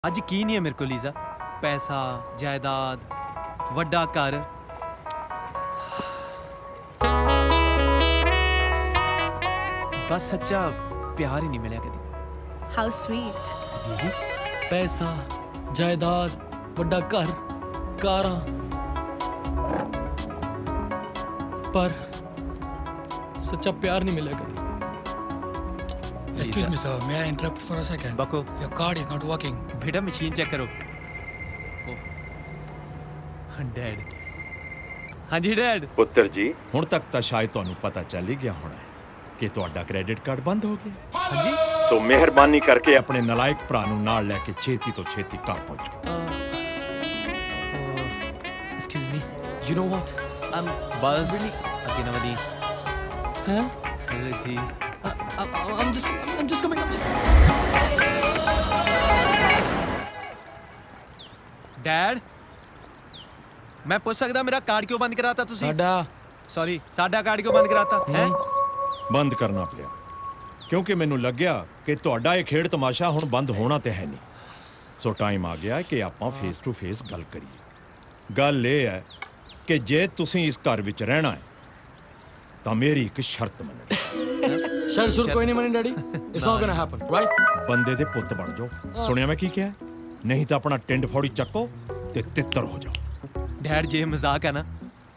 ਅੱਜ ਕੀ ਨਹੀਂ ਹੈ ਮੇਰੇ ਕੋਲ ਲੀਜ਼ਾ, ਪੈਸਾ, ਜਾਇਦਾਦ, ਵੱਡਾ ਘਰ, ਬਸ ਸੱਚਾ ਪਿਆਰ ਹੀ ਨਹੀਂ ਮਿਲਿਆ ਕਦੀ। How sweet. पैसा जायदाद वड्डा घर कारां पर सच्चा प्यार नहीं मिलेगा कभी। Excuse me sir, may I interrupt for a second? बको Your card is not working. बेटा मशीन चेक करो। डैड, हाँ जी डैड। ਪੁੱਤਰ ਜੀ ਹੁਣ ਤੱਕ ਤਾਂ ਸ਼ਾਇਦ ਤੁਹਾਨੂੰ ਪਤਾ ਚੱਲ ਹੀ ਗਿਆ ਹੋਣਾ ਕਿ ਤੁਹਾਡਾ ਕ੍ਰੈਡਿਟ ਕਾਰਡ ਬੰਦ ਹੋ ਗਿਆ। हाँ जी ਸੋ ਮਿਹਰਬਾਨੀ ਕਰਕੇ ਆਪਣੇ ਨਲਾਇਕ ਭਰਾ ਨੂੰ ਨਾਲ ਲੈ ਕੇ ਛੇਤੀ ਤੋਂ ਛੇਤੀ ਘਰ ਪਹੁੰਚੋ। Excuse me, You know what? बस अगे ना वधी। Huh? जी I'm just coming up. Dad, मैं पूछ सकदा मेरा कार्ड क्यों बंद कराता तुसी? साडा सॉरी, साडा कार्ड क्यों बंद कराता है? ਬੰਦ ਕਰਨਾ ਪਿਆ ਕਿਉਂਕਿ ਮੈਨੂੰ ਲੱਗਿਆ ਕਿ ਤੁਹਾਡਾ ਇਹ ਖੇਡ ਤਮਾਸ਼ਾ ਹੁਣ ਬੰਦ ਹੋਣਾ ਤੇ ਹੈ ਨਹੀਂ। ਸੋ ਟਾਈਮ ਆ ਗਿਆ ਕਿ ਆਪਾਂ ਫੇਸ ਟੂ ਫੇਸ ਗੱਲ ਕਰੀਏ। ਗੱਲ ਇਹ ਹੈ ਕਿ ਜੇ ਤੁਸੀਂ ਇਸ ਘਰ ਵਿੱਚ ਰਹਿਣਾ ਹੈ ਤਾਂ ਮੇਰੀ ਇੱਕ ਸ਼ਰਤ ਮੰਨਣੀ। Sir, कोई नहीं money daddy. It's not gonna happen, right? ਬੰਦੇ ਦੇ ਪੁੱਤ ਬਣ ਜਾਓ। ਸੁਣਿਆ ਮੈਂ ਕੀ ਕਿਹਾ? ਨਹੀਂ ਤਾਂ ਆਪਣਾ ਟਿੰਡ ਫੌੜੀ ਚੱਕੋ ਤੇ ਤਿੱਤਰ ਹੋ ਜਾਓ। डैड जे मजाक है ना,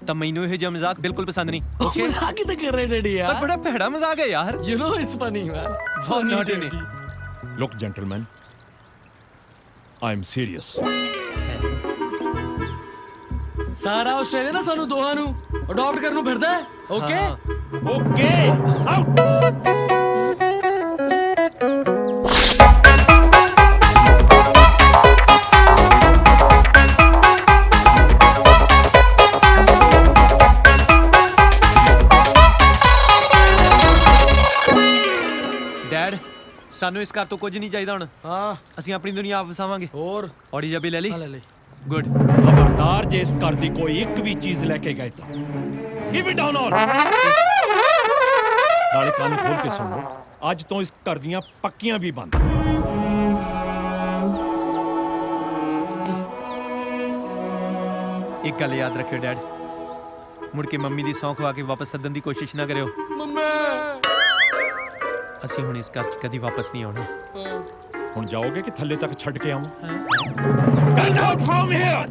तब मैनू ये जो मजाक बिल्कुल पसंद नहीं। ओके, मजाक ही तो कर रहे डैडी पर यार. बड़ा भैड़ा मजाक है यार। You know it's funny man. Funny नहीं। Look gentleman, I am serious. ਸਾਰਾ ਆਸਟ੍ਰੇਲੀਆ ਨਾ ਸਾਨੂੰ ਦੋਹਾਂ ਨੂੰ ਅਡਾਪਟ ਕਰਨ ਨੂੰ ਫਿਰਦਾ ਹੈ. ਓਕੇ? हाँ। Okay out. डैड, सानू इस घर तो कुछ नहीं चाहिए हुण। ਹਾਂ ਅਸੀਂ ਆਪਣੀ ਦੁਨੀਆ ਆਪ ਵਸਾਵਾਂਗੇ। ਹੋਰ ਔੜੀ ਜਬੀ ਲੈ ਲਈ। ਆ ਲੈ ਲੈ. ਗੁੱਡ। ਖਬਰਦਾਰ ਜੇ ਇਸ ਘਰ ਦੀ ਕੋਈ ਇੱਕ ਵੀ ਚੀਜ਼ ਲੈ ਕੇ ਗਏ ਤਾਂ ਕੀਪ ਇਟ ਡਾਊਨ। ਆਲ ਨਾਲੇ ਕੰਨ ਖੋਲ ਕੇ ਸੁਣ ਲਓ, ਅੱਜ ਤੋਂ ਇਸ ਘਰ ਦੀਆਂ ਪੱਕੀਆਂ ਵੀ ਬੰਦ। ਇੱਕ ਗੱਲ ਯਾਦ ਰੱਖਿਓ ਡੈਡ, ਮੁੜ ਕੇ ਮੰਮੀ ਦੀ ਸੌਂ ਖਵਾ ਕੇ ਵਾਪਸ ਸੱਦਣ ਦੀ ਕੋਸ਼ਿਸ਼ ਨਾ ਕਰਿਓ। ਮੰਮੀ. ਅਸੀਂ ਹੁਣ ਇਸ ਘਰ 'ਚ ਕਦੀ ਵਾਪਸ ਨਹੀਂ ਆਉਣਾ। ਹੁਣ ਜਾਓਗੇ ਕਿ ਥੱਲੇ ਤੱਕ ਛੱਡ ਕੇ ਆਵਾਂ? ਹਾਂ। Get out from here!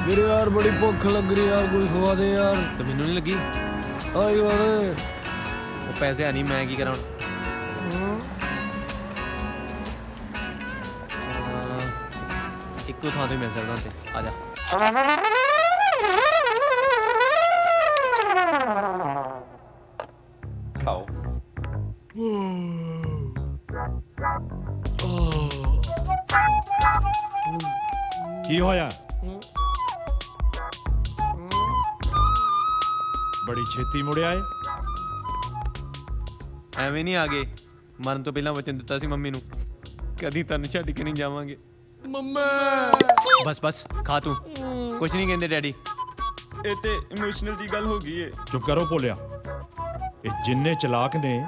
ਵੀਰੇ ਯਾਰ ਬੜੀ ਭੁੱਖ ਲੱਗ ਰਹੀ ਯਾਰ, ਕੋਈ ਖਵਾ ਦੇ ਯਾਰ. ਤੇ ਮੈਨੂੰ ਨਹੀਂ ਲੱਗੀ। ਆਈ ਵਾਲੇ ਉਹ ਪੈਸੇ ਹੈ ਨਹੀਂ, ਮੈਂ ਕੀ ਕਰਾਂ ਹੁਣ? ਇੱਕੋ ਥਾਂ ਤੇ ਮਿਲ ਸਕਦਾ ਤੇ ਆ ਜਾ। ਖਾਓ। ਕੀ ਹੋਇਆ? ਬੜੀ ਛੇਤੀ ਮੁੜਿਆ ਏ। ਐਵੇਂ ਨਹੀਂ ਆ ਗਏ, ਮਰਨ ਤੋਂ ਪਹਿਲਾਂ ਵਚਨ ਦਿੱਤਾ ਸੀ ਮੰਮੀ ਨੂੰ, ਕਦੀ ਤੁਹਾਨੂੰ ਛੱਡ ਕੇ ਨਹੀਂ ਜਾਵਾਂਗੇ। ਮੰਮੀ. ਬਸ ਬਸ ਖਾ ਤੂੰ, ਕੁਛ ਨਹੀਂ ਕਹਿੰਦੇ ਡੈਡੀ। ਇਹ ਤੇ ਇਮੋਸ਼ਨਲ ਜੀ ਗੱਲ ਹੋ ਗਈ ਏ। ਚੁੱਪ ਕਰੋ ਭੋਲਿਆ, ਇਹ ਜਿੰਨੇ ਚਲਾਕ ਨੇ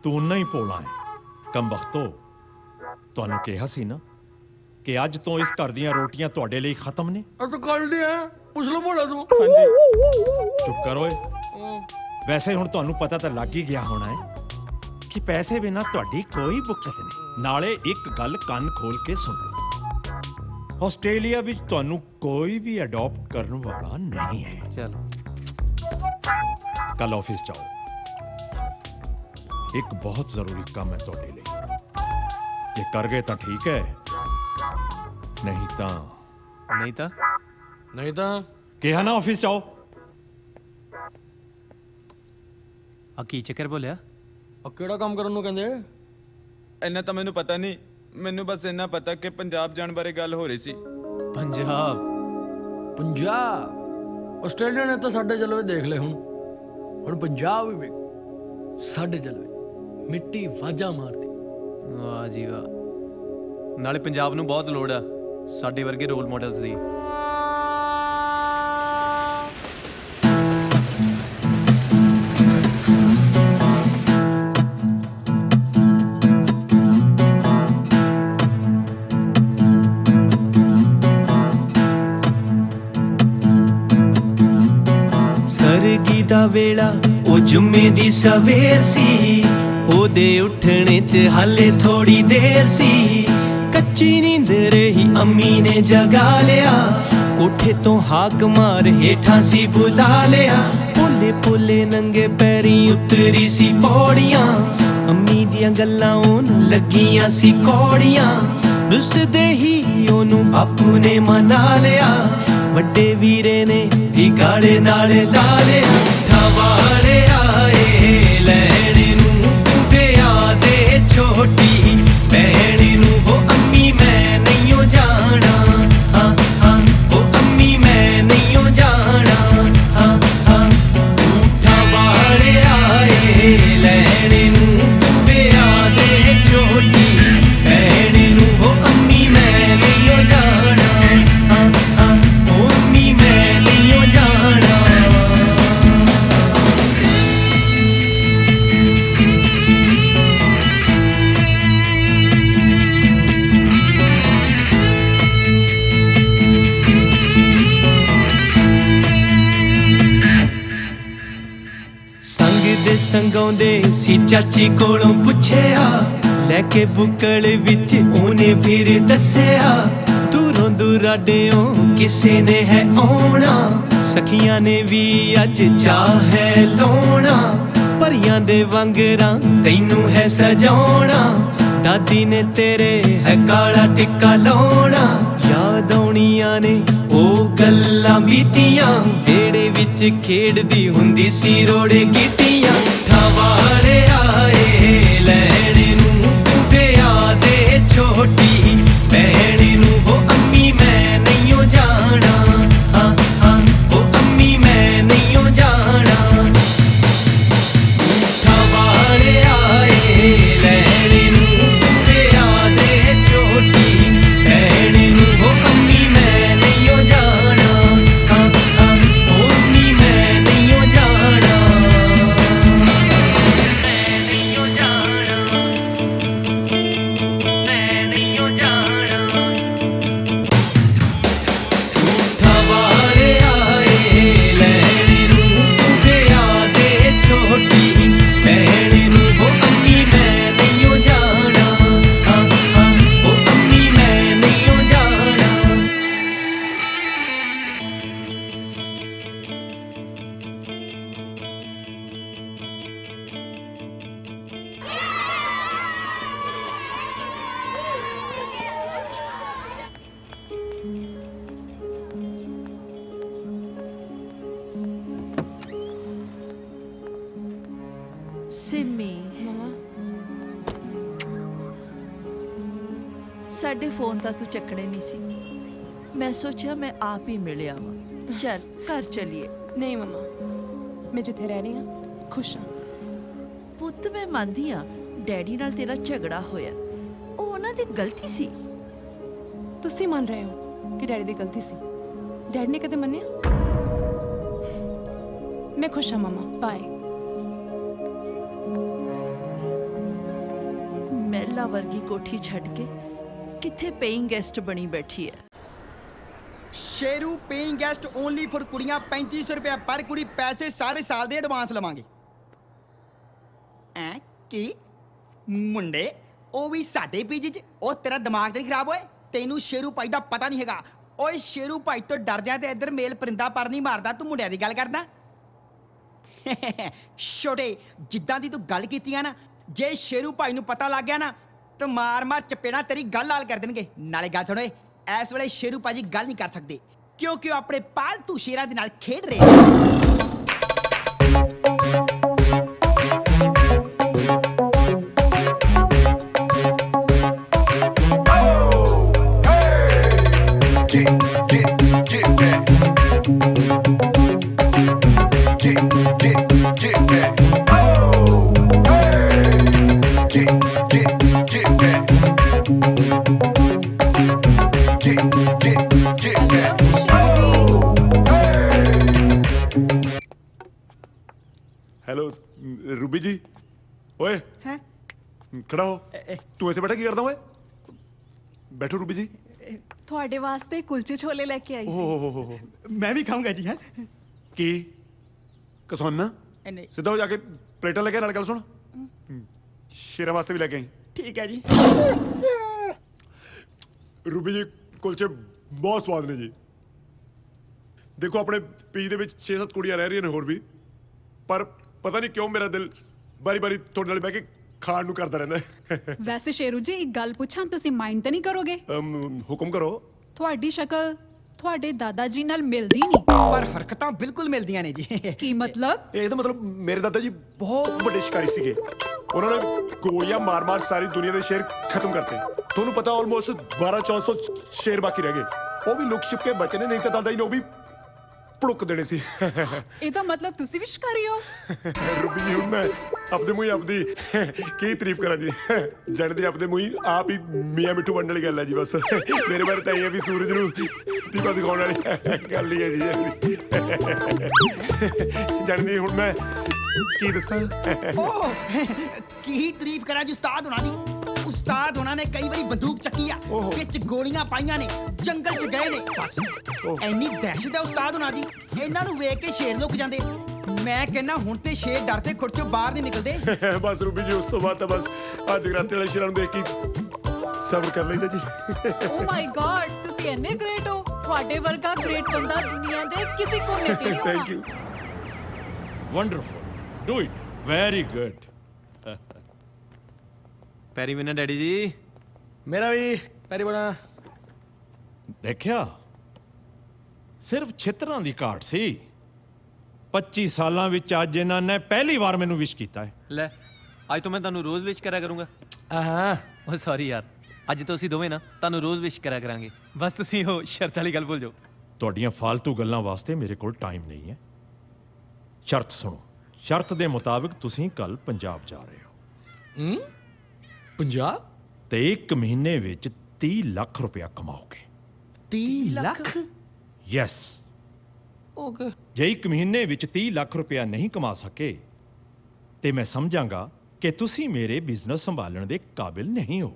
ਤੂੰ ਉਨਾ ਹੀ ਭੋਲਾ ਹੈ। ਕੰਬਖਤੋ, ਤੁਹਾਨੂੰ ਕਿਹਾ ਸੀ ਨਾ ਕਿ ਅੱਜ ਤੋਂ ਇਸ ਘਰ ਦੀਆਂ ਰੋਟੀਆਂ ਤੁਹਾਡੇ ਲਈ ਖਤਮ ਨੇ। ਆ ਤਾਂ ਕੱਲ ਦੀ ਹੈ, ਪੁੱਛ ਲੋ ਭੋਲਾ ਤੂੰ. ਹਾਂਜੀ। ਚੁੱਪ ਕਰੋ ਏ। ਵੈਸੇ ਹੁਣ ਤੁਹਾਨੂੰ ਪਤਾ ਤਾਂ ਲੱਗ ਹੀ ਗਿਆ ਹੋਣਾ ਹੈ ਕਿ ਪੈਸੇ ਬਿਨਾਂ ਤੁਹਾਡੀ ਕੋਈ ਬੁਕਤ ਨਹੀਂ। ਨਾਲੇ ਇੱਕ ਗੱਲ ਕੰਨ ਖੋਲ ਕੇ ਸੁਣ ਲਓ, ਆਸਟ੍ਰੇਲੀਆ ਵਿੱਚ ਤੁਹਾਨੂੰ ਕੋਈ ਵੀ ਅਡਾਪਟ ਕਰਨ ਵਾਲਾ ਨਹੀਂ ਹੈ। ਚਲੋ ਕੱਲ ਆਫਿਸ ਜਾਓ, ਇੱਕ ਬਹੁਤ ਜ਼ਰੂਰੀ ਕੰਮ ਹੈ ਤੁਹਾਡੇ ਲਈ। ਜੇ ਕਰ ਗਏ ਤਾਂ ਠੀਕ ਹੈ, ਨਹੀਂ ਤਾਂ ਨਹੀਂ ਤਾਂ ਕਿਹਾ ਨਾ ਆਫਿਸ ਜਾਓ। ਆ ਕੀ ਚੱਕਰ ਬੋਲਿਆ? ਆ ਕਿਹੜਾ ਕੰਮ ਕਰਨ ਨੂੰ ਕਹਿੰਦੇ? ਇੰਨਾ ਤਾਂ ਮੈਨੂੰ ਪਤਾ ਨਹੀਂ, ਮੈਨੂੰ ਬਸ ਇੰਨਾ ਪਤਾ ਕਿ ਪੰਜਾਬ ਜਾਣ ਬਾਰੇ ਗੱਲ ਹੋ ਰਹੀ ਸੀ। ਪੰਜਾਬ? ਪੰਜਾਬ ਆਸਟ੍ਰੇਲੀਆ ਨੇ ਤਾਂ ਸਾਡੇ ਜਲਵੇ ਦੇਖ ਲਏ, ਹੁਣ ਪੰਜਾਬ ਵੀ ਵੇਖ ਸਾਡੇ ਜਲਵੇ। ਮਿੱਟੀ ਵਾਜਾ ਮਾਰਦੀ। ਵਾਹ ਜੀ ਵਾਹ। ਨਾਲੇ ਪੰਜਾਬ ਨੂੰ ਬਹੁਤ ਲੋੜ ਆ ਸਾਡੇ ਵਰਗੇ ਰੋਲ ਮਾਡਲਸ ਦੀ। ਦਾ ਵੇਲਾ ਉਹ ਜੁਮੇ ਦੀ ਸਵੇਰ ਸੀ, ਉਹਦੇ ਉੱਠਣੇ 'ਚ ਹਾਲੇ ਥੋੜੀ ਦੇਰ ਸੀ। ਕੱਚੀ ਨੀਂਦ ਰਹੀ ਅੰਮੀ ਨੇ ਜਗਾ ਲਿਆ, ਕੋਠੇ ਤੋਂ ਹਾਕ ਮਾਰ ਹੇਠਾਂ ਸੀ ਬੁਲਾ ਲਿਆ। ਪੋਲੇ ਪੋਲੇ ਨੰਗੇ ਪੈਰੀਂ ਉਤਰੀ ਸੀ ਪੌੜੀਆਂ, ਅੰਮੀ ਦੀਆਂ ਗੱਲਾਂ ਉਹਨੂੰ ਲੱਗੀਆਂ ਸੀ ਕੌੜੀਆਂ। ਰੁੱਸਦੇ ਹੀ ਉਹਨੂੰ ਬਾਪੂ ਨੇ ਮਨਾ ਲਿਆ, ਵੱਡੇ ਵੀਰੇ ਨੇ ਵੀ ਗਾੜੇ ਨਾਲੇ ਲਾ ਲਿਆ। ਠਵਾਲੇ ਆਏ ਲੈਣ ਨੂੰ ਕੁੜਿਆ ਦੇ ਛੋਟੀ ਭੈਣ ਨੂੰ, ਉਹ ਅੰਮੀ ਮੈਂ ਨਹੀਂਓ ਜਾਣਾ, ਹਾਂ ਹਾਂ ਉਹ ਅੰਮੀ ਮੈਂ ਨਹੀਂਓ ਜਾਣਾ, ਹਾਂ ਹਾਂ। ਠਵਾਲੇ ਆਏ ਲੈਣ ਨੂੰ ਕੁੜਿਆ ਦੇ ਛੋਟੀ ਭੈਣ ਨੂੰ, ਉਹ ਅੰਮੀ ਮੈਂ ਨਹੀਂਓ ਜਾਣਾ, ਹਾਂ ਹਾਂ ਉਹ ਅੰਮੀ ਮੈਂ ਨਹੀਂਓ ਜਾਣਾ। ਸੰਗ ਦੇ ਸੰਗਾਉਂਦੇ ਸੀ ਚਾਚੀ ਕੋਲੋਂ ਪੁੱਛਿਆ, ਲੈ ਕੇ ਬੁੱਕਲ ਵਿੱਚ ਉਹਨੇ ਫਿਰ ਦੱਸਿਆ। ਦੂਰੋਂ ਦੁਰਾਡਿਓਂ ਕਿਸੇ ਨੇ ਹੈ ਆਉਣਾ, ਸਖੀਆਂ ਨੇ ਵੀ ਅੱਜ ਚਾਹ ਹੈ ਲਾਉਣਾ। ਪਰੀਆਂ ਦੇ ਵਾਂਗਰਾਂ ਤੈਨੂੰ ਹੈ ਸਜਾਉਣਾ, ਦਾਦੀ ਨੇ ਤੇਰੇ ਹੈ ਕਾਲਾ ਟਿੱਕਾ ਲਾਉਣਾ। ਯਾਦ ਆਉਣੀਆਂ ਨੇ ਉਹ ਗੱਲਾਂ ਬੀਤੀਆਂ, ਵਿਹੜੇ ਵਿੱਚ ਖੇਡਦੀ ਹੁੰਦੀ ਸੀ ਰੋੜੇ ਗੀਟੀਆਂ। ਠਵਾਲੇ ਆਏ ਲੈਣ ਨੂੰ ਕੁੜਿਆ ਦੇ ਛੋਟੀ ਭੈਣ ਨੂੰ, ਉਹ ਅੰਮੀ ਮੈਂ ਨਹੀਂਓ ਜਾਣਾ, ਹਾਂ ਹਾਂ ਉਹ ਅੰਮੀ ਮੈਂ ਨਹੀਂਓ ਜਾਣਾ। ਠਵਾਲੇ ਆਏ ਲੈਣ ਨੂੰ ਕੁੜਿਆ ਦੇ ਛੋਟੀ ਭੈਣ ਨੂੰ, ਉਹ ਅੰਮੀ ਮੈਂ ਨਹੀਂਓ ਜਾਣਾ, ਹਾਂ ਹਾਂ ਉਹ ਅੰਮੀ ਮੈਂ ਨਹੀਂਓ ਜਾਣਾ, ਮੈਂ ਨਹੀਂਓ ਜਾਣਾ, ਮੈਂ ਨਹੀਂਓ ਜਾਣਾ। ਠਵਾਲੇ ਆਏ ਲੈਣ ਨੂੰ ਕੁੜਿਆ ਦੇ ਛੋਟੀ ਭੈਣ ਨੂੰ, ਉਹ ਅੰਮੀ ਮੈਂ ਨਹੀਂਓ ਜਾਣਾ, ਹਾਂ ਹਾਂ ਉਹ ਅੰਮੀ ਮੈਂ ਨਹੀਂਓ ਜਾਣਾ। ਸਿੰਮੀ, ਸਾਡੇ ਫੋਨ ਤਾਂ ਤੂੰ ਚੱਕਣੇ ਨਹੀਂ ਸੀ, ਮੈਂ ਸੋਚਿਆ ਮੈਂ ਆਪ ਹੀ ਮਿਲਿਆ ਵਾਂ। ਚੱਲ ਘਰ ਚਲੀਏ। ਨਹੀਂ ਮਮਾ, ਮੈਂ ਜਿੱਥੇ ਰਹਿ ਰਹੀ ਹਾਂ ਖੁਸ਼ ਹਾਂ। ਪੁੱਤ ਮੈਂ ਮੰਨਦੀ ਆ ਡੈਡੀ ਨਾਲ ਤੇਰਾ ਝਗੜਾ ਹੋਇਆ, ਉਹ ਉਹਨਾਂ ਦੀ ਗਲਤੀ ਸੀ। ਤੁਸੀਂ ਮੰਨ ਰਹੇ ਹੋ ਕਿ ਡੈਡੀ ਦੀ ਗਲਤੀ ਸੀ? ਡੈਡੀ ਨੇ ਕਦੇ ਮੰਨਿਆ? ਮੈਂ ਖੁਸ਼ ਹਾਂ ਮਮਾ, ਬਾਏ। ਮਹਿਲਾ ਵਰਗੀ ਕੋਠੀ ਛੱਡ ਕੇ ਕਿੱਥੇ ਪੇਇੰਗ ਗੈਸਟ ਬਣੀ ਬੈਠੀ ਹੈ। Sheru paying guest only for कुड़ियां 3500 रुपया पर कुड़ी, पैसे सारे साल दे एडवांस लवांगे। ऐ की मुंडे ओ भी साडे पीजी च, ओ तेरा दिमाग नहीं खराब होए? तेनू शेरू भाई दा पता नहीं हैगा? ओए शेरू भाई तो डरदियां ते इधर मेल परिंदा पर नहीं मारदा, तू मुंडिया दी गल करदा? छोटे जिद्दां दी तू गल कीती है ना, जे शेरू भाई नू पता लग गया ना तो मार मार चपेड़ा तेरी गल लाल कर देंगे। नाले गल सुनो, इस वेले शेरू भाजी गल नहीं कर सकते क्योंकि वो अपने पालतू शेरां दे नाल खेड रहे हैं। हेलो रूबी जी, ओए हैं? खड़ा हो। तू ऐसे बैठा की करदा ओए? बैठो रूबी जी। ਤੁਹਾਡੇ ਵਾਸਤੇ ਕੁਲਚੇ ਛੋਲੇ ਲੈ ਕੇ ਆਈ ओहो मैं भी खाऊंगा जी। हैं की ਕਸੌਨਾ ਨਹੀਂ ਸਿੱਧਾ ਹੋ ਜਾ ਕੇ ਪਲੇਟਾਂ ਲੈ ਕੇ ਨਾਲ ਗੱਲ ਸੁਣ ਸ਼ੇਰਾਂ ਵਾਸਤੇ ਵੀ ਲੈ ਕੇ ਆਈ ਠੀਕ ਹੈ ਜੀ। ਰੂਬੀ ਜੀ ਕੁਲਚੇ ਬਹੁਤ ਸਵਾਦ ਨੇ ਜੀ। ਦੇਖੋ ਆਪਣੇ ਪੀ ਦੇ ਵਿੱਚ 6-7 ਕੁੜੀਆਂ ਰਹਿ ਰਹੀਆਂ ਨੇ ਹੋਰ ਵੀ, ਪਰ ਪਤਾ ਨਹੀਂ ਕਿਉਂ ਮੇਰਾ ਦਿਲ ਬਾਰੀ-ਬਾਰੀ ਤੁਹਾਡੇ ਨਾਲ ਬਹਿ ਕੇ ਖਾਣ ਨੂੰ ਕਰਦਾ ਰਹਿੰਦਾ ਹੈ। ਵੈਸੇ ਸ਼ੇਰੂ ਜੀ ਇੱਕ ਗੱਲ ਪੁੱਛਾਂ, ਤੁਸੀਂ ਮਾਈਂਡ ਤਾਂ ਨਹੀਂ ਕਰੋਗੇ? ਹੁਕਮ ਕਰੋ। ਤੁਹਾਡੀ ਸ਼ਕਲ ਤੁਹਾਡੇ ਦਾਦਾ ਜੀ ਨਾਲ ਮਿਲਦੀ ਨਹੀਂ। ਪਰ ਹਰਕਤਾਂ ਬਿਲਕੁਲ ਮਿਲਦੀਆਂ ਨੇ ਜੀ। ਕੀ ਮਤਲਬ? ਇਹ ਤਾਂ ਮਤਲਬ ਮੇਰੇ ਦਾਦਾ ਜੀ ਬਹੁਤ ਵੱਡੇ ਸ਼ਿਕਾਰੀ ਸੀਗੇ। ਉਹਨਾਂ ਨੇ ਗੋਲੀਆਂ ਮਾਰ-ਮਾਰ ਸਾਰੀ ਦੁਨੀਆ ਦੇ ਸ਼ੇਰ ਖਤਮ ਕਰਤੇ। ਤੁਹਾਨੂੰ ਪਤਾ ਆਲਮੋਸਟ 1200-1400 ਸ਼ੇਰ ਬਾਕੀ ਰਹਿ ਗਏ। ਉਹ ਵੀ ਲੁਕ ਛਿਪ ਕੇ ਬਚੇ ਨੇ, ਨਹੀਂ ਤਾਂ ਦਾਦਾ ਜੀ ਨੇ ਉਹ ਵੀ ਭੜੁੱਕ ਦੇਣੇ ਸੀ। ਇਹਦਾ ਮਤਲਬ ਤੁਸੀਂ ਵੀ ਸ਼ਿਕਾਰੀ ਹੋ? ਰੂਬੀ ਜੀ ਹੁਣ ਮੈਂ ਆਪਦੇ ਮੂੰਹ ਆਪਦੀ ਕੀ ਤਾਰੀਫ ਕਰਾਂ ਜੀ। ਜਣਦੇ ਆਪਦੇ ਮੂੰਹ ਆਪ ਹੀ ਮੀਆਂ ਮਿੱਠੂ ਬਣਨ ਵਾਲੀ ਗੱਲ ਹੈ ਜੀ। ਬਸ ਮੇਰੇ ਬਾਰੇ ਤਾਂ ਇਹ ਹੈ ਵੀ ਸੂਰਜ ਨੂੰ ਦੀਪਾ ਦਿਖਾਉਣ ਵਾਲੀ ਗੱਲ ਹੀ ਹੈ ਜੀ। ਜਣਦੀ ਹੁਣ ਮੈਂ ਕੀ ਦੱਸਾਂ। ਓਹ ਕੀ ਤਾਰੀਫ ਕਰਾਂ ਜੀ ਉਸਤਾਦ ਹੋਣਾ ਦੀ। ਉਸਤਾਦ ਹੋਣਾ ਨੇ ਕਈ ਵਾਰੀ ਬੰਦੂਕ ਚੱਕੀ ਆ, ਵਿੱਚ ਗੋਲੀਆਂ ਪਾਈਆਂ ਨੇ, ਜੰਗਲ 'ਚ ਗਏ ਨੇ। ਬਸ ਇੰਨੀ ਦਹਿਸ਼ਤ ਹੈ ਉਸਤਾਦ ਹੋਣਾ ਦੀ, ਇਹਨਾਂ ਨੂੰ ਵੇਖ ਕੇ ਸ਼ੇਰ ਲੁਕ ਜਾਂਦੇ। ਮੈਂ ਕਹਿੰਦਾ ਹੁਣ ਤੇ ਸ਼ੇਰ ਡਰਦੇ ਖੁਰ ਚੋਂ ਬਾਹਰ ਨਹੀਂ ਨਿਕਲਦੇ। ਬਸ ਰੂਬੀ ਜੀ ਉਸ ਤੋਂ ਬਾਅਦ ਤਾਂ ਬਸ ਅੱਜ ਜਗਰਾਤੇ ਵਾਲੇ ਸ਼ੇਰਾਂ ਨੂੰ ਦੇਖ ਕੇ ਸਬਰ ਕਰ ਲਈਦਾ ਜੀ। ਓ ਮਾਈ ਗॉड, ਤੁਸੀਂ ਇੰਨੇ ਗ੍ਰੇਟ ਹੋ। ਤੁਹਾਡੇ ਵਰਗਾ ਗ੍ਰੇਟ ਬੰਦਾ ਦੁਨੀਆ ਦੇ ਕਿਸੇ ਕੋਨੇ ਤੇ ਨਹੀਂ ਹੋਣਾ। Thank you. Wonderful, do it, very good. ਪੈਰੀ ਵਿਨਾ ਡੈਡੀ ਜੀ। ਮੇਰਾ ਵੀ ਪੈਰੀ ਬਣਾ। ਦੇਖਿਆ, ਸਿਰਫ ਛਿੱਤਰਾਂ ਦੀ ਘਾਟ ਸੀ। 25 ਸਾਲਾਂ ਵਿੱਚ ਅੱਜ ਇਹਨਾਂ ਨੇ ਪਹਿਲੀ ਵਾਰ ਮੈਨੂੰ ਵਿਸ਼ ਕੀਤਾ ਹੈ। ਲੈ ਅੱਜ ਤੋਂ ਮੈਂ ਤੁਹਾਨੂੰ ਰੋਜ਼ ਵਿਸ਼ ਕਰਿਆ ਕਰੂੰਗਾ। ਆਹਾਂ ਉਹ ਸੌਰੀ ਯਾਰ, ਅੱਜ ਤੋਂ ਅਸੀਂ ਦੋਵੇਂ ਨਾ ਤੁਹਾਨੂੰ ਰੋਜ਼ ਵਿਸ਼ ਕਰਿਆ ਕਰਾਂਗੇ। ਬਸ ਤੁਸੀਂ ਉਹ ਸ਼ਰਤ ਵਾਲੀ ਗੱਲ ਭੁੱਲ ਜਾਓ। ਤੁਹਾਡੀਆਂ ਫालतू ਗੱਲਾਂ ਵਾਸਤੇ ਮੇਰੇ ਕੋਲ ਟਾਈਮ ਨਹੀਂ ਹੈ। ਸ਼ਰਤ ਸੁਣੋ। ਸ਼ਰਤ ਦੇ ਮੁਤਾਬਿਕ ਤੁਸੀਂ ਕੱਲ ਪੰਜਾਬ ਜਾ ਰਹੇ ਹੋ। ਪੰਜਾਬ? ਤੇ 1 ਮਹੀਨੇ ਵਿੱਚ 30 ਲੱਖ ਰੁਪਇਆ ਕਮਾਓਗੇ। 30 ਲੱਖ? ਯੈਸ। ਓਕੇ। ਜੇ 1 ਮਹੀਨੇ ਵਿੱਚ 30 ਲੱਖ ਰੁਪਇਆ ਨਹੀਂ ਕਮਾ ਸਕੇ ਤੇ ਮੈਂ ਸਮਝਾਂਗਾ ਕਿ ਤੁਸੀਂ ਮੇਰੇ ਬਿਜ਼ਨਸ ਸੰਭਾਲਣ ਦੇ ਕਾਬਿਲ ਨਹੀਂ ਹੋ।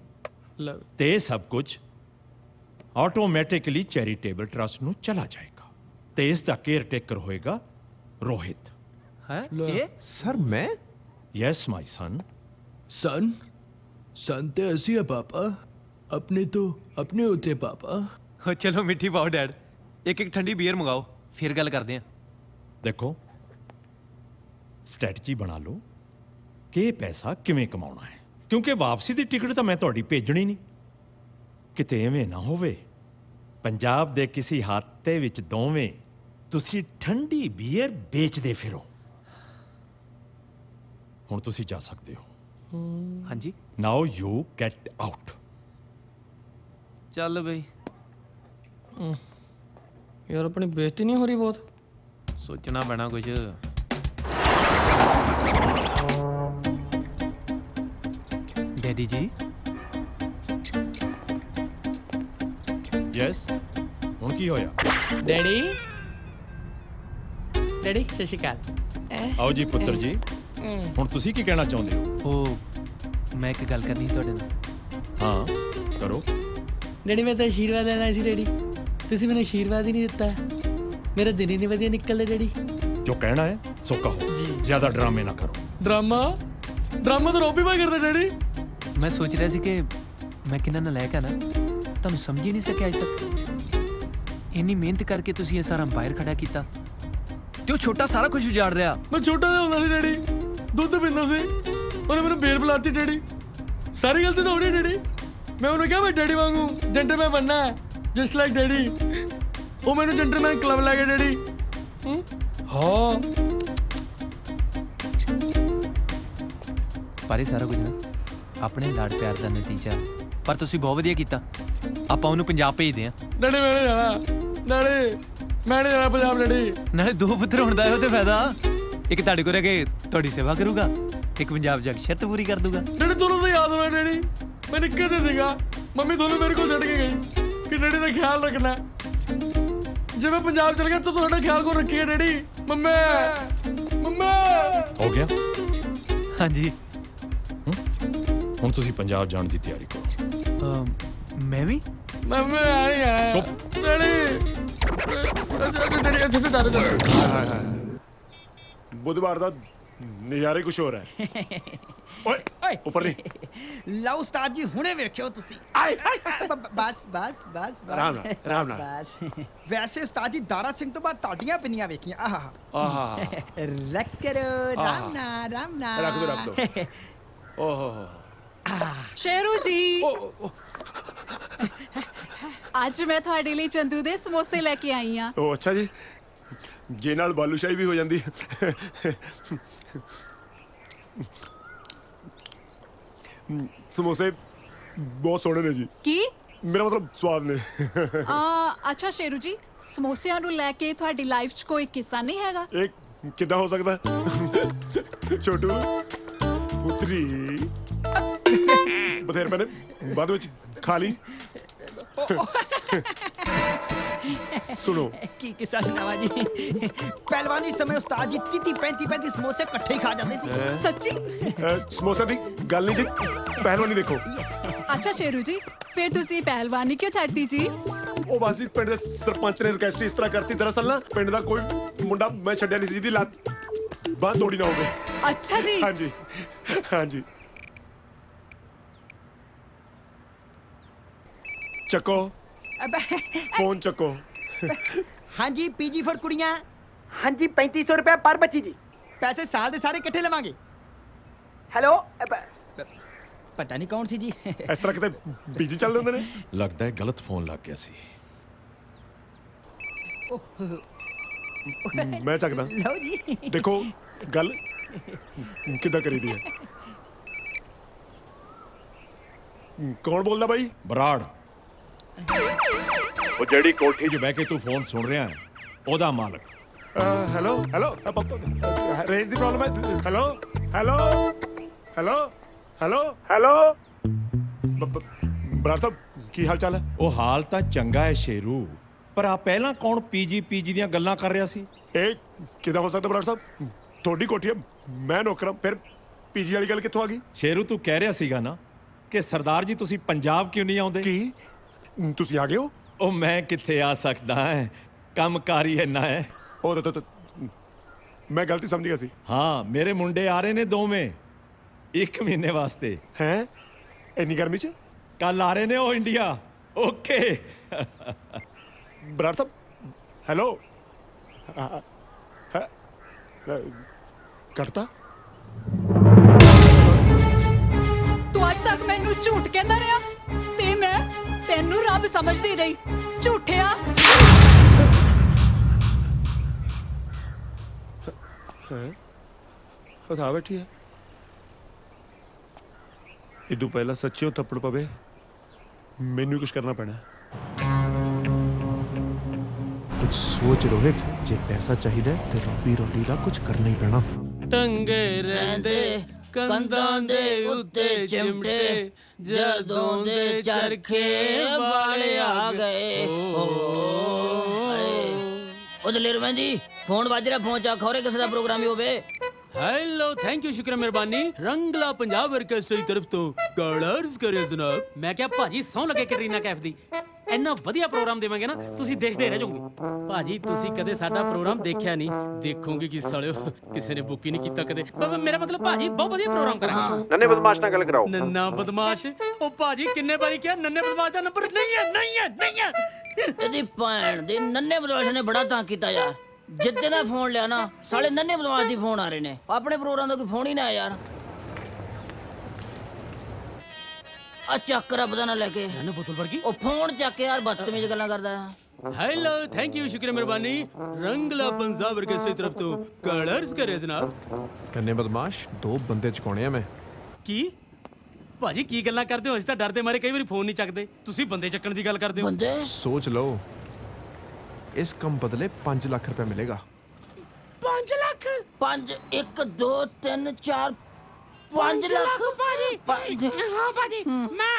ਤੇ ਇਹ ਸਭ ਕੁਝ ਆਟੋਮੈਟਿਕਲੀ ਚੈਰੀਟੇਬਲ ਟਰਸਟ ਨੂੰ ਚਲਾ ਜਾਏਗਾ ਤੇ ਇਸ ਦਾ ਕੇਅਰ ਟੇਕਰ ਹੋਏਗਾ ਰੋਹਿਤ। ਹੈ ਇਹ? ਸਰ ਮੈਂ? ਯੈਸ ਮਾਈ ਸਨ। सन सन ते ऐसी है पापा, अपने तो अपने होते पापा। ਹੋ ਚਲੋ ਮਿੱਠੀ ਪਾਓ ਡੈਡ, ਇੱਕ ਠੰਡੀ ਬੀਅਰ ਮੰਗਾਓ, ਫਿਰ ਗੱਲ ਕਰਦੇ ਹਾਂ। ਦੇਖੋ, ਸਟ੍ਰੈਟਜੀ ਬਣਾ ਲਓ ਕਿ ਇਹ ਪੈਸਾ ਕਿਵੇਂ ਕਮਾਉਣਾ ਹੈ, ਕਿਉਂਕਿ ਵਾਪਸੀ ਦੀ ਟਿਕਟ ਤਾਂ ਮੈਂ ਤੁਹਾਡੀ ਭੇਜਣੀ ਨਹੀਂ। ਕਿਤੇ ਐਵੇਂ ਨਾ ਹੋਵੇ ਪੰਜਾਬ ਦੇ ਕਿਸੇ ਹਾਤੇ ਵਿੱਚ ਦੋਵੇਂ ਤੁਸੀਂ ਠੰਡੀ ਬੀਅਰ ਵੇਚਦੇ ਫਿਰੋ। ਹੁਣ ਤੁਸੀਂ ਜਾ ਸਕਦੇ ਹੋ। ਹਾਂਜੀ ਨਾਓ ਯੂ ਗੈਟ ਆਊਟ। ਚੱਲ ਬਈ। यार अपनी बेइज्जती नहीं हो रही बहुत? ਸੋਚਣਾ ਪੈਣਾ ਕੁਝ। ਡੈਡੀ ਜੀ। ਯੈਸ, ਹੁਣ ਕੀ ਹੋਇਆ? डैडी डैडी सत श्री अकाल। ਆਓ ਜੀ ਪੁੱਤਰ ਜੀ, ਹੁਣ ਤੁਸੀਂ ਕੀ ਕਹਿਣਾ ਚਾਹੁੰਦੇ ਹੋ? ਉਹ ਮੈਂ ਇੱਕ ਗੱਲ ਕਰਨੀ ਸੀ ਤੁਹਾਡੇ ਨਾਲ। ਹਾਂ ਕਰੋ। डैडी मैं तो आशीर्वाद लेना सी डैडी, ਤੁਸੀਂ ਮੈਨੂੰ ਆਸ਼ੀਰਵਾਦ ਹੀ ਨਹੀਂ ਦਿੱਤਾ। ਮੇਰਾ ਦਿਨ ਹੀ ਨਹੀਂ ਵਧੀਆ ਨਿਕਲਦਾ ਡੈਡੀ। ਜੋ ਕਹਿਣਾ ਹੈ ਸੋ ਕਹੋ ਜੀ, ਜ਼ਿਆਦਾ ਡਰਾਮੇ ਨਾ ਕਰੋ। ਡਰਾਮਾ ਤਾਂ ਰੋਬੀ ਭਾਈ ਕਰਦਾ ਡੈਡੀ। ਮੈਂ ਸੋਚ ਰਿਹਾ ਸੀ ਕਿ ਮੈਂ ਕਿੰਨਾ ਨਲਾਇਕ ਆ ਨਾ, ਤੁਹਾਨੂੰ ਸਮਝ ਹੀ ਨਹੀਂ ਸਕਿਆ ਅੱਜ ਤੱਕ। ਇੰਨੀ ਮਿਹਨਤ ਕਰਕੇ ਤੁਸੀਂ ਇਹ ਸਾਰਾ ਅੰਪਾਇਰ ਖੜਾ ਕੀਤਾ ਤੇ ਉਹ ਛੋਟਾ ਸਾਰਾ ਕੁਝ ਉਜਾੜ ਰਿਹਾ। ਮੈਂ ਛੋਟਾ ਜਿਹਾ ਹੁੰਦਾ ਸੀ ਡੈਡੀ, ਦੁੱਧ ਪੀਂਦਾ ਸੀ, ਉਹਨੇ ਮੈਨੂੰ ਬੇਰ ਬੁਲਾਤੀ ਡੈਡੀ। ਸਾਰੀ ਗਲਤੀ ਤਾਂ ਉਹਦੀ ਡੈਡੀ। ਮੈਂ ਉਹਨੂੰ ਕਿਹਾ ਮੈਂ ਡੈਡੀ ਵਾਂਗੂ ਜੈਂਟਲਮੈਨ ਬਣਨਾ ਹੈ, ਜਸਟ ਲਾਈਕ ਡੈਡੀ। ਉਹ ਮੈਨੂੰ ਜੈਂਟਲਮੈਨ ਕਲੱਬ ਲੈ ਗਿਆ ਡੈਡੀ। ਹਾਂ ਪਰ ਇਹ ਸਾਰਾ ਕੁਝ ਨਾ ਆਪਣੇ ਲਾਡ ਪਿਆਰ ਦਾ ਨਤੀਜਾ। ਪਰ ਤੁਸੀਂ ਬਹੁਤ ਵਧੀਆ ਕੀਤਾ। ਆਪਾਂ ਉਹਨੂੰ ਪੰਜਾਬ ਭੇਜਦੇ ਹਾਂ। ਡੈਡੀ ਮੈਂ ਨਹੀਂ ਜਾਣਾ, ਡੈਡੀ ਮੈਂ ਨਹੀਂ ਜਾਣਾ ਪੰਜਾਬ ਡੈਡੀ। ਨਾਲੇ 2 ਪੁੱਤਰ ਹੁੰਦਾ ਹੈ ਉਹਦੇ ਫਾਇਦਾ। ਇੱਕ ਤੁਹਾਡੇ ਕੋਲ ਰਹਿ ਕੇ ਤੁਹਾਡੀ ਸੇਵਾ ਕਰੂਗਾ, ਇੱਕ ਪੰਜਾਬ ਜਾ ਕੇ ਸ਼ਰਤ ਪੂਰੀ ਕਰ ਦੂਗਾ। ਡੈਡੀ ਤੁਹਾਨੂੰ ਤਾਂ ਯਾਦ ਹੋਣਾ ਡੈਡੀ, ਮੈਂ ਨਿੱਕੇ ਤੇ ਸੀਗਾ, ਮੰਮੀ ਤੁਹਾਨੂੰ ਮੇਰੇ ਕੋਲ ਛੱਡ ਕੇ ਗਈ ਕਿ ਡੈਡੀ ਦਾ ਖਿਆਲ ਰੱਖਣਾ। ਜੇ ਮੈਂ ਪੰਜਾਬ ਚਲ ਗਿਆ ਤਾਂ ਤੁਹਾਡਾ ਖਿਆਲ ਕੌਣ ਰੱਖੇਗਾ ਡੈਡੀ? ਮੰਮਾ ਹੋ ਗਿਆ? ਹਾਂਜੀ। ਹੁਣ ਤੁਸੀਂ ਪੰਜਾਬ ਜਾਣ ਦੀ ਤਿਆਰੀ ਕਰੋ। ਮੈਂ ਵੀ? ਮੰਮਾ ਆਈ ਆ ਡੈਡੀ। ਡੈਡੀ ਇੱਥੇ ਸੇ ਦਾਰੂ बुधवार का नज़ारे कुछ हो रहा है। ओए ऊपर नहीं। ਲਓ ਉਸਤਾਦ ਜੀ ਹੁਣੇ ਵੇਖਿਓ ਤੁਸੀਂ आए आए ਬਸ ਬਸ ਬਸ ਆਰਾਮ ਨਾਲ, ਆਰਾਮ ਨਾਲ। ਬਸ ਵੈਸੇ ਉਸਤਾਦ ਜੀ ਦਾਰਾ ਸਿੰਘ ਤੋਂ ਬਾਅਦ ਤੁਹਾਡੀਆਂ ਪਿੰਨੀਆਂ ਵੇਖੀਆਂ ਆਹਾ आहा ਰੱਖ ਕਰੋ ਰਾਮ ਨਾਲ ਰਾਮ ਨਾਲ रख दो ओहो ਸ਼ੇਰੂ ਜੀ ओ, ओ, ਅੱਜ ਮੈਂ ਤੁਹਾਡੇ ਲਈ ਚੰਦੂ ਦੇ ਸਮੋਸੇ ਲੈ ਕੇ ਆਈ ਆ ओ अच्छा जी जे नाल बालूशाही भी हो जाती समोसे बहुत सोहने ने जी ਕੀ मेरा मतलब स्वाद ने ਅੱਛਾ ਸ਼ੇਰੂ ਜੀ ਸਮੋਸਿਆਂ ਨੂੰ ਲੈ ਕੇ ਤੁਹਾਡੀ ਲਾਈਫ 'ਚ ਕੋਈ ਕਿੱਸਾ ਨਹੀਂ ਹੈਗਾ एक कितना हो सकता है छोटू पुत्री बथेर मैंने बाद में खा ली सुनो ਕੀ ਕਿੱਸਾ ਸੁਣਾਵਾ ਜੀ ਪਹਿਲਵਾਨੀ ਸਮੇਂ ਉਸਤਾਦ ਜੀ 30 35 ਸਮੋਸੇ ਇਕੱਠੇ ਹੀ ਖਾ ਜਾਂਦੇ ਸੀ ਸੱਚੀ समोसे की गल नहीं जी पहलवानी देखो ਅੱਛਾ ਸ਼ੇਰੂ ਜੀ ਫਿਰ ਤੁਸੀਂ ਪਹਿਲਵਾਨੀ ਕਿਉਂ ਛੱਡਤੀ ਜੀ ਉਹ ਬਸ ਜੀ ਪਿੰਡ ਦੇ ਸਰਪੰਚ ਨੇ ਰਿਕਵੈਸਟ ਇਸ ਤਰ੍ਹਾਂ ਕਰਤੀ ਦਰਅਸਲ ਨਾ ਪਿੰਡ ਦਾ ਕੋਈ ਮੁੰਡਾ ਮੈਂ ਛੱਡਿਆ ਨਹੀਂ ਸੀ ਜਿਹਦੀ ਲੱਤ ਬਾਂਹ ਤੋੜੀ ਨਾ ਹੋਵੇ ਅੱਛਾ ਜੀ ਹਾਂਜੀ ਹਾਂਜੀ ਚੱਕੋ ਫੋਨ ਚੱਕੋ ਹਾਂਜੀ ਪੀਜੀ ਫॉर ਕੁੜੀਆਂ ਹਾਂਜੀ 3500 ਰੁਪਏ ਪਰ ਬੱਚੀ ਜੀ ਪੈਸੇ ਸਾਲ ਦੇ ਸਾਰੇ ਇਕੱਠੇ ਲਵਾਂਗੇ ਹੈਲੋ ਪਤਾ ਨਹੀਂ ਕੌਣ ਸੀ ਜੀ ਇਸ ਤਰ੍ਹਾਂ ਕਿਤੇ ਬਿਜੀ ਚੱਲਦੇ ਹੁੰਦੇ ਨੇ ਲੱਗਦਾ ਹੈ ਗਲਤ ਫੋਨ ਲੱਗ ਗਿਆ ਸੀ। ਮੈਂ ਚੱਕਦਾ ਲਓ ਜੀ ਦੇਖੋ ਗੱਲ ਕਿੱਦਾਂ ਕਰੀਦੀ ਹੈ ਕੌਣ ਬੋਲਦਾ ਬਾਈ ਬਰਾੜ ਉਹ ਜਿਹੜੀ ਕੋਠੀ 'ਚ ਬਹਿ ਕੇ ਤੂੰ ਫੋਨ ਸੁਣ ਰਿਹਾ ਹੈ ਉਹਦਾ ਮਾਲਕ। ਹੈਲੋ ਹੈਲੋ ਰੇਂਜ ਦੀ ਪ੍ਰੋਬਲਮ ਹੈ hello hello hello hello hello Brar ਸਾਹਿਬ ਕੀ ਹਾਲ ਚਾਲ ਹੈ? ਉਹ ਹਾਲ ਤਾਂ ਚੰਗਾ ਹੈ ਸ਼ੇਰੂ ਪਰ ਆ ਪਹਿਲਾਂ ਕੌਣ ਪੀਜੀ ਦੀਆਂ ਗੱਲਾਂ ਕਰ ਰਿਹਾ ਸੀ? ਇਹ ਕਿਦਾਂ ਹੋ ਸਕਦਾ ਬਰਾੜ ਸਾਹਿਬ ਤੁਹਾਡੀ ਕੋਠੀ ਹੈ ਮੈਂ ਨੌਕਰਾਂ ਫਿਰ ਪੀਜੀ ਵਾਲੀ ਗੱਲ ਕਿੱਥੋਂ ਆ ਗਈ? ਸ਼ੇਰੂ ਤੂੰ ਕਹਿ ਰਿਹਾ ਸੀਗਾ ਨਾ ਕਿ ਸਰਦਾਰ ਜੀ ਤੁਸੀਂ ਪੰਜਾਬ ਕਿਉਂ ਨਹੀਂ ਆਉਂਦੇ? ਕੀ ਤੁਸੀਂ ਆ ਗਏ ਹੋ? ਉਹ ਮੈਂ ਕਿੱਥੇ ਆ ਸਕਦਾ ਹੈ ਕੰਮਕਾਰੀ ਇੰਨਾ ਹੈ। ਉਹ ਮੈਂ ਗਲਤੀ ਸਮਝ ਗਿਆ ਸੀ। ਹਾਂ ਮੇਰੇ ਮੁੰਡੇ ਆ ਰਹੇ ਨੇ ਦੋਵੇਂ 1 ਮਹੀਨੇ ਵਾਸਤੇ। ਹੈ ਇੰਨੀ ਗਰਮੀ 'ਚ? ਕੱਲ ਆ ਰਹੇ ਨੇ ਉਹ ਇੰਡੀਆ। ਓਕੇ ਬਰਾੜ ਸਾਹਿਬ ਹੈਲੋ ਕੱਟਤਾ ਤੂੰ ਅੱਜ ਤੱਕ ਮੈਨੂੰ ਝੂਠ ਕਹਿੰਦਾ ਰਿਹਾ ਤੇ ਮੈਂ ਤੈਨੂੰ ਰੱਬ ਸਮਝਦੀ ਰਹੀ ਝੂਠਿਆ ਖੁਦਾ ਬੈਠੀ ਹੈ ਇਦੋਂ ਪਹਿਲਾਂ ਸੱਚਿਓ ਥੱਪੜ ਪਵੇ ਮੈਨੂੰ ਕੁਝ ਕਰਨਾ ਪੈਣਾ। कुछ सोच रोहित जे पैसा चाहिए तो रोटी रोटी का कुछ करना ही पैना। ਟੰਗੇ ਰਹਿੰਦੇ ਕੰਧਾਂ ਦੇ ਉੱਤੇ ਚਿਮਟੇ ਜਦੋਂ ਦੇ ਚਰਖੇ ਵਾਲੇ ਆ ਗਏ ਉਹ ਦਲੇਰ ਮੈਂ ਜੀ ਫੋਨ ਵੱਜ ਰਿਹਾ ਫੋਨ ਚਾ ਖੋਰੇ ਕਿਸੇ ਦਾ ਪ੍ਰੋਗਰਾਮ ਹੀ ਹੋਵੇ। ਹੈਲੋ ਥੈਂਕ ਯੂ ਸ਼ੁਕਰ ਮਿਹਰਬਾਨੀ ਰੰਗਲਾ ਪੰਜਾਬ ਆਰਕੈਸਟਰਾ ਦੀ ਤਰਫ ਤੋਂ ਕਲਰਸ ਕਰਿਓ ਜਨਾਬ। ਮੈਂ ਕਿਹਾ ਭਾਜੀ ਸੌਂ ਲੱਗੇ ਕੈਟਰੀਨਾ ਕੈਫ ਦੀ ਇੰਨਾ ਵਧੀਆ ਪ੍ਰੋਗਰਾਮ ਦੇਵਾਂਗੇ ਨਾ ਤੁਸੀਂ ਦੇਖਦੇ ਰਹਿ ਜਾਓਗੇ। ਭਾਜੀ ਤੁਸੀਂ ਕਦੇ ਸਾਡਾ ਪ੍ਰੋਗਰਾਮ ਦੇਖਿਆ ਨਹੀਂ ਦੇਖੋਗੇ ਕਿ ਸਾਲਿਓ ਕਿਸੇ ਨੇ ਬੁੱਕ ਹੀ ਨਹੀਂ ਕੀਤਾ ਕਦੇ। ਮੇਰਾ ਮਤਲਬ ਭਾਜੀ ਬਹੁਤ ਵਧੀਆ ਪ੍ਰੋਗਰਾਮ ਕਰਾਂਗੇ। नन्हे बदमाश ना गल कराओ। ਨੰਨਾ ਬਦਮਾਸ਼ ਉਹ ਭਾਜੀ ਕਿੰਨੇ ਵਾਰੀ ਕਿਹਾ ਨੰਨੇ ਬਦਮਾਸ਼ ਦਾ ਨੰਬਰ ਨਹੀਂ ਹੈ ਨਹੀਂ ਹੈ ਨਹੀਂ ਹੈ। ਇਹਦੀ ਭੈਣ ਦੇ ਨੰਨੇ ਬਦਮਾਸ਼ ਨੇ ਬੜਾ ਤੰਗ ਕੀਤਾ ਯਾਰ ਜਿੱਦੇ ਦਾ ਫੋਨ ਲਿਆ ਨਾ ਸਾਲੇ ਨੰਨੇ ਬਦਮਾਸ਼ ਦੀ ਫੋਨ ਆ ਰਹੇ ਨੇ ਆਪਣੇ ਪ੍ਰੋਗਰਾਮ ਦਾ ਕੋਈ ਫੋਨ ਹੀ ਨਾ ਆਇਆ ਯਾਰ। ਆ ਚੱਕ ਰੱਬ ਦਾ ਨਾ ਲੈ ਕੇ ਨੰਨੇ ਬੋਤਲ ਵਰਗੀ ਉਹ ਫੋਨ ਚੱਕ ਯਾਰ ਬਦਤਮੀਜ਼ ਗੱਲਾਂ ਕਰਦਾ। हेलो थैंक यू शुक्रिया मेहरबानी रंगला पंजाब आर्केस्ट्रा की तरफ तो कलर्स करे जनाब। नन्हे बदमाश 2 बंदे चुकाने मैं की ਭਾਜੀ ਕੀ ਗੱਲਾਂ ਕਰਦੇ ਹੋ ਅਸੀਂ ਤਾਂ ਡਰਦੇ ਮਾਰੇ ਕਈ ਵਾਰੀ ਫੋਨ ਨਹੀਂ ਚੱਕਦੇ ਤੁਸੀਂ ਬੰਦੇ ਚੱਕਣ ਦੀ ਗੱਲ ਕਰਦੇ ਹੋ। ਬੰਦੇ सोच लो इस कम बदले 5 लाख रुपया मिलेगा। 5 ਲੱਖ 5 1 2 3 4 5 ਲੱਖ ਭਾਜੀ ਹਾਂ ਭਾਜੀ ਮੈਂ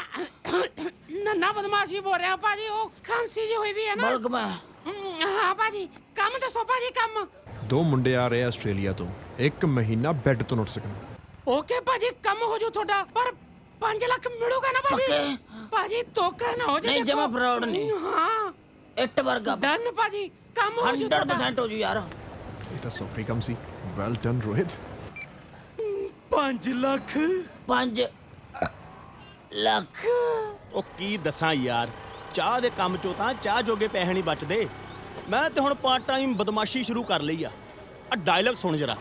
ਨੰਨਾ ਬਦਮਾਸ਼ੀ ਬੋਲ ਰਿਹਾ ਭਾਜੀ ਉਹ ਖਾਂਸੀ ਜੀ ਹੋਈ ਵੀ ਹੈ ਨਾ ਬਲਕ ਮੈਂ ਹਾਂ ਭਾਜੀ ਕੰਮ ਦੱਸੋ ਭਾਜੀ ਕੰਮ। 2 मुंडे आ रहे हैं आस्ट्रेलिया तो 1 महीना बेड तो नहीं उठ सकना। ਓਕੇ ਭਾਜੀ ਕੰਮ ਹੋ ਜੂ ਤੁਹਾਡਾ ਪਰ 5 ਲੱਖ ਮਿਲੂਗਾ ਨਾ ਭਾਜੀ? ਭਾਜੀ ਧੋਖਾ ਨਾ ਹੋ ਜਾਏ। ਨਹੀਂ ਜਮਾ ਫਰਾਡ ਨਹੀਂ ਹਾਂ ਇੱਟ ਵਰਗਾ ਡਨ ਭਾਜੀ ਕੰਮ ਹੋ ਜੂ 100% ਹੋ ਜੂ ਯਾਰ। ਇਹ ਤਾਂ 100 ਰੁਪਏ ਕਮ ਸੀ। Well done Rohit. 5 ਲੱਖ 5 ਲੱਖ। ਉਹ ਕੀ ਦੱਸਾਂ ਯਾਰ, ਚਾਹ ਦੇ ਕੰਮ ਚੋਂ ਤਾਂ ਚਾਹ ਜੋਗੇ ਪੈਸੇ ਨਹੀਂ ਬਚਦੇ। ਮੈਂ ਤੇ ਹੁਣ ਪਾਰਟ ਟਾਈਮ ਬਦਮਾਸ਼ੀ ਸ਼ੁਰੂ ਕਰ ਲਈ ਆ ਡਾਇਲੌਗ ਸੁਣ ਜਰਾ।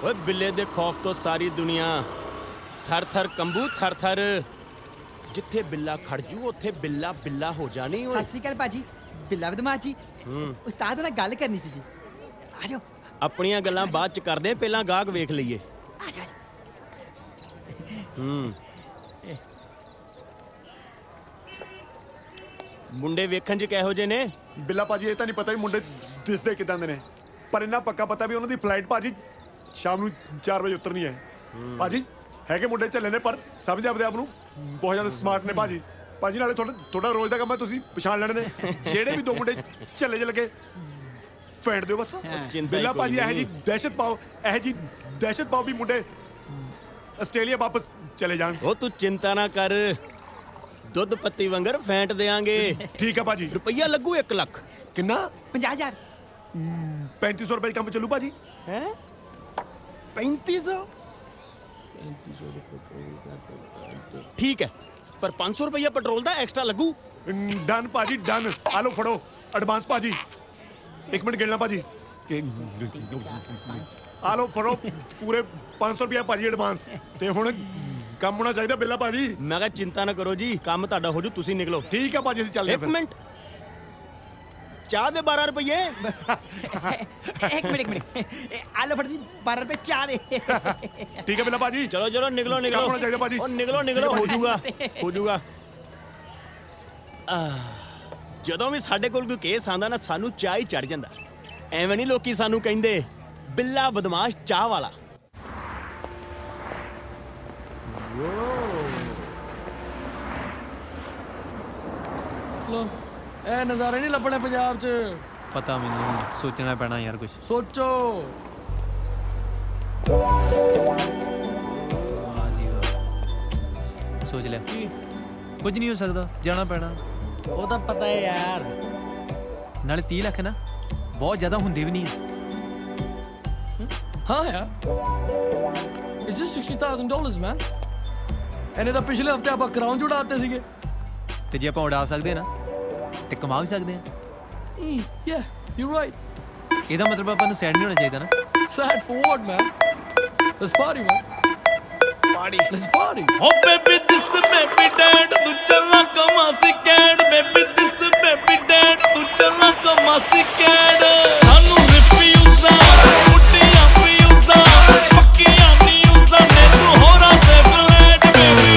ਓਏ ਬਿੱਲੇ ਦੇ ਖੌਫ ਤੋਂ ਸਾਰੀ ਦੁਨੀਆ ਥਰ ਥਰ ਕੰਬੂ ਥਰ ਥਰ। ਜਿੱਥੇ ਬਿੱਲਾ ਖੜ ਜੂ ਉੱਥੇ ਬਿੱਲਾ ਬਿੱਲਾ ਹੋ ਜਾਣੀ। ਓਏ ਸਤਿ ਸ਼੍ਰੀ ਅਕਾਲ ਭਾਜੀ। ਬਿੱਲਾ ਬਦਮਾਸ਼ ਜੀ, ਉਸਤਾਦ ਨਾਲ ਗੱਲ ਕਰਨੀ ਸੀ ਜੀ। ਆ ਜਾਓ। ਆਪਣੀਆਂ ਗੱਲਾਂ ਬਾਅਦ ਚ ਕਰਦੇ, ਪਹਿਲਾਂ ਗਾਹਕ ਵੇਖ ਲਈਏ। ਆ ਜਾਓ। ਮੁੰਡੇ ਵੇਖਣ ਚ ਕਿਹੋ ਜਿਹੇ ਨੇ? ਬਿੱਲਾ ਭਾਜੀ ਇਹ ਤਾਂ ਨਹੀਂ ਪਤਾ ਵੀ ਮੁੰਡੇ ਦਿਸਦੇ ਕਿਦਾਂ ਦੇ ਨੇ, ਪਰ ਇੰਨਾ ਪੱਕਾ ਪਤਾ ਵੀ ਉਹਨਾਂ ਦੀ ਫਲਾਈਟ ਭਾਜੀ ਸ਼ਾਮ ਨੂੰ 4 ਵਜੇ ਉਤਰਨੀ ਹੈ। ਭਾਜੀ ਹੈਗੇ ਮੁੰਡੇ ਝੱਲੇ ਨੇ, ਪਰ ਸਮਝ ਆਪਦੇ ਆਪ ਨੂੰ ਬਹੁਤ ਜ਼ਿਆਦਾ ਸਮਾਰਟ ਨੇ ਭਾਜੀ। ਭਾਜੀ ਨਾਲੇ ਤੁਹਾਡਾ ਰੋਜ਼ ਦਾ ਕੰਮ ਹੈ, ਤੁਸੀਂ ਪਛਾਣ ਲੈਣੇ ਨੇ। ਜਿਹੜੇ ਵੀ 2 ਮੁੰਡੇ ਝੱਲੇ 'ਚ ਲੱਗੇ ਫੈਂਟ ਦਿਓ ਬਸ। ਬਿੱਲਾ ਭਾਜੀ ਇਹੋ ਜੀ ਦਹਿਸ਼ਤ ਪਾਓ ਵੀ ਮੁੰਡੇ ਆਸਟ੍ਰੇਲੀਆ ਵਾਪਸ ਚਲੇ ਜਾਣ। ਉਹ ਤੂੰ ਚਿੰਤਾ ਨਾ ਕਰ, ਦੁੱਧ ਪੱਤੀ ਵਾਂਗਰ ਫੈਂਟ ਦੇਾਂਗੇ। ਠੀਕ ਆ ਭਾਜੀ। ਰੁਪਈਆ ਲੱਗੂ 1 ਲੱਖ। ਕਿੰਨਾ? 50,000। 3500 ਰੁਪਏ ਕੰਮ ਚੱਲੂ ਭਾਜੀ। ਹੈ 3500? ਠੀਕ ਹੈ, ਪਰ 500 ਰੁਪਈਆ ਪੈਟਰੋਲ ਦਾ ਐਕਸਟਰਾ ਲੱਗੂ। ਡਨ ਭਾਜੀ ਡਨ। ਆ ਲਓ ਫੜੋ ਐਡਵਾਂਸ ਭਾਜੀ। 1 ਮਿੰਟ ਗਿਣਨਾ ਭਾਜੀ। ਆ ਲਓ ਫੜੋ ਪੂਰੇ 500 ਰੁਪਇਆ ਭਾਜੀ ਐਡਵਾਂਸ। ਤੇ ਹੁਣ ਕੰਮ ਹੋਣਾ ਚਾਹੀਦਾ ਬਿੱਲਾ ਭਾਜੀ। ਮੈਂ ਕਿਹਾ ਚਿੰਤਾ ਨਾ ਕਰੋ ਜੀ, ਕੰਮ ਤੁਹਾਡਾ ਹੋ ਜੂ, ਤੁਸੀਂ ਨਿਕਲੋ। ਠੀਕ ਆ ਭਾਜੀ, ਅਸੀਂ ਚੱਲਦੇ ਹਾਂ। 1 ਮਿੰਟ, ਚਾਹ ਦੇ 12 ਰੁਪਏ। 1 ਮਿੰਟ। ਆ ਲਓ ਫੜ ਜੀ 12 ਰੁਪਏ ਚਾਹ ਦੇ। ਠੀਕ ਹੈ ਬਿੱਲਾ ਭਾਜੀ। ਚਲੋ ਚਲੋ ਨਿਕਲੋ ਨਿਕਲੋ। ਕੰਮ ਹੋਣਾ ਚਾਹੀਦਾ ਭਾਜੀ। ਉਹ ਨਿਕਲੋ ਹੋ ਜਾਊਗਾ। ਜਦੋਂ ਵੀ ਸਾਡੇ ਕੋਲ ਕੋਈ ਕੇਸ ਆਂਦਾ ਨਾ, ਸਾਨੂੰ ਚਾਹ ਹੀ ਚੜ ਜਾਂਦਾ। ਐਵੇਂ ਨਹੀਂ ਲੋਕੀ ਸਾਨੂੰ ਕਹਿੰਦੇ ਬਿੱਲਾ ਬਦਮਾਸ਼ ਚਾਹ ਵਾਲਾ। ਲੋ ਇਹ ਨਜ਼ਾਰੇ ਨਹੀਂ ਲੱਭਣੇ ਪੰਜਾਬ 'ਚ। ਪਤਾ ਮੈਨੂੰ, ਸੋਚਣਾ ਪੈਣਾ ਯਾਰ ਕੁਝ। ਸੋਚੋ। ਸੋਚ ਲਿਆ ਕੁਝ ਨਹੀਂ ਹੋ ਸਕਦਾ, ਜਾਣਾ ਪੈਣਾ। ਉਹ ਤਾਂ ਪਤਾ ਹੈ ਯਾਰ। ਨਾਲੇ 30 ਲੱਖ ਨਾ ਬਹੁਤ ਜ਼ਿਆਦਾ ਹੁੰਦੇ ਵੀ ਨਹੀਂ। ਹਾਂ ਯਾਰ, it's just $60,000 man। ਇਹਨੇ ਤਾਂ ਪਿਛਲੇ ਹਫਤੇ ਆਪਾਂ ਕਰਾਉਣ ਜੁੜਾਤੇ ਸੀਗੇ। ਤੇ ਜੇ ਆਪਾਂ ਉਡਾ ਸਕਦੇ ਨਾ ਤੇ ਕਮਾ ਵੀ ਸਕਦੇ ਆ। Yeah, you're right। ਇਹਦਾ ਮਤਲਬ ਆਪਾਂ ਨੂੰ ਸੈਡ ਨਹੀਂ ਹੋਣਾ ਚਾਹੀਦਾ ਨਾ। Sad for what man? Let's party man। Let's party। Oh baby this baby dad, तू चलना कमासी CAD. Baby this baby dad, तू चलना कमासी कैड। सानू रिपी उसा मुट्टियां भी उसा पक्कियां नी उसा ने तू होरा से फ्लैट। Baby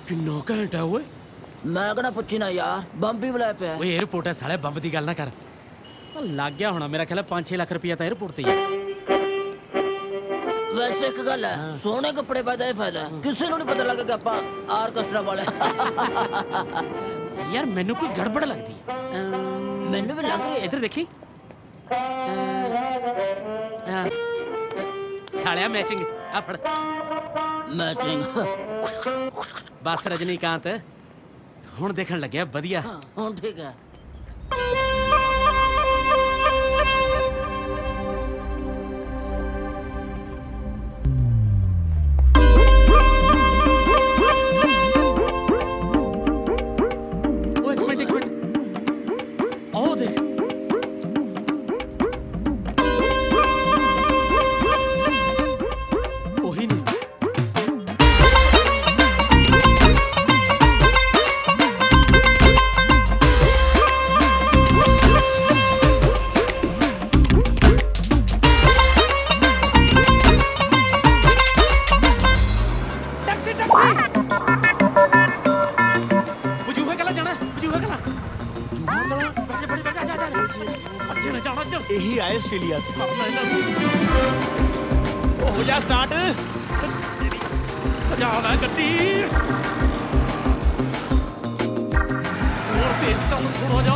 ਕਿੰਨਾ ਘੰਟਾ ਓਏ। ਮੈਂ ਕਿਹੜਾ ਪੁੱਛੀ ਨਾ ਯਾਰ, ਬੰਬ ਹੀ ਬੁਲਾਇਆ ਪਿਆ। ਓਏ 에어ਪੋਰਟ ਹੈ ਸਾਲੇ, ਬੰਬ ਦੀ ਗੱਲ ਨਾ ਕਰ। ਲੱਗ ਗਿਆ ਹੋਣਾ ਮੇਰਾ ਖਿਆਲ 5-6 ਲੱਖ ਰੁਪਇਆ ਤਾਂ 에어ਪੋਰਟ ਤੇ ਹੀ ਹੈ। ਵੈਸੇ ਇੱਕ ਗੱਲ ਹੈ, ਸੋਹਣੇ ਕੱਪੜੇ ਪਾਇਆ ਇਹ ਫਾਇਦਾ, ਕਿਸੇ ਨੂੰ ਨਹੀਂ ਪਤਾ ਲੱਗੇਗਾ ਆਪਾਂ ਆਰਕੈਸਟਰਾ ਵਾਲੇ। ਯਾਰ ਮੈਨੂੰ ਕੋਈ ਗੜਬੜ ਲੱਗਦੀ। ਮੈਨੂੰ ਵੀ ਲੱਗ ਰਹੀ ਹੈ। ਇੱਧਰ ਦੇਖੀ ਸਾਲਿਆ ਮੈਚਿੰਗ ਆ ਫੜ ਮੈਚਿੰਗ ਬਸ ਰਜਨੀਕਾਂਤ ਹੁਣ ਦੇਖਣ ਲੱਗਿਆ ਵਧੀਆ ਹੁਣ ਠੀਕ ਹੈ। यही आए ऑस्ट्रेलिया से हो जा स्टार्ट ਪੰਜਾਬ ਹੈ ਗੱਡੀ ਹੋਰ ਤੇਜ਼ ਚੱਲ ਥੋੜਾ ਜਾ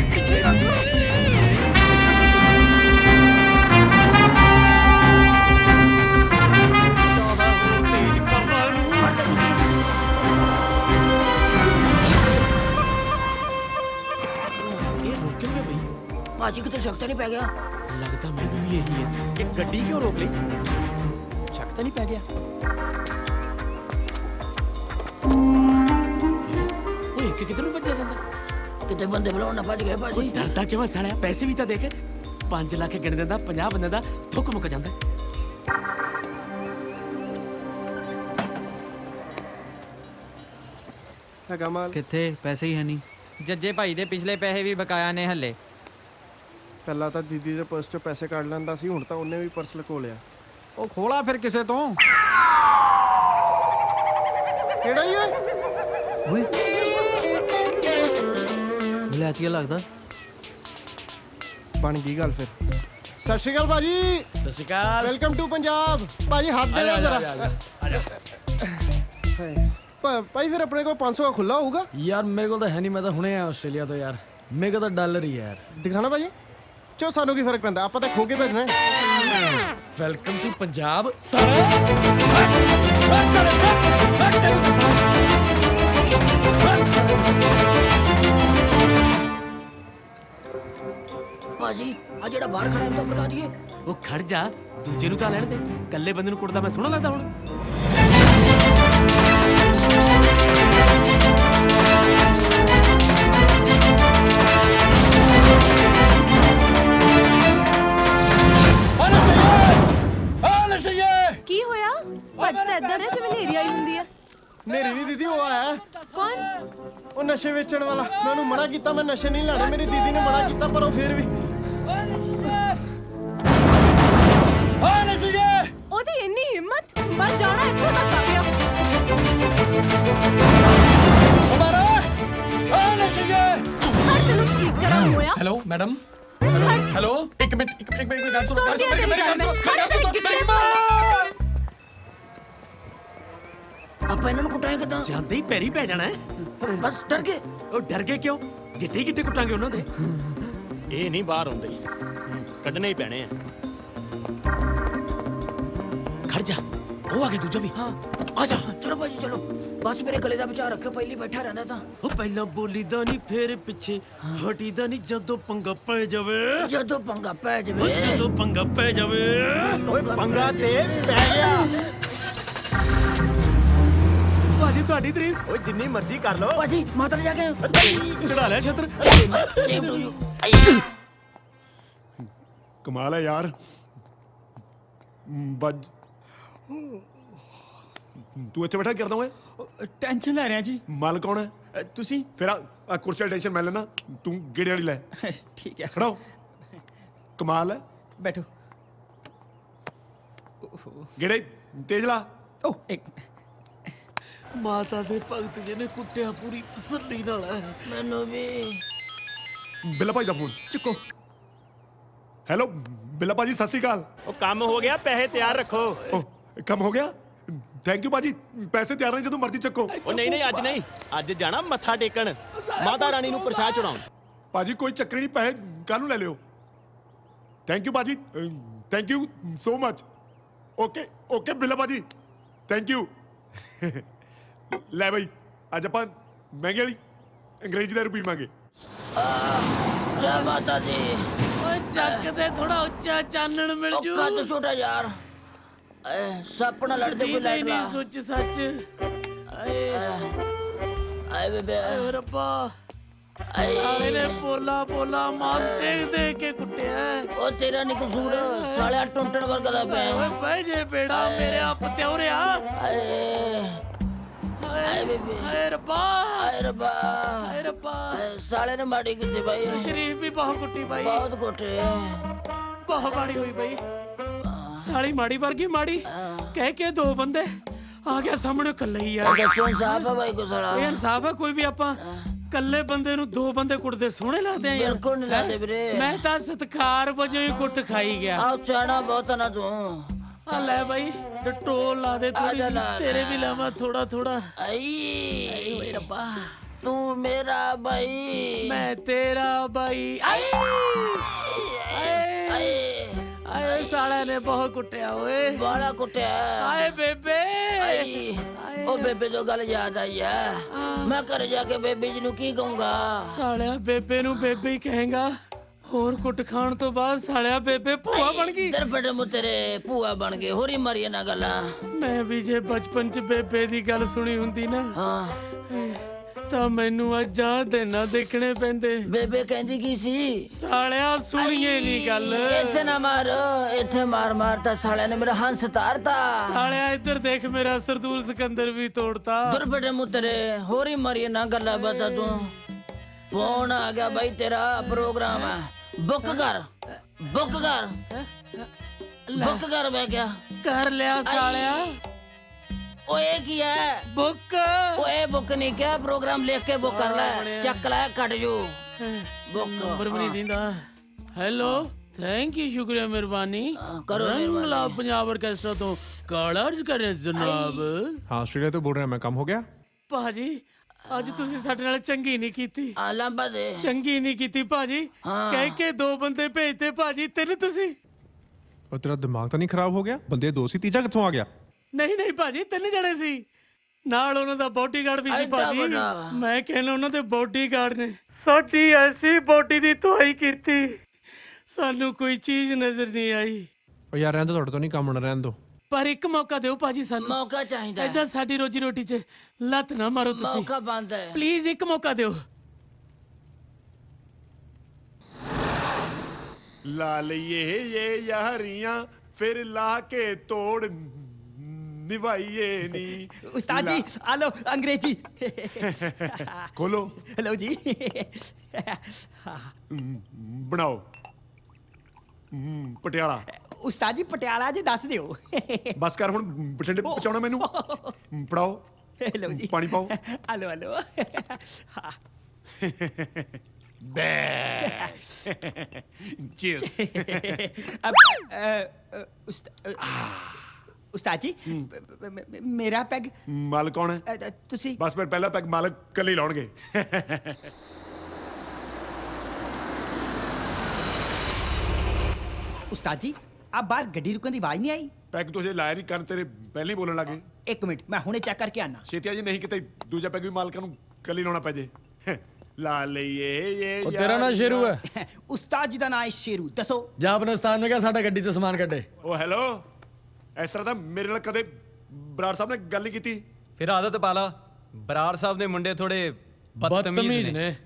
ਪਿੱਛੇ ਰੱਖ भाजी कितने शक नहीं पै गया लगता मैंने भी यही है कि गड्डी क्यों रोक ली शक तो नहीं पै गया किधर बच्चा जाता कितने बंदे बुलाओ ना भज गए भाजी डरता क्यों सालिया पैसे भी तो देके 5 लाख गिन देंदा 50 बंदे दा थुक मुक जांदा कमाल किथे पैसे ही है नहीं जज्जे भाई दे पिछले पैसे भी बकाया ने हले ਪਹਿਲਾਂ ਤਾਂ ਦੀਦੀ ਦੇ ਪਰਸ ਚੋਂ ਪੈਸੇ ਕੱਢ ਲੈਂਦਾ ਸੀ ਹੁਣ ਤਾਂ ਉਹਨੇ ਵੀ ਪਰਸ ਲਕੋ ਲਿਆ ਉਹ ਖੋਲਾ ਫਿਰ ਕਿਸੇ ਤੋਂ ਕਿਹੜਾ ਹੀ ਓਏ ਬਲੈਤੀਆ ਲੱਗਦਾ ਬਣ ਗਈ ਗੱਲ ਫਿਰ ਸਤਿ ਸ਼੍ਰੀ ਅਕਾਲ ਭਾਜੀ ਸਤਿ ਸ਼੍ਰੀ ਅਕਾਲ ਵੈਲਕਮ ਟੂ ਪੰਜਾਬ ਭਾਜੀ ਹੱਥ ਦੇ ਜਰਾ ਭਾਈ ਫਿਰ ਆਪਣੇ ਕੋਲ 500 ਦਾ ਖੁੱਲਾ ਹੋਊਗਾ ਯਾਰ ਮੇਰੇ ਕੋਲ ਤਾਂ ਹੈ ਨਹੀਂ ਮੈਂ ਤਾਂ ਹੁਣੇ ਆਇਆ ਆਸਟ੍ਰੇਲੀਆ ਤੋਂ ਯਾਰ ਮੇਰੇ ਕੋਲ ਤਾਂ ਡਾਲਰ ਹੀ ਯਾਰ ਦਿਖਾਣਾ ਭਾਜੀ ਚੋ ਸਾਨੂੰ ਕੀ ਫਰਕ ਪੈਂਦਾ ਆਪਾਂ ਤਾਂ ਖੋ ਕੇ ਭੇਜਣਾ ਵੈਲਕਮ ਟੂ ਪੰਜਾਬ भाजी आ जेड़ा बाहर खड़ा है तो बता दिए वो खड़ जा दूजे ਨੂੰ ਤਾਂ ਲੈਣ ਦੇ ਕੱਲੇ ਬੰਦੇ ਨੂੰ ਕੁੱਟਦਾ ਮੈਂ ਸੋਹਣਾ ਲੱਗਦਾ ਹੁਣ ਕੀ ਹੋਇਆ ਭੱਜ ਤਾਂ ਇੱਧਰ ਹੈ ਜਿਵੇਂ ਨੇਰੀ ਆਈ ਹੁੰਦੀ ਹੈ ਨੇਰੀ ਨਹੀਂ ਦੀਦੀ ਉਹ ਆਇਆ ਕੌਣ ਉਹ ਨਸ਼ੇ ਵੇਚਣ ਵਾਲਾ ਮੈਂ ਉਹਨੂੰ ਮਨਾ ਕੀਤਾ ਮੈਂ ਨਸ਼ੇ ਨਹੀਂ ਲੈਣੇ ਮੇਰੀ ਦੀਦੀ ਨੇ ਮਨਾ ਕੀਤਾ ਪਰ ਉਹ ਫਿਰ ਵੀ ਉਹਦੀ ਇੰਨੀ ਹਿੰਮਤ ਬਸ ਜਾਣਾ ਇੱਥੋਂ ਤੱਕ ਆ ਗਿਆ ਹਰ ਤੈਨੂੰ ਠੀਕ ਕਰਾਂ ਹੋਇਆ ਹੈਲੋ ਮੈਡਮ ਹੈਲੋ ਇੱਕ ਮਿੰਟ ਗੱਲ ਸੁਣੋ ਆਪਾਂ ਇਹਨਾਂ ਨੂੰ ਕੁੱਟਾਂਗੇ ਕਿੱਦਾਂ ਜਾਂਦੇ ਹੀ ਪੈਰੀ ਪੈ ਜਾਣਾ ਬਸ ਡਰ ਗਏ ਉਹ ਡਰ ਗਏ ਕਿਉਂ ਜਿੱਤੇ ਕਿੱਥੇ ਕੁੱਟਾਂਗੇ ਉਹਨਾਂ ਦੇ ਇਹ ਨਹੀਂ ਬਾਹਰ ਹੁੰਦੇ ਕੱਢਣੇ ਹੀ ਪੈਣੇ ਆ ਖੜ ਜਾ ਉਹ ਆ ਗਿਆ ਦੂਜਾ ਵੀ ਹਾਂ ਆ ਜਾ ਚਲੋ ਭਾਜੀ ਚਲੋ ਬਸ ਮੇਰੇ ਗਲੇ ਦਾ ਬਚਾ ਰੱਖਿਓ ਪਹਿਲੀ ਬੈਠਾ ਰਹਿੰਦਾ ਤਾਂ ਉਹ ਪਹਿਲਾਂ ਬੋਲੀਦਾ ਨਹੀਂ ਫੇਰ ਪਿੱਛੇ ਹਟੀਦਾ ਨਹੀਂ ਜਦੋਂ ਪੰਗਾ ਪੈ ਜਾਵੇ ਜਦੋਂ ਪੰਗਾ ਪੈ ਜਾਵੇ ਜਦੋਂ ਪੰਗਾ ਪੈ ਜਾਵੇ ਓਏ ਪੰਗਾ ਤੇ ਪੈ ਗਿਆ ਭਾਜੀ ਤੁਹਾਡੀ ਤਾਰੀਫ ਓਏ ਜਿੰਨੀ ਮਰਜ਼ੀ ਕਰ ਲੋ ਭਾਜੀ ਮਾਤਾ ਨੇ ਜਾ ਕੇ ਚੜਾ ਲਿਆ ਛਤਰ ਕਮਾਲ ਹੈ ਯਾਰ ਬੱਜ ਤੂੰ ਇੱਥੇ ਬੈਠਾ ਕੀ ਕਰਦਾ ਓਏ ਟੈਨਸ਼ਨ ਲੈ ਰਿਹਾ ਜੀ ਮਾਲ ਕੌਣ ਹੈ ਤੁਸੀਂ ਫਿਰ ਆ ਕੁਰਸੀ ਟੈਨਸ਼ਨ ਮੈਂ ਲੈਣਾ ਤੂੰ ਗੇੜੇ ਵਾਲੀ ਲੈ ਠੀਕ ਹੈ ਖੜਾਓ ਕਮਾਲ ਹੈ ਬੈਠੋ ਗੇੜੇ ਤੇਜ਼ ਲਾ ਓ ਇੱਕ ਮਾਤਾ ਦੇ ਭਗਤ ਜੀ ਨੇ ਕੁੱਟਿਆ ਪੂਰੀ ਤਸੱਲੀ ਨਾਲ ਮੈਨੂੰ ਵੀ ਬਿੱਲਾ ਭਾਈ ਦਾ ਫੋਨ ਚੁੱਕੋ ਹੈਲੋ ਬਿੱਲਾ ਭਾਜੀ ਸਤਿ ਸ਼੍ਰੀ ਅਕਾਲ ਉਹ ਕੰਮ ਹੋ ਗਿਆ ਪੈਸੇ ਤਿਆਰ ਰੱਖੋ ਉਹ ਕੰਮ ਹੋ ਗਿਆ ਥੈਂਕ ਯੂ ਭਾਜੀ ਪੈਸੇ ਤਿਆਰ ਨੇ ਜਦੋਂ ਮਰਜ਼ੀ ਚੱਕੋ ਉਹ ਨਹੀਂ ਅੱਜ ਨਹੀਂ, ਅੱਜ ਜਾਣਾ ਮੱਥਾ ਟੇਕਣ ਮਾਤਾ ਰਾਣੀ ਨੂੰ ਪ੍ਰਸ਼ਾਦ ਚੜਾਉਣ। ਭਾਜੀ ਕੋਈ ਚੱਕਰ ਨਹੀਂ, ਪੈਸੇ ਕੱਲ ਨੂੰ ਲੈ ਲਿਓ। ਥੈਂਕ ਯੂ ਭਾਜੀ, thank you so much. Okay okay Billa ਭਾਜੀ, ਥੈਂਕ ਯੂ। ਲੈ ਬਈ ਅੱਜ ਆਪਾਂ ਮਹਿੰਗੇ ਵਾਲੀ ਅੰਗਰੇਜ਼ੀ ਦਾਰੂ ਪੀਵਾਂਗੇ। ਜੈ ਮਾਤਾ ਦੀ। ਓਏ ਚੱਕ ਤੇ ਥੋੜਾ ਉੱਚਾ ਚਾਨਣ ਮਿਲ ਜੂ। ਕੱਦ ਛੋਟਾ ਯਾਰ, ਸਪਨਾ ਲੜਦੇ ਕੋਈ ਨਹੀਂ ਲੜਦਾ। ਸੱਚ ਸੱਚ। ਆਏ ਬੇਬੇ ਓ ਰੱਬਾ, ਆਏ ਸਾਲੇ ਨੇ ਪੋਲਾ ਪੋਲਾ ਮਾਸ ਦੇਖ ਦੇਖ ਕੇ ਕੁੱਟਿਆ। ਉਹ ਤੇਰਾ ਨੀ ਕਸੂਰ, ਸਾਲਿਆ ਟੁੰਟਣ ਵਰਗਾ ਦਾ ਪਿਆ। ਓਏ ਬਹਿ ਜੇ ਬੇੜਾ ਮੇਰੇ ਆਪ ਤਿਉਰਿਆ। ਆਏ ਬੇਬੇ, ਹਾਏ ਰੱਬਾ, ਆਏ ਰੱਬਾ, ਹਾਏ ਰੱਬਾ। ਸਾਲੇ ਨੇ ਮਾੜੀ ਕੀਤੀ ਬਾਈ। ਸ਼ਰੀਫ ਵੀ ਬਹੁਤ ਕੁੱਟੀ ਬਾਈ, ਬਹੁਤ ਕੁੱਟੇ, ਬਹੁਤ ਮਾੜੀ ਹੋਈ ਬਾਈ। ਸਾਲੀ ਮਾੜੀ ਵਰਗੀ ਮਾੜੀ ਕਹਿ ਕੇ ਦੋ ਬੰਦੇ ਆ ਗਿਆ ਸਾਹਮਣੇ ਇਕੱਲੇ ਹੀ ਆ। ਦੱਸੋ ਇਨਸਾਫ ਹੈ ਬਾਈ ਕੋ ਸਾਲਾ? ਇਹ ਇਨਸਾਫ ਹੈ ਕੋਈ ਵੀ? ਆਪਾਂ ਇਕੱਲੇ ਬੰਦੇ ਨੂੰ ਦੋ ਬੰਦੇ ਕੁੱਟਦੇ ਸੋਹਣੇ ਲੱਗਦੇ ਆ ਯਾਰ। ਬਿਲਕੁਲ ਨਹੀਂ ਲੱਗਦੇ ਵੀਰੇ। ਮੈਂ ਤਾਂ ਸਤਿਕਾਰ ਵਜੋਂ ਹੀ ਕੁੱਟ ਖਾਈ ਗਿਆ। ਆਹ ਚਾਣਾ ਬਹੁਤ ਨਾ ਤੂੰ। ਆ ਲੈ ਬਾਈ ਡਟੋਲ ਲਾ ਦੇ ਥੋੜੀ, ਤੇਰੇ ਵੀ ਲਾਵਾਂ ਥੋੜਾ ਥੋੜਾ। ਆਈ ਓਏ ਰੱਬਾ, ਤੂੰ ਮੇਰਾ ਬਾਈ, ਮੈਂ ਤੇਰਾ ਬਾਈ। ਆਏ ਆਏ ਸਾਲੇ ਨੇ ਬਹੁਤ ਕੁੱਟਿਆ ਓਏ, ਬਾਲਾ ਕੁੱਟਿਆ। ਆਏ ਬੇਬੇ, ਉਹ ਬੇਬੇ ਜੋ ਗੱਲ ਯਾਦ ਆਈ ਹੈ, ਮੈਂ ਘਰ ਜਾ ਕੇ ਬੇਬੇ ਜੀ ਨੂੰ ਕੀ ਕਹੂੰਗਾ? ਸਾਲਿਆ ਬੇਬੇ ਨੂੰ ਬੇਬੇ ਹੀ ਕਹੇਗਾ। ਹੋਰ ਕੁੱਟ ਖਾਣ ਤੋਂ ਬਾਅਦ ਸਾਲਿਆ ਬੇਬੇ ਭੂਆ ਬਣ ਗਈ। ਦਰ ਬੜੇ ਮੁੱਤਰੇ ਭੂਆ ਬਣ ਗਏ, ਹੋਰੀ ਮਰੀਏ ਨਾ ਗੱਲਾਂ। ਮੈਂ ਵੀ ਜੇ ਬਚਪਨ ਚ ਬੇਬੇ ਦੀ ਗੱਲ ਸੁਣੀ ਹੁੰਦੀ ਨਾ ਤਾਂ ਮੈਨੂੰ ਅੱਜ ਆ ਦਿਨਾਂ ਦੇਖਣੇ ਪੈਂਦੇ। ਬੇਬੇ ਕਹਿੰਦੀ ਕੀ ਸੀ? ਸਾਲਿਆ ਸੁਣੀਏ ਨਹੀਂ ਗੱਲ। ਇੱਥੇ ਨਾ ਮਾਰ, ਇੱਥੇ ਮਾਰ ਮਾਰ ਤਾਂ ਸਾਲਿਆ ਨੇ ਮੇਰਾ ਹੰਸ ਤਾਰਤਾ। ਸਾਲਿਆ ਇੱਧਰ ਦੇਖ, ਮੇਰਾ ਸਰਦੂਲ ਸਿਕੰਦਰ ਵੀ ਤੋੜਤਾ। ਦਰ ਬੜੇ ਮੁੱਤਰੇ ਹੋਰੀ ਮਰੀਏ ਨਾ ਗੱਲਾਂ ਬਤਾ ਤੂੰ। ਫੋਨ ਆ ਗਿਆ ਬਾਈ, ਤੇਰਾ ਪ੍ਰੋਗਰਾਮ ਹੈ, ਬੁੱਕ ਕਰ ਬੁੱਕ ਕਰ ਬੁੱਕ ਕਰ। ਮੈਂ ਕਿਹਾ ਕਰ ਲਿਆ ਸਾਲਿਆ। ਓਏ ਕੀ ਹੈ ਬੁੱਕ? ਓਏ ਬੁੱਕ ਨਹੀਂ ਕਿਹਾ, ਪ੍ਰੋਗਰਾਮ ਲਿਖ ਕੇ ਬੁੱਕ ਕਰ ਲੈ। ਚੱਕ ਲੈ ਕੱਟ ਜੂ ਬੁੱਕ। ਨੰਬਰ ਵੀ ਨਹੀਂ ਦਿੰਦਾ। ਹੈਲੋ, ਥੈਂਕ ਯੂ, ਸ਼ੁਕਰੀਆ, ਮਿਹਰਬਾਨੀ। ਕਰੋ ਰੰਗਲਾ ਪੰਜਾਬ ਆਰਕੈਸਟਰਾ ਤੋਂ ਕਾਲ ਅਰਜ਼ ਕਰ ਰਹੇ ਜਨਾਬ। हाँ ऑस्ट्रेलिया तो बोल रहे हैं मैं, काम हो गया? ਭਾਜੀ ਅੱਜ ਤੁਸੀਂ ਸਾਡੇ ਨਾਲ ਚੰਗੀ ਨਹੀਂ ਕੀਤੀ। ਲਾਂਬਾ ਦੇ ਚੰਗੀ ਨਹੀਂ ਕੀਤੀ ਭਾਜੀ। ਕਹਿ ਕੇ ਦੋ ਬੰਦੇ ਭੇਜਤੇ ਭਾਜੀ, ਤਿੰਨ ਤੁਸੀਂ। और तेरा दिमाग तो नहीं खराब हो गया? बंदे दो सी, तीजा कित्थों आ गया? ਨਹੀਂ ਨਹੀਂ ਭਾਜੀ, ਤਿੰਨ ਜਣੇ ਸੀ, ਨਾਲ ਉਹਨਾਂ ਦਾ ਬਾਡੀਗਾਰਡ ਵੀ ਸੀ ਭਾਜੀ। ਮੈਂ ਕਹਿੰਦਾ ਉਹਨਾਂ ਦੇ ਬਾਡੀਗਾਰਡ ਨੇ ਸਾਡੀ ਐਸੀ ਬੋਡੀ ਦੀ ਧੁਆਈ ਕੀਤੀ, ਸਾਨੂੰ ਕੋਈ ਚੀਜ਼ ਨਜ਼ਰ ਨਹੀਂ ਆਈ। और यार रहने दो, थोड़ा तो नहीं काम होना, रहने दो। ਪਰ ਇੱਕ ਮੌਕਾ ਦਿਓ ਭਾਜੀ ਸਾਨੂੰ। ਮੌਕਾ ਚਾਹੀਦਾ। ਏਦਾਂ ਸਾਡੀ ਰੋਜੀ ਰੋਟੀ 'ਚ ਲੱਤ ਨਾ ਮਾਰੋ ਤੁਸੀਂ। ਮੌਕਾ ਬੰਦ ਹੈ, ਪਲੀਜ਼ ਇੱਕ ਮੌਕਾ ਦਿਓ। ला लिए ये यारियां फिर ला के तोड़ निभाइए नी। उस्ताद जी आ लो अंग्रेजी। खोलो। हेलो जी। बनाओ पटियाला। उस्ताद जी पटियाला जी दस दियो। बस कर हुण बठिंडे पहुंचाउणा मैनू। पढ़ाओ। हेलो जी। पानी पाओ। Hello hello. Cheers. उस्ताद जी मेरा पैग मालिक कौन है? तुसी। बस फिर पहला पैग मालिक कल ही लाउणगे। उस्ताद जी आप बाहर गड्डी रुकने की आवाज नहीं आई? पैग तुझे लाया नहीं, कर तेरे पहले ही बोलने लगे। एक मिनट मैं हुणे चेक करके आना। छेतिया जी नहीं किते दूजा पैग भी मालिक नूं कल ही लाउणा पै जे। ला लईए ये तेरा नाम शेरू है? उस्ताद जी का नाम है शेरू। दसो जा अपने उस्ताद ने कहा साडा गड्डी ते सामान कड्डे। ओ हेलो, इस तरह दा मेरे नाल कदे बराड़ साहब ने गल नहीं कीती। फिर आदत पा ला, बराड़ साहब दे मुंडे थोड़े बदतमीज ने।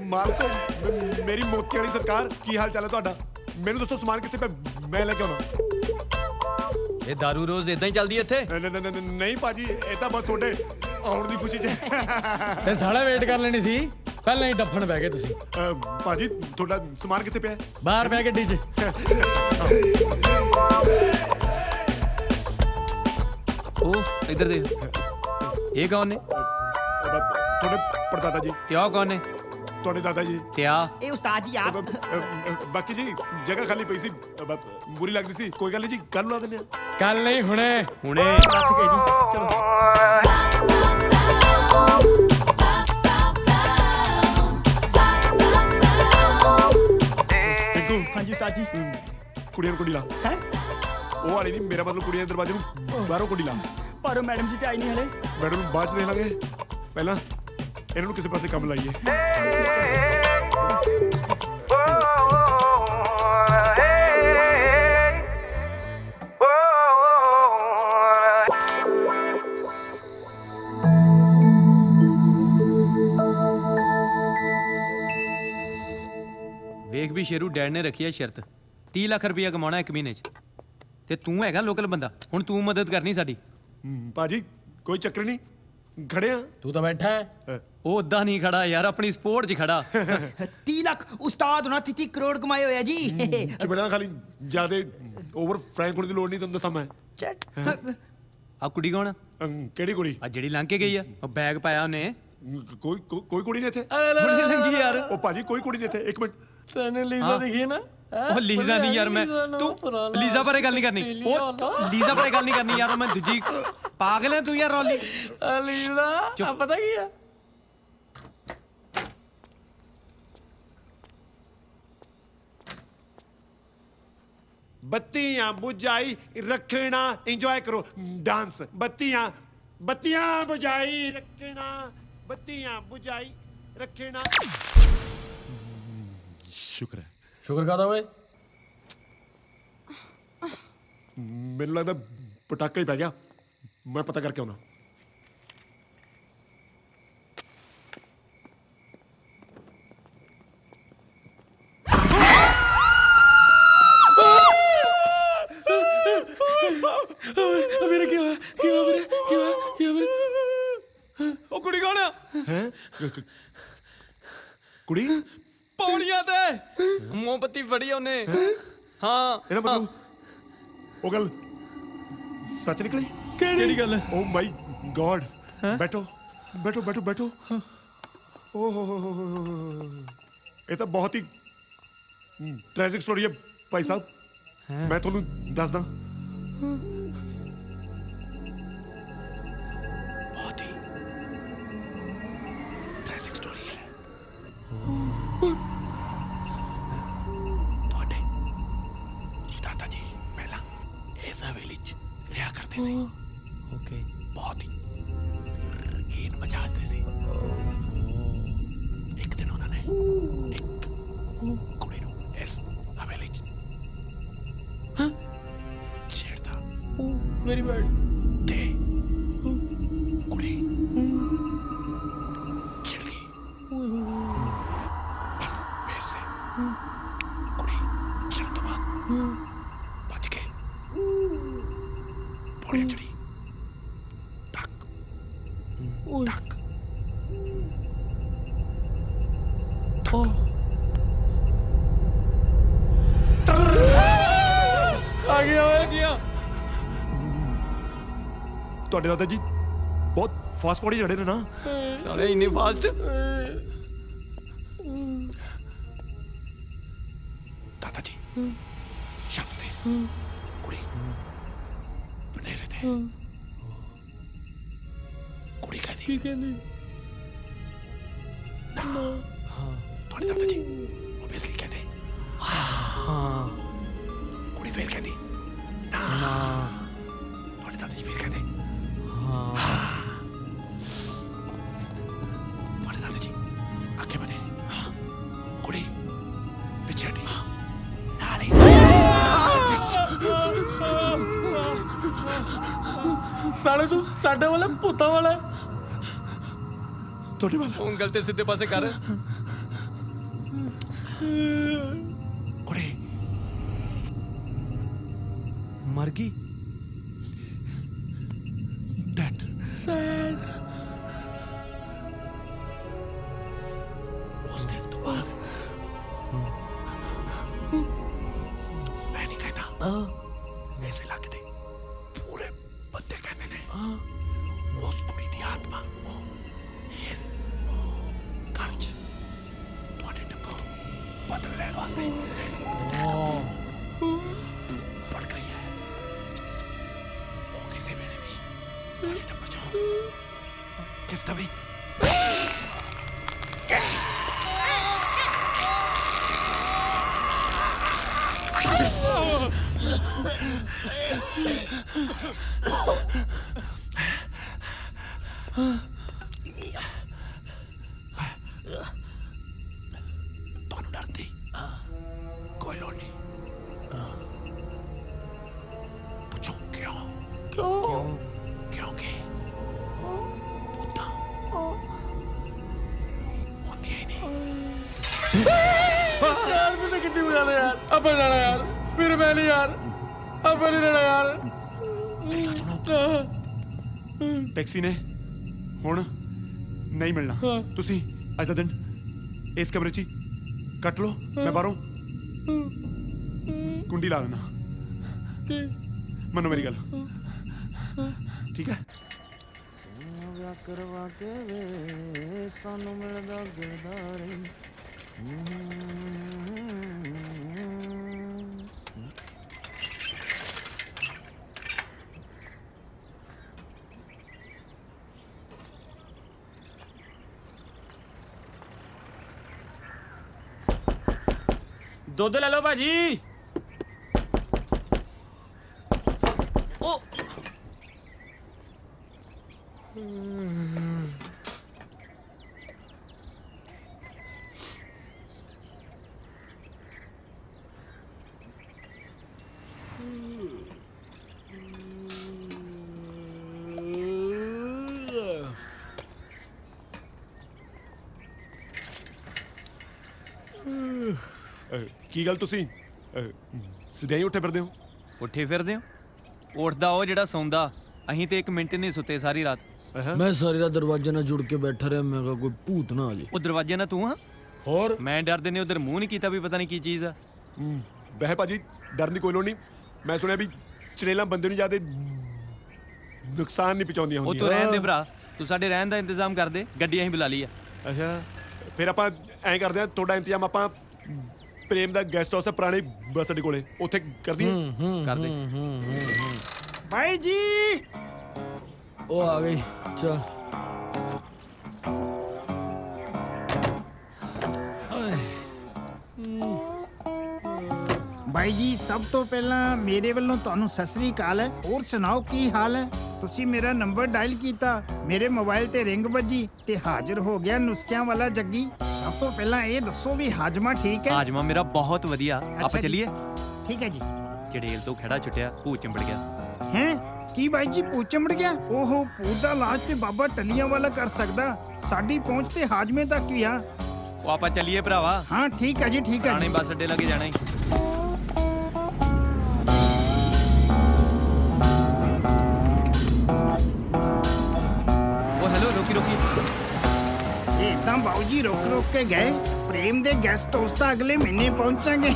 मालको मेरी मोती वाली सरकार, की हाल चाल है तुहाडा? मैनू दसो समान कित्थे पे मैं लेके आवां? ये दारू रोज इदां ही चलदी इत्थे? नहीं भाजी, ये तो बस थोड़े आउण दी खुशी च। ते साला वेट कर लेनी सी, पहले ही डफन बह गए तुसी। भाजी थोड़ा समान कित्थे पिया? बाहर पिया गड्डी च। ओ इधर देख, ये कौन है? थोड़े परदादा जी। क्या कौन है? ਤੁਹਾਡੇ ਦਾਦਾ ਜੀ ਤੇ ਆ ਇਹ ਉਸਤਾਦ ਜੀ ਆਪ ਬਾਕੀ ਜੀ ਜਗ੍ਹਾ ਖਾਲੀ ਪਈ ਸੀ ਬੁਰੀ ਲੱਗਦੀ ਸੀ ਕੋਈ ਗੱਲ ਨਹੀਂ ਜੀ ਕੱਲ ਲਾ ਦਿੰਦੇ ਆ ਕੱਲ ਨਹੀਂ ਹੁਣੇ ਰੱਖ ਕੇ ਜੀ ਚਲੋ ਹਾਂਜੀ ਉਸਤਾਦ ਜੀ ਕੁੜੀਆਂ ਨੂੰ ਕੁੜੀ ਲਾ ਹੈ ਉਹ ਵਾਲੀ ਨਹੀਂ ਮੇਰਾ ਮਤਲਬ ਕੁੜੀਆਂ ਦੇ ਦਰਵਾਜ਼ੇ ਨੂੰ ਬਾਹਰੋਂ ਕੁੜੀ ਲਾ ਪਰ ਉਹ ਮੈਡਮ ਜੀ ਤੇ ਆਈ ਨਹੀਂ ਹਲੇ ਮੈਡਮ ਨੂੰ ਬਾਅਦ ਚ ਦੇਖ ਲਾਂਗੇ ਪਹਿਲਾਂ ਇਹਨਾਂ ਨੂੰ ਕਿਸੇ ਪਾਸੇ ਕੰਮ ਲਾਈਏ ਵੇਖ ਵੀ ਸ਼ੇਰੂ ਡੈਡ ਨੇ ਰੱਖੀ ਹੈ ਸ਼ਰਤ 30 ਲੱਖ ਰੁਪਇਆ ਕਮਾਉਣਾ ਇੱਕ ਮਹੀਨੇ 'ਚ ਤੇ ਤੂੰ ਹੈਗਾ ਲੋਕਲ ਬੰਦਾ ਹੁਣ ਤੂੰ ਮਦਦ ਕਰਨੀ ਸਾਡੀ ਭਾਜੀ ਕੋਈ ਚੱਕਰ ਨਹੀਂ ਖੜੇ ਆ ਤੂੰ ਤਾਂ ਬੈਠਾ ਹੈ ਉਹ ਉਦਾਂ ਨਹੀਂ ਖੜਾ ਯਾਰ ਆਪਣੀ ਸਪੋਰਟ 'ਚ ਖੜਾ 30 ਲੱਖ ਉਸਤਾਦ ਹੋਣਾ 30 ਕਰੋੜ ਕਮਾਏ ਹੋਇਆ ਜੀ ਚਪੜਾ ਖਾਲੀ ਜਿਆਦੇ ਓਵਰ ਫਰੈਂਕ ਹੋਣ ਦੀ ਲੋੜ ਨਹੀਂ ਤੁਹਾਨੂੰ ਦੱਸਾਂ ਮੈਂ ਆ ਕੁੜੀ ਕੌਣ ਆ? ਕਿਹੜੀ ਕੁੜੀ ਆ ਜਿਹੜੀ ਲੰਘ ਕੇ ਗਈ ਆ ਉਹ ਬੈਗ ਪਾਇਆ ਉਹਨੇ ਕੋਈ ਕੁੜੀ ਨਹੀਂ ਇੱਥੇ ਕੁੜੀ ਲੰਗੀ ਯਾਰ ਉਹ ਭਾਜੀ ਕੋਈ ਕੁੜੀ ਨਹੀਂ ਇੱਥੇ ਇੱਕ ਮਿੰਟ ਤੈਨੂੰ ਲੀਜ਼ਾ ਦਿਖੀ ਨਾ ਉਹ ਲੀਜ਼ਾ ਨਹੀਂ ਯਾਰ ਮੈਂ ਤੂੰ ਲੀਜ਼ਾ ਬਾਰੇ ਗੱਲ ਨਹੀਂ ਕਰਨੀ ਉਹ ਲੀਜ਼ਾ ਬਾਰੇ ਗੱਲ ਨਹੀਂ ਕਰਨੀ ਯਾਰ ਮੈਂ ਦੂਜੀ ਪਾਗਲ ਹੈ ਤੂੰ ਯਾਰ ਰੌਲੀ ਲੀਜ਼ਾ ਆ ਪਤਾ ਕੀ ਆ ਬੱਤੀਆਂ ਬੁਝਾਈ ਰੱਖਣਾ ਇੰਜੋਏ ਕਰੋ ਡਾਂਸ ਬੱਤੀਆਂ ਬੁਝਾਈ ਰੱਖਣਾ ਬੱਤੀਆਂ ਬੁਝਾਈ ਰੱਖਣਾ ਸ਼ੁਕਰ ਹੈ ਸ਼ੁਕਰ ਕਰਦਾ ਓਏ ਮੈਨੂੰ ਲੱਗਦਾ ਪਟਾਕਾ ਹੀ ਪੈ ਗਿਆ ਮੈਂ ਪਤਾ ਕਰਕੇ ਆਉਣਾ ਮੇਰੇ ਕੀ ਹੋਇਆ ਉਹ ਕੁੜੀ ਕੌਣ ਆ ਹੈ ਕੁੜੀ ਪੌੜੀਆਂ ਤੇ ਮੋਮਬੱਤੀ ਫੜੀ ਉਹਨੇ ਹਾਂ ਇਹਦਾ ਮਤਲਬ ਉਹ ਗੱਲ ਸੱਚ ਨਿਕਲੀ ਕਿਹੜੀ ਗੱਲ ਓ ਮਾਈ ਗॉड ਬੈਠੋ ਓ ਹੋ ਇਹ ਤਾਂ ਬਹੁਤ ਹੀ ਟ੍ਰੈਜਿਕ ਸਟੋਰੀ ਹੈ ਭਾਈ ਸਾਹਿਬ ਮੈਂ ਤੁਹਾਨੂੰ ਦੱਸਦਾ ਬਹੁਤ ਹੀ ਟ੍ਰੈਜਿਕ ਸਟੋਰੀ ਹੈ ਤੁਹਾਡੇ ਦਾਦਾ ਜੀ ਪਹਿਲਾਂ ਇਸ ਹਵੇਲੀ 'ਚ ਰਿਹਾ ਕਰਦੇ ਸੀ ਓਕੇ ਬਹੁਤ ਹੀ ਹੀਨ ਮਜਾਜ ਦੇ ਸੀ ਇੱਕ ਦਿਨ ਉਹਨਾਂ ਨੇ ਇੱਕ ਕੁੜੀ ਨੂੰ ਇਸ ਹਵੇਲੀ 'ਚ ਛੇੜਦਾ ਮੇਰੀ ਬੈਡ ਤੇ ਕੁੜੀ ਛਿੜ ਗਈ ਬਸ ਫਿਰ ਸੇ ਕੁੜੀ ਛਿੜਨ ਤੋਂ ਬਾਅਦ ਬਚ ਕੇ ਪੌੜੀ ਚੜੀ ਟਕ ਟਕ ਆ ਗਿਆ ਤੁਹਾਡੇ ਦਾਦਾ ਜੀ ਬਹੁਤ ਫਾਸਟ ਪੌੜੀ ਚੜੇ ਨੇ ਨਾ ਸਾਲੇ ਇੰਨੇ ਫਾਸਟ ਦਾਦਾ ਜੀ ਸ਼ਬਦ ਤੇ ਕੁੜੀ ਬਨੇਰੇ ਤੇ ਕੁੜੀ ਕਹਿੰਦੀ ਕੀ ਕਹਿੰਦੀ ਨਾ ਤੁਹਾਡੇ ਦਾਦਾ ਜੀ ਓਬਵੀਅਸਲੀ ਕਹਿੰਦੇ ਹਾਂ ਕੁੜੀ ਫੇਰ ਕਹਿੰਦੀ ਨਾ ਤੁਹਾਡੇ ਦਾਦਾ ਜੀ ਫੇਰ ਕਹਿੰਦੇ ਤੁਹਾਡੇ ਦਾਦਾ ਜੀ ਅੱਗੇ ਵਧੇ ਕੁੜੀ ਪਿੱਛੇ ਹਟੀ ਨਾਲੇ ਸਾਲੇ ਤੂੰ ਸਾਡੇ ਵਾਲਾ ਪੁੱਤਾਂ ਵਾਲਾ ਤੁਹਾਡੇ ਵਾਲਾ ਉਂਗਲ ਤੇ ਸਿੱਧੇ ਪਾਸੇ ਕਰ ਕੁੜੀ ਮਰ ਗਈ ਡੈਡ ਸੈਡ ਉਸ ਦਿਨ ਤੋਂ ਬਾਅਦ ਮੈਂ ਨਹੀਂ ਕਹਿੰਦਾ ਐਸੇ ਲੱਗਦੇ ਪੂਰੇ ਬੰਦੇ ਕਹਿੰਦੇ ਨੇ ਉਸ ਕੁੜੀ ਦੀ ਆਤਮਾ ਇਸ ਘਰ 'ਚ दिसता भाई ਤੁਹਾਨੂੰ ਡਰਦੀ ਕੋਈ ਲੋੜ ਨਹੀਂ ਪੁੱਛੋ ਕਿਉਂ क्योंकि भूतां होती ही नहीं यार मैंने कितनी बुला लिया यार अब जाना यार फिर मैं नहीं यार अब नहीं रहना यार ਟੈਕਸੀ ਨੇ ਹੁਣ ਨਹੀਂ ਮਿਲਣਾ ਤੁਸੀਂ ਅੱਜ ਦਾ ਦਿਨ ਇਸ ਕਮਰੇ 'ਚ ਹੀ ਕੱਟ ਲਓ ਮੈਂ ਬਾਹਰੋਂ ਕੁੰਡੀ ਲਾ ਦੇਣਾ ਮੰਨੋ ਮੇਰੀ ਗੱਲ ਠੀਕ ਹੈ ਵਿਆਹ ਕਰਵਾ ਕੇ ਵੇ ਸਾਨੂੰ ਮਿਲਦਾ ਗਿਰਦਾਰ ਦੁੱਧ ਲੈ ਲਓ ਭਾਜੀ ਉਹ ਕੀ ਗੱਲ ਤੁਸੀਂ ਸਿੱਧੇ ਹੀ ਉੱਠੇ ਫਿਰਦੇ ਹੋ ਉੱਠੇ ਫਿਰਦੇ ਹੋ ਉੱਠਦਾ ਉਹ ਜਿਹੜਾ ਸੌਂਦਾ ਅਸੀਂ ਤੇ 1 ਮਿੰਟ ਨਹੀਂ ਸੁੱਤੇ ਸਾਰੀ ਰਾਤ ਮੈਂ ਸਾਰੀ ਰਾਤ ਦਰਵਾਜ਼ੇ ਨਾਲ ਜੁੜ ਕੇ ਬੈਠਾ ਰਿਹਾ ਮੈਂ ਕਿਹਾ ਕੋਈ ਭੂਤ ਨਾ ਆ ਜੇ ਉਹ ਦਰਵਾਜ਼ੇ ਨਾਲ ਤੂੰ ਹਾਂ ਹੋਰ ਮੈਂ ਡਰਦੇ ਨੇ ਉਧਰ ਮੂੰਹ ਨਹੀਂ ਕੀਤਾ ਵੀ ਪਤਾ ਨਹੀਂ ਕੀ ਚੀਜ਼ ਆ ਬਹਿ ਭਾਜੀ ਡਰਨ ਦੀ ਕੋਈ ਲੋੜ ਨਹੀਂ ਮੈਂ ਸੁਣਿਆ ਵੀ ਚੜੇਲਾਂ ਬੰਦੇ ਨੂੰ ਜ਼ਿਆਦਾ ਨੁਕਸਾਨ ਨਹੀਂ ਪਹੁੰਚਾਉਂਦੀਆਂ ਉਹ ਹੁੰਦੀਆਂ ਤੂੰ ਰਹਿਣ ਦੇ ਭਰਾ ਤੂੰ ਸਾਡੇ ਰਹਿਣ ਦਾ ਇੰਤਜ਼ਾਮ ਕਰ ਦੇ ਗੱਡੀ ਅਸੀਂ ਬੁਲਾ ਲਈ ਆ ਅੱਛਾ ਫਿਰ ਆਪਾਂ ਐਂ ਕਰਦੇ ਆ ਤੁਹਾਡਾ ਇੰਤਜ਼ਾਮ ਆਪਾਂ ਪ੍ਰੇਮ ਦਾ ਗੈਸਟ ਹਾਊਸ ਹੈ ਪੁਰਾਣੇ ਬੱਸ ਅੱਡੇ ਕੋਲੇ ਉੱਥੇ ਕਰ ਦਈਏ ਕਰ ਦੇ ਭਾਈ ਜੀ ਉਹ ਆ ਗਈ ਚਲ ਭਾਈ ਜੀ ਸਭ ਤੋਂ ਪਹਿਲਾਂ ਮੇਰੇ ਵੱਲੋਂ ਤੁਹਾਨੂੰ ਸਤਿ ਸ੍ਰੀ ਅਕਾਲ ਹੈ ਹੋਰ ਸੁਣਾਓ ਕੀ ਹਾਲ ਹੈ ਤੁਸੀਂ ਮੇਰਾ ਨੰਬਰ ਡਾਇਲ ਕੀਤਾ ਮੇਰੇ ਮੋਬਾਈਲ ਤੇ ਰਿੰਗ ਵੱਜੀ ਤੇ ਹਾਜ਼ਰ ਹੋ ਗਿਆ ਨੁਸਖਿਆਂ ਵਾਲਾ ਜੱਗੀ ਸਭ ਤੋਂ ਪਹਿਲਾਂ ਇਹ ਦੱਸੋ ਵੀ ਹਾਜਮਾ ਠੀਕ ਹੈ ਹਾਜਮਾ ਮੇਰਾ ਬਹੁਤ ਵਧੀਆ ਆਪਾਂ ਚੱਲੀਏ ਠੀਕ ਹੈ ਜੀ ਚੜੇਲ ਤੋਂ ਖੜਾ ਛੁੱਟਿਆ ਭੂਤ ਚਿੰਬੜ ਗਿਆ ਹੈ ਕੀ ਬਾਈ ਜੀ ਭੂਤ ਚਿੰਬੜ ਗਿਆ ਓਹੋ ਭੂਤ ਦਾ ਇਲਾਜ ਤੇ ਬਾਬਾ ਟੱਲੀਆਂ ਵਾਲਾ ਕਰ ਸਕਦਾ ਸਾਡੀ ਪਹੁੰਚ ਤੇ ਹਾਜਮੇ ਤੱਕ ਹੀ ਆ ਉਹ ਆਪਾਂ ਚੱਲੀਏ ਭਰਾਵਾ ਹਾਂ ਠੀਕ ਹੈ ਜੀ ਠੀਕ ਹੈ ਪੁਰਾਣੇ ਬੱਸ ਅੱਡੇ ਲੱਗੇ ਜਾਣਾ ਹੀ ਇਹ ਤਾਂ ਬਾਊ ਜੀ ਰੋਕ ਕੇ ਗਏ ਪ੍ਰੇਮ ਦੇ ਗੈਸਟ ਹਾਊਸ ਤਾਂ ਅਗਲੇ ਮਹੀਨੇ ਪਹੁੰਚਾਂਗੇ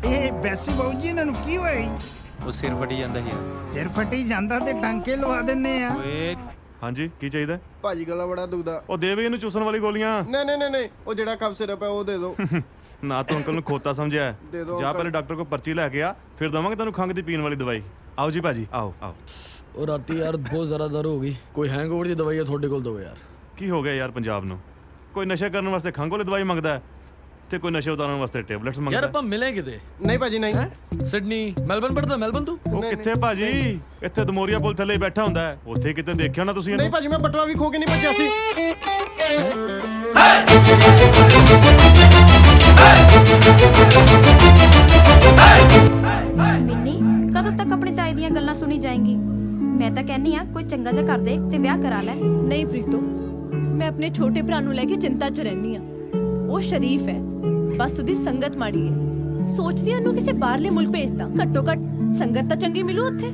ਇਹ ਵੈਸੇ ਬਾਊ ਜੀ ਇਹਨਾਂ ਨੂੰ ਕੀ ਹੋਇਆ ਉਹ ਸਿਰ ਫਟੀ ਜਾਂਦਾ ਹੀ ਸਿਰ ਫਟੀ ਜਾਂਦਾ ਤੇ ਟਾਂਕੇ ਲਵਾ ਦਿੰਨੇ ਆ ਓਏ ਹਾਂਜੀ ਕੀ ਚਾਹੀਦਾ ਭਾਜੀ ਗਲਾ ਬੜਾ ਦੁਖਦਾ ਉਹ ਦੇ ਵੀ ਇਹਨੂੰ ਚੂਸਣ ਵਾਲੀ ਗੋਲੀਆਂ ਨਹੀਂ ਉਹ ਜਿਹੜਾ ਕਫ ਸਿਰਪ ਹੈ ਉਹ ਦੇ ਦਿਓ ਨਾ ਤੂੰ ਅੰਕਲ ਨੂੰ ਖੋਤਾ ਸਮਝਿਆ ਦੇ ਦਿਓ ਜਾ ਪਹਿਲੇ ਡਾਕਟਰ ਕੋਲ ਪਰਚੀ ਲੈ ਕੇ ਆ ਫਿਰ ਦਵਾਂਗੇ ਤੈਨੂੰ ਖੰਘ ਦੀ ਪੀਣ ਵਾਲੀ ਦਵਾਈ ਆਓ ਜੀ ਭਾਜੀ ਆਓ ਉਹ ਰਾਤੀ ਯਾਰ ਬਹੁਤ ਜ਼ਿਆਦਾ ਦਰ ਹੋ ਗਈ ਕੋਈ ਹੈਂਗਓਵਰ ਦੀ ਦਵਾਈ ਹੈ ਤੁਹਾਡੇ ਕੋਲ ਦਿਓ ਯਾਰ ਕੀ ਹੋ ਗਿਆ ਯਾਰ ਪੰਜਾਬ ਨੂੰ ਕੋਈ ਨਸ਼ਾ ਕਰਨ ਵਾਸਤੇ ਖੰਘ ਵਾਲੀ ਦਵਾਈ ਮੰਗਦਾ ਤੇ ਕੋਈ ਨਸ਼ੇ ਉਤਾਰਨ ਵਾਸਤੇ ਟੈਬਲੇਟਸ ਮੰਗਦਾ ਯਾਰ ਆਪਾਂ ਮਿਲੇ ਕਿਤੇ ਨਹੀਂ ਭਾਜੀ ਨਹੀਂ ਸਿਡਨੀ ਮੈਲਬਨ ਪੜਦਾ ਮੈਲਬਨ ਤੂੰ ਉਹ ਕਿੱਥੇ ਭਾਜੀ ਇੱਥੇ ਦਮੋਰੀਆ ਪੁਲ ਥੱਲੇ ਬੈਠਾ ਹੁੰਦਾ ਉੱਥੇ ਕਿਤੇ ਦੇਖਿਆ ਨਾ ਤੁਸੀਂ ਨਹੀਂ ਭਾਜੀ ਮੈਂ ਬਟਵਾ ਵੀ ਖੋ ਕੇ ਨਹੀਂ ਭੱਜਿਆ ਸੀ ਮਿੰਨੀ ਕਦੋਂ ਤੱਕ ਆਪਣੀ ਤਾਈ ਦੀਆਂ ਗੱਲਾਂ ਸੁਣੀ ਜਾਏਂਗੀ ਮੈਂ ਤਾਂ ਕਹਿੰਨੀ ਆ ਕੋਈ ਚੰਗਾ ਜਿਹਾ ਕਰ ਦੇ ਤੇ ਵਿਆਹ ਕਰਾ ਲੈ ਨਹੀਂ ਪ੍ਰੀਤੋ ਮੈਂ ਆਪਣੇ ਛੋਟੇ ਭਰਾ ਨੂੰ ਲੈ ਕੇ ਚਿੰਤਾ 'ਚ ਰਹਿੰਦੀ ਆ ਉਹ ਸ਼ਰੀਫ ਹੈ ਬਸ ਉਹਦੀ ਸੰਗਤ ਮਾੜੀ ਹੈ ਸੋਚਦੀ ਆ ਉਹਨੂੰ ਕਿਸੇ ਬਾਹਰਲੇ ਮੁਲਕ ਭੇਜਦਾ ਘੱਟੋ ਘੱਟ ਸੰਗਤ ਤਾਂ ਚੰਗੀ ਮਿਲੂ ਉੱਥੇ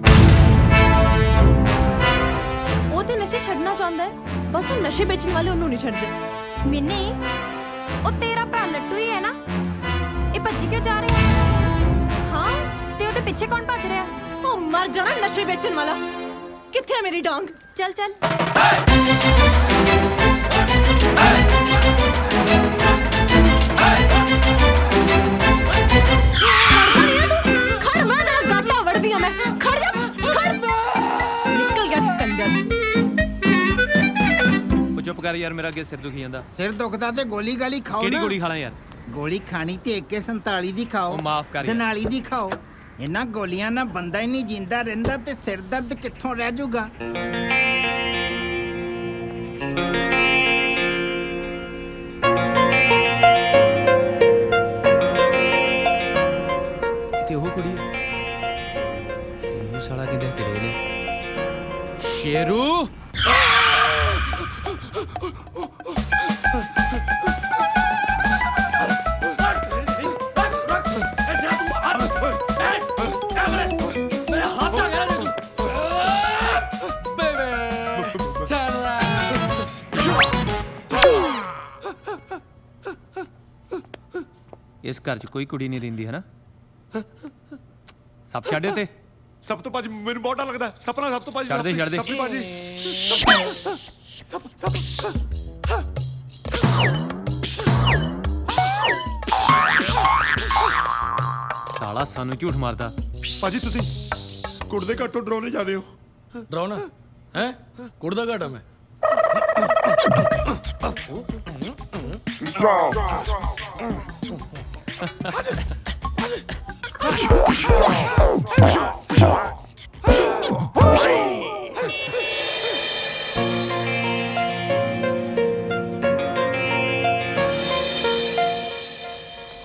ਉਹ ਤੇ ਨਸ਼ੇ ਛੱਡਣਾ ਚਾਹੁੰਦਾ ਹੈ ਬਸ ਉਹ ਨਸ਼ੇ ਵੇਚਣ ਵਾਲੇ ਉਹਨੂੰ ਨਹੀਂ ਛੱਡਦੇ ਮਿੰਨੀ ਉਹ ਤੇਰਾ ਭਰਾ ਲੱਟੂ ਹੀ ਹੈ ਨਾ ਇਹ ਭੱਜੀ ਕਿਉਂ ਜਾ ਰਿਹਾ ਹਾਂ ਤੇ ਉਹਦੇ ਪਿੱਛੇ ਕੌਣ ਭੱਜ ਰਿਹਾ ਉਹ ਮਰ ਜਾਣਾ ਨਸ਼ੇ ਵੇਚਣ ਵਾਲਾ ਕਿੱਥੇ ਹੈ ਮੇਰੀ ਡਾਂਗ ਚੱਲ ਚੱਲ ਖੜ ਮੈਂ ਤੇਰਾ ਗਾਟਾ ਵੜਦੀ ਆ ਮੈਂ ਖੜ ਜਾ ਖੜ ਨਿਕਲ ਗਿਆ ਕੰਜਰ ਚੁੱਪ ਕਰ ਯਾਰ, ਮੇਰਾ ਅੱਗੇ ਸਿਰ ਦੁਖੀ ਜਾਂਦਾ। ਸਿਰ ਦੁਖਦਾ ਤੇ ਗੋਲੀ ਗਾਲੀ ਖਾਓ ਕਿਹੜੀ ਨਾ। ਗੋਲੀ ਖਾਣਾ ਯਾਰ? ਗੋਲੀ ਖਾਣੀ ਤੇ AK-47 ਦੀ ਖਾਓ। ਉਹ ਮਾਫ਼ ਕਰ ਯਾਰ। ਦਨਾਲੀ ਦੀ ਖਾਓ। ਇਹਨਾਂ ਗੋਲੀਆਂ ਨਾਲ ਬੰਦਾ ਹੀ ਨਹੀਂ ਜਿੰਦਾ ਰਹਿੰਦਾ ਤੇ ਸਿਰ ਦਰਦ ਕਿੱਥੋਂ ਰਹਿ ਜਾਊਗਾ। ਤੇ ਉਹ ਕੁੜੀ ਉਹ ਸਾਲਾ ਕਿੰਦੇ ਚਲੇ ਨੇ। ਸ਼ੇਰੂ ਇਸ ਘਰ 'ਚ ਕੋਈ ਕੁੜੀ ਨਹੀਂ ਰਹਿੰਦੀ ਹੈ ਨਾ? ਸੱਪ ਛੱਡਿਓ ਤੇ ਸਭ ਤੋਂ ਭਾਜੀ ਮੈਨੂੰ ਬਹੁਤ ਡਰ ਲੱਗਦਾ। ਸਪਨਾ ਸਭ ਤੋਂ ਭਾਜੀ ਛੱਡ ਦੇ, ਛੱਡ ਦੇ। ਸਭ ਤੋਂ ਭਾਜੀ ਸਾਲਾ ਸਾਨੂੰ ਝੂਠ ਮਾਰਦਾ। ਭਾਜੀ ਤੁਸੀਂ ਕੁੜ ਦੇ ਘੱਟੋਂ ਡਰਾਉਣੇ ਜਾਂਦੇ ਹੋ। ਡਰਾਉਣਾ ਹੈ? ਕੁੜ ਦਾ ਘਾਟਾ ਮੈਂ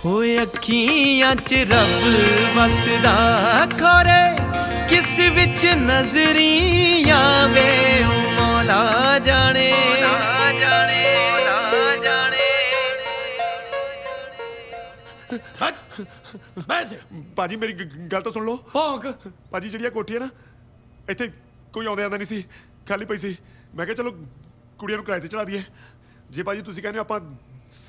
ਹੋਏ ਅੱਖੀਆਂ 'ਚ ਰੱਬ ਵਸਦਾ, ਖੋਰੇ ਕਿਸ ਵਿੱਚ ਨਜ਼ਰੀ ਆਵੇ, ਉਹ ਮੌਲਾ ਜਾਣੇ। ਭਾਜੀ ਮੇਰੀ ਗੱਲ ਤਾਂ ਸੁਣ ਲਓ। ਭੌਂਕ ਭਾਜੀ, ਜਿਹੜੀ ਆ ਕੋਠੀ ਹੈ ਨਾ, ਇੱਥੇ ਕੋਈ ਆਉਂਦਾ ਜਾਂਦਾ ਨਹੀਂ ਸੀ, ਖਾਲੀ ਪਈ ਸੀ। ਮੈਂ ਕਿਹਾ ਚਲੋ ਕੁੜੀਆਂ ਨੂੰ ਕਿਰਾਏ ਤੇ ਚੜਾ ਦਈਏ। ਜੇ ਭਾਜੀ ਤੁਸੀਂ ਕਹਿੰਦੇ ਆਪਾਂ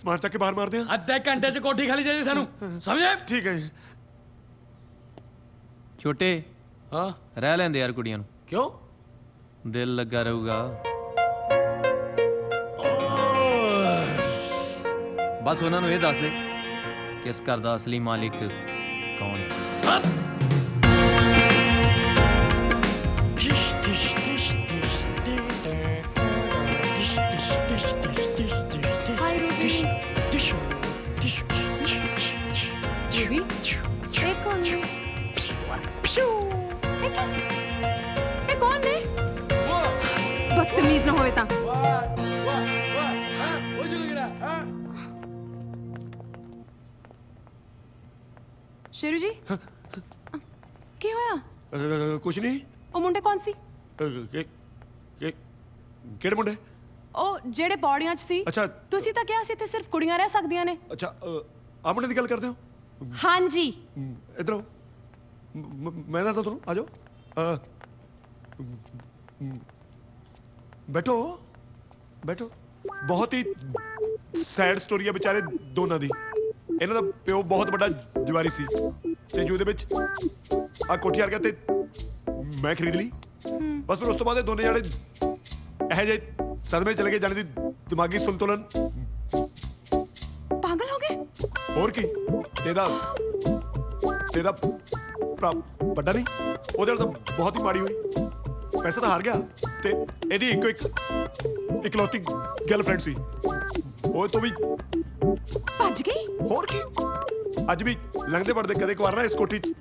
ਸਮਾਨ ਚੱਕ ਕੇ ਬਾਹਰ ਮਾਰਦੇ ਆ। ਅੱਧੇ ਘੰਟੇ 'ਚ ਕੋਠੀ ਖਾਲੀ ਚਾਹੀਦੀ ਸਾਨੂੰ, ਸਮਝੇ? ਠੀਕ ਹੈ ਜੀ। ਛੋਟੇ ਹਾਂ ਰਹਿ ਲੈਂਦੇ ਯਾਰ ਕੁੜੀਆਂ ਨੂੰ। ਕਿਉਂ? ਦਿਲ ਲੱਗਾ ਰਹੂਗਾ। ਬਸ ਉਹਨਾਂ ਨੂੰ ਇਹ ਦੱਸ ਦੇ ਕਿ ਇਸ ਘਰ ਦਾ ਅਸਲੀ ਮਾਲਿਕ ਕੌਣ ਹੈ। हाय रूबी। रूबी, ये कौन है? ये कौन है? बदतमीज ना होवे ता। शेरू जी की होया? ਕੁਛ ਨਹੀਂ। ਉਹ ਮੁੰਡੇ ਕੌਣ ਸੀ? ਕਿਹੜੇ ਮੁੰਡੇ? ਉਹ ਜਿਹੜੇ ਪੌੜੀਆਂ 'ਚ ਸੀ। ਅੱਛਾ ਤੁਸੀਂ ਤਾਂ ਕਿਹਾ ਸੀ ਇੱਥੇ ਸਿਰਫ ਕੁੜੀਆਂ ਰਹਿ ਸਕਦੀਆਂ ਨੇ। ਅੱਛਾ ਆ ਮੁੰਡੇ ਦੀ ਗੱਲ ਕਰਦੇ ਹੋ? ਹਾਂਜੀ। ਇੱਧਰ ਆਓ, ਮੈਂ ਦੱਸਦਾ ਤੁਹਾਨੂੰ। ਆ ਜਾਓ, ਬੈਠੋ ਬੈਠੋ। ਬਹੁਤ ਹੀ ਸੈਡ ਸਟੋਰੀ ਹੈ ਵਿਚਾਰੇ ਦੋਨਾਂ ਦੀ। ਇਹਨਾਂ ਦਾ ਪਿਓ ਬਹੁਤ ਵੱਡਾ ਜਵਾਰੀ ਸੀ ਤੇ ਜਿਹਦੇ ਵਿੱਚ ਆ ਕੋਠੀ ਆ ਗਿਆ ਤੇ ਮੈਂ ਖਰੀਦ ਲਈ। ਬਸ ਫਿਰ ਉਸ ਤੋਂ ਬਾਅਦ ਇਹ ਦੋਨੇ ਜਾਣੇ ਇਹ ਜਿਹੇ ਸਦਮੇ ਚਲੇ ਗਏ, ਜਾਣੇ ਦੀ ਦਿਮਾਗੀ ਸੰਤੁਲਨ ਪਾਗਲ ਹੋ ਗਏ। ਹੋਰ ਕੀ। ਇਹਦਾ ਭਰਾ ਵੱਡਾ ਨਹੀਂ, ਉਹਦੇ ਨਾਲ ਤਾਂ ਬਹੁਤ ਹੀ ਮਾੜੀ ਹੋਈ। ਪੈਸਾ ਤਾਂ ਹਾਰ ਗਿਆ ਤੇ ਇਹਦੀ ਇਕਲੌਤੀ ਗਰਲਫ੍ਰੈਂਡ ਸੀ, ਉਹ ਤੋਂ ਵੀ ਭੱਜ ਗਈ। ਹੋਰ ਕੀ। ਅੱਜ ਵੀ ਲੰਘਦੇ ਵੜਦੇ ਕਦੇ ਕਵਾਰ ਨਾ ਇਸ ਕੋਠੀ 'ਚ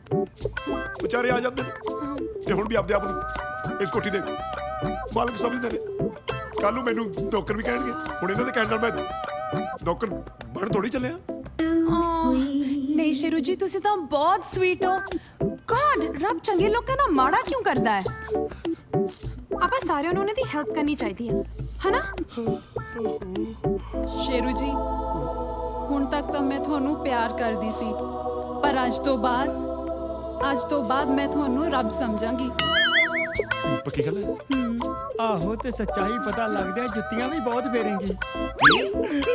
ਵਿਚਾਰੇ ਆ ਜਾਂਦੇ ਨੇ ਤੇ ਹੁਣ ਵੀ ਆਪਦੇ ਆਪ ਨੂੰ ਇਸ ਕੋਠੀ ਦੇ ਮਾਲਕ ਸਮਝਦੇ ਨੇ। ਕੱਲ ਨੂੰ ਮੈਨੂੰ ਨੌਕਰ ਵੀ ਕਹਿਣਗੇ। ਹੁਣ ਇਹਨਾਂ ਦੇ ਕਹਿਣ ਨਾਲ ਮੈਂ ਨੌਕਰ ਬਣ ਥੋੜੀ ਚੱਲਿਆ। ਨਹੀਂ ਸ਼ੇਰੂ ਜੀ, ਤੁਸੀਂ ਤਾਂ ਬਹੁਤ ਸਵੀਟ ਹੋ। ਗॉड, ਰੱਬ ਚੰਗੇ ਲੋਕਾਂ ਨਾਲ ਮਾੜਾ ਕਿਉਂ ਕਰਦਾ ਹੈ? ਆਪਾਂ ਸਾਰਿਆਂ ਨੂੰ ਉਹਨਾਂ ਦੀ ਹੈਲਪ ਕਰਨੀ ਚਾਹੀਦੀ ਹੈ, ਹਨਾ? ਸ਼ੇਰੂ ਜੀ, ਹੁਣ ਤੱਕ ਤਾਂ ਮੈਂ ਤੁਹਾਨੂੰ ਪਿਆਰ ਕਰਦੀ ਸੀ, ਪਰ ਅੱਜ ਤੋਂ ਬਾਅਦ ਮੈਂ ਤੁਹਾਨੂੰ ਰੱਬ ਸਮਝਾਂਗੀ। ਪੱਕੀ ਗੱਲ ਹੈ? ਆਹੋ, ਤੇ ਸੱਚਾਈ ਪਤਾ ਲੱਗਦਾ ਜੁੱਤੀਆਂ ਵੀ ਬਹੁਤ ਫੇਰੇਂਗੀ।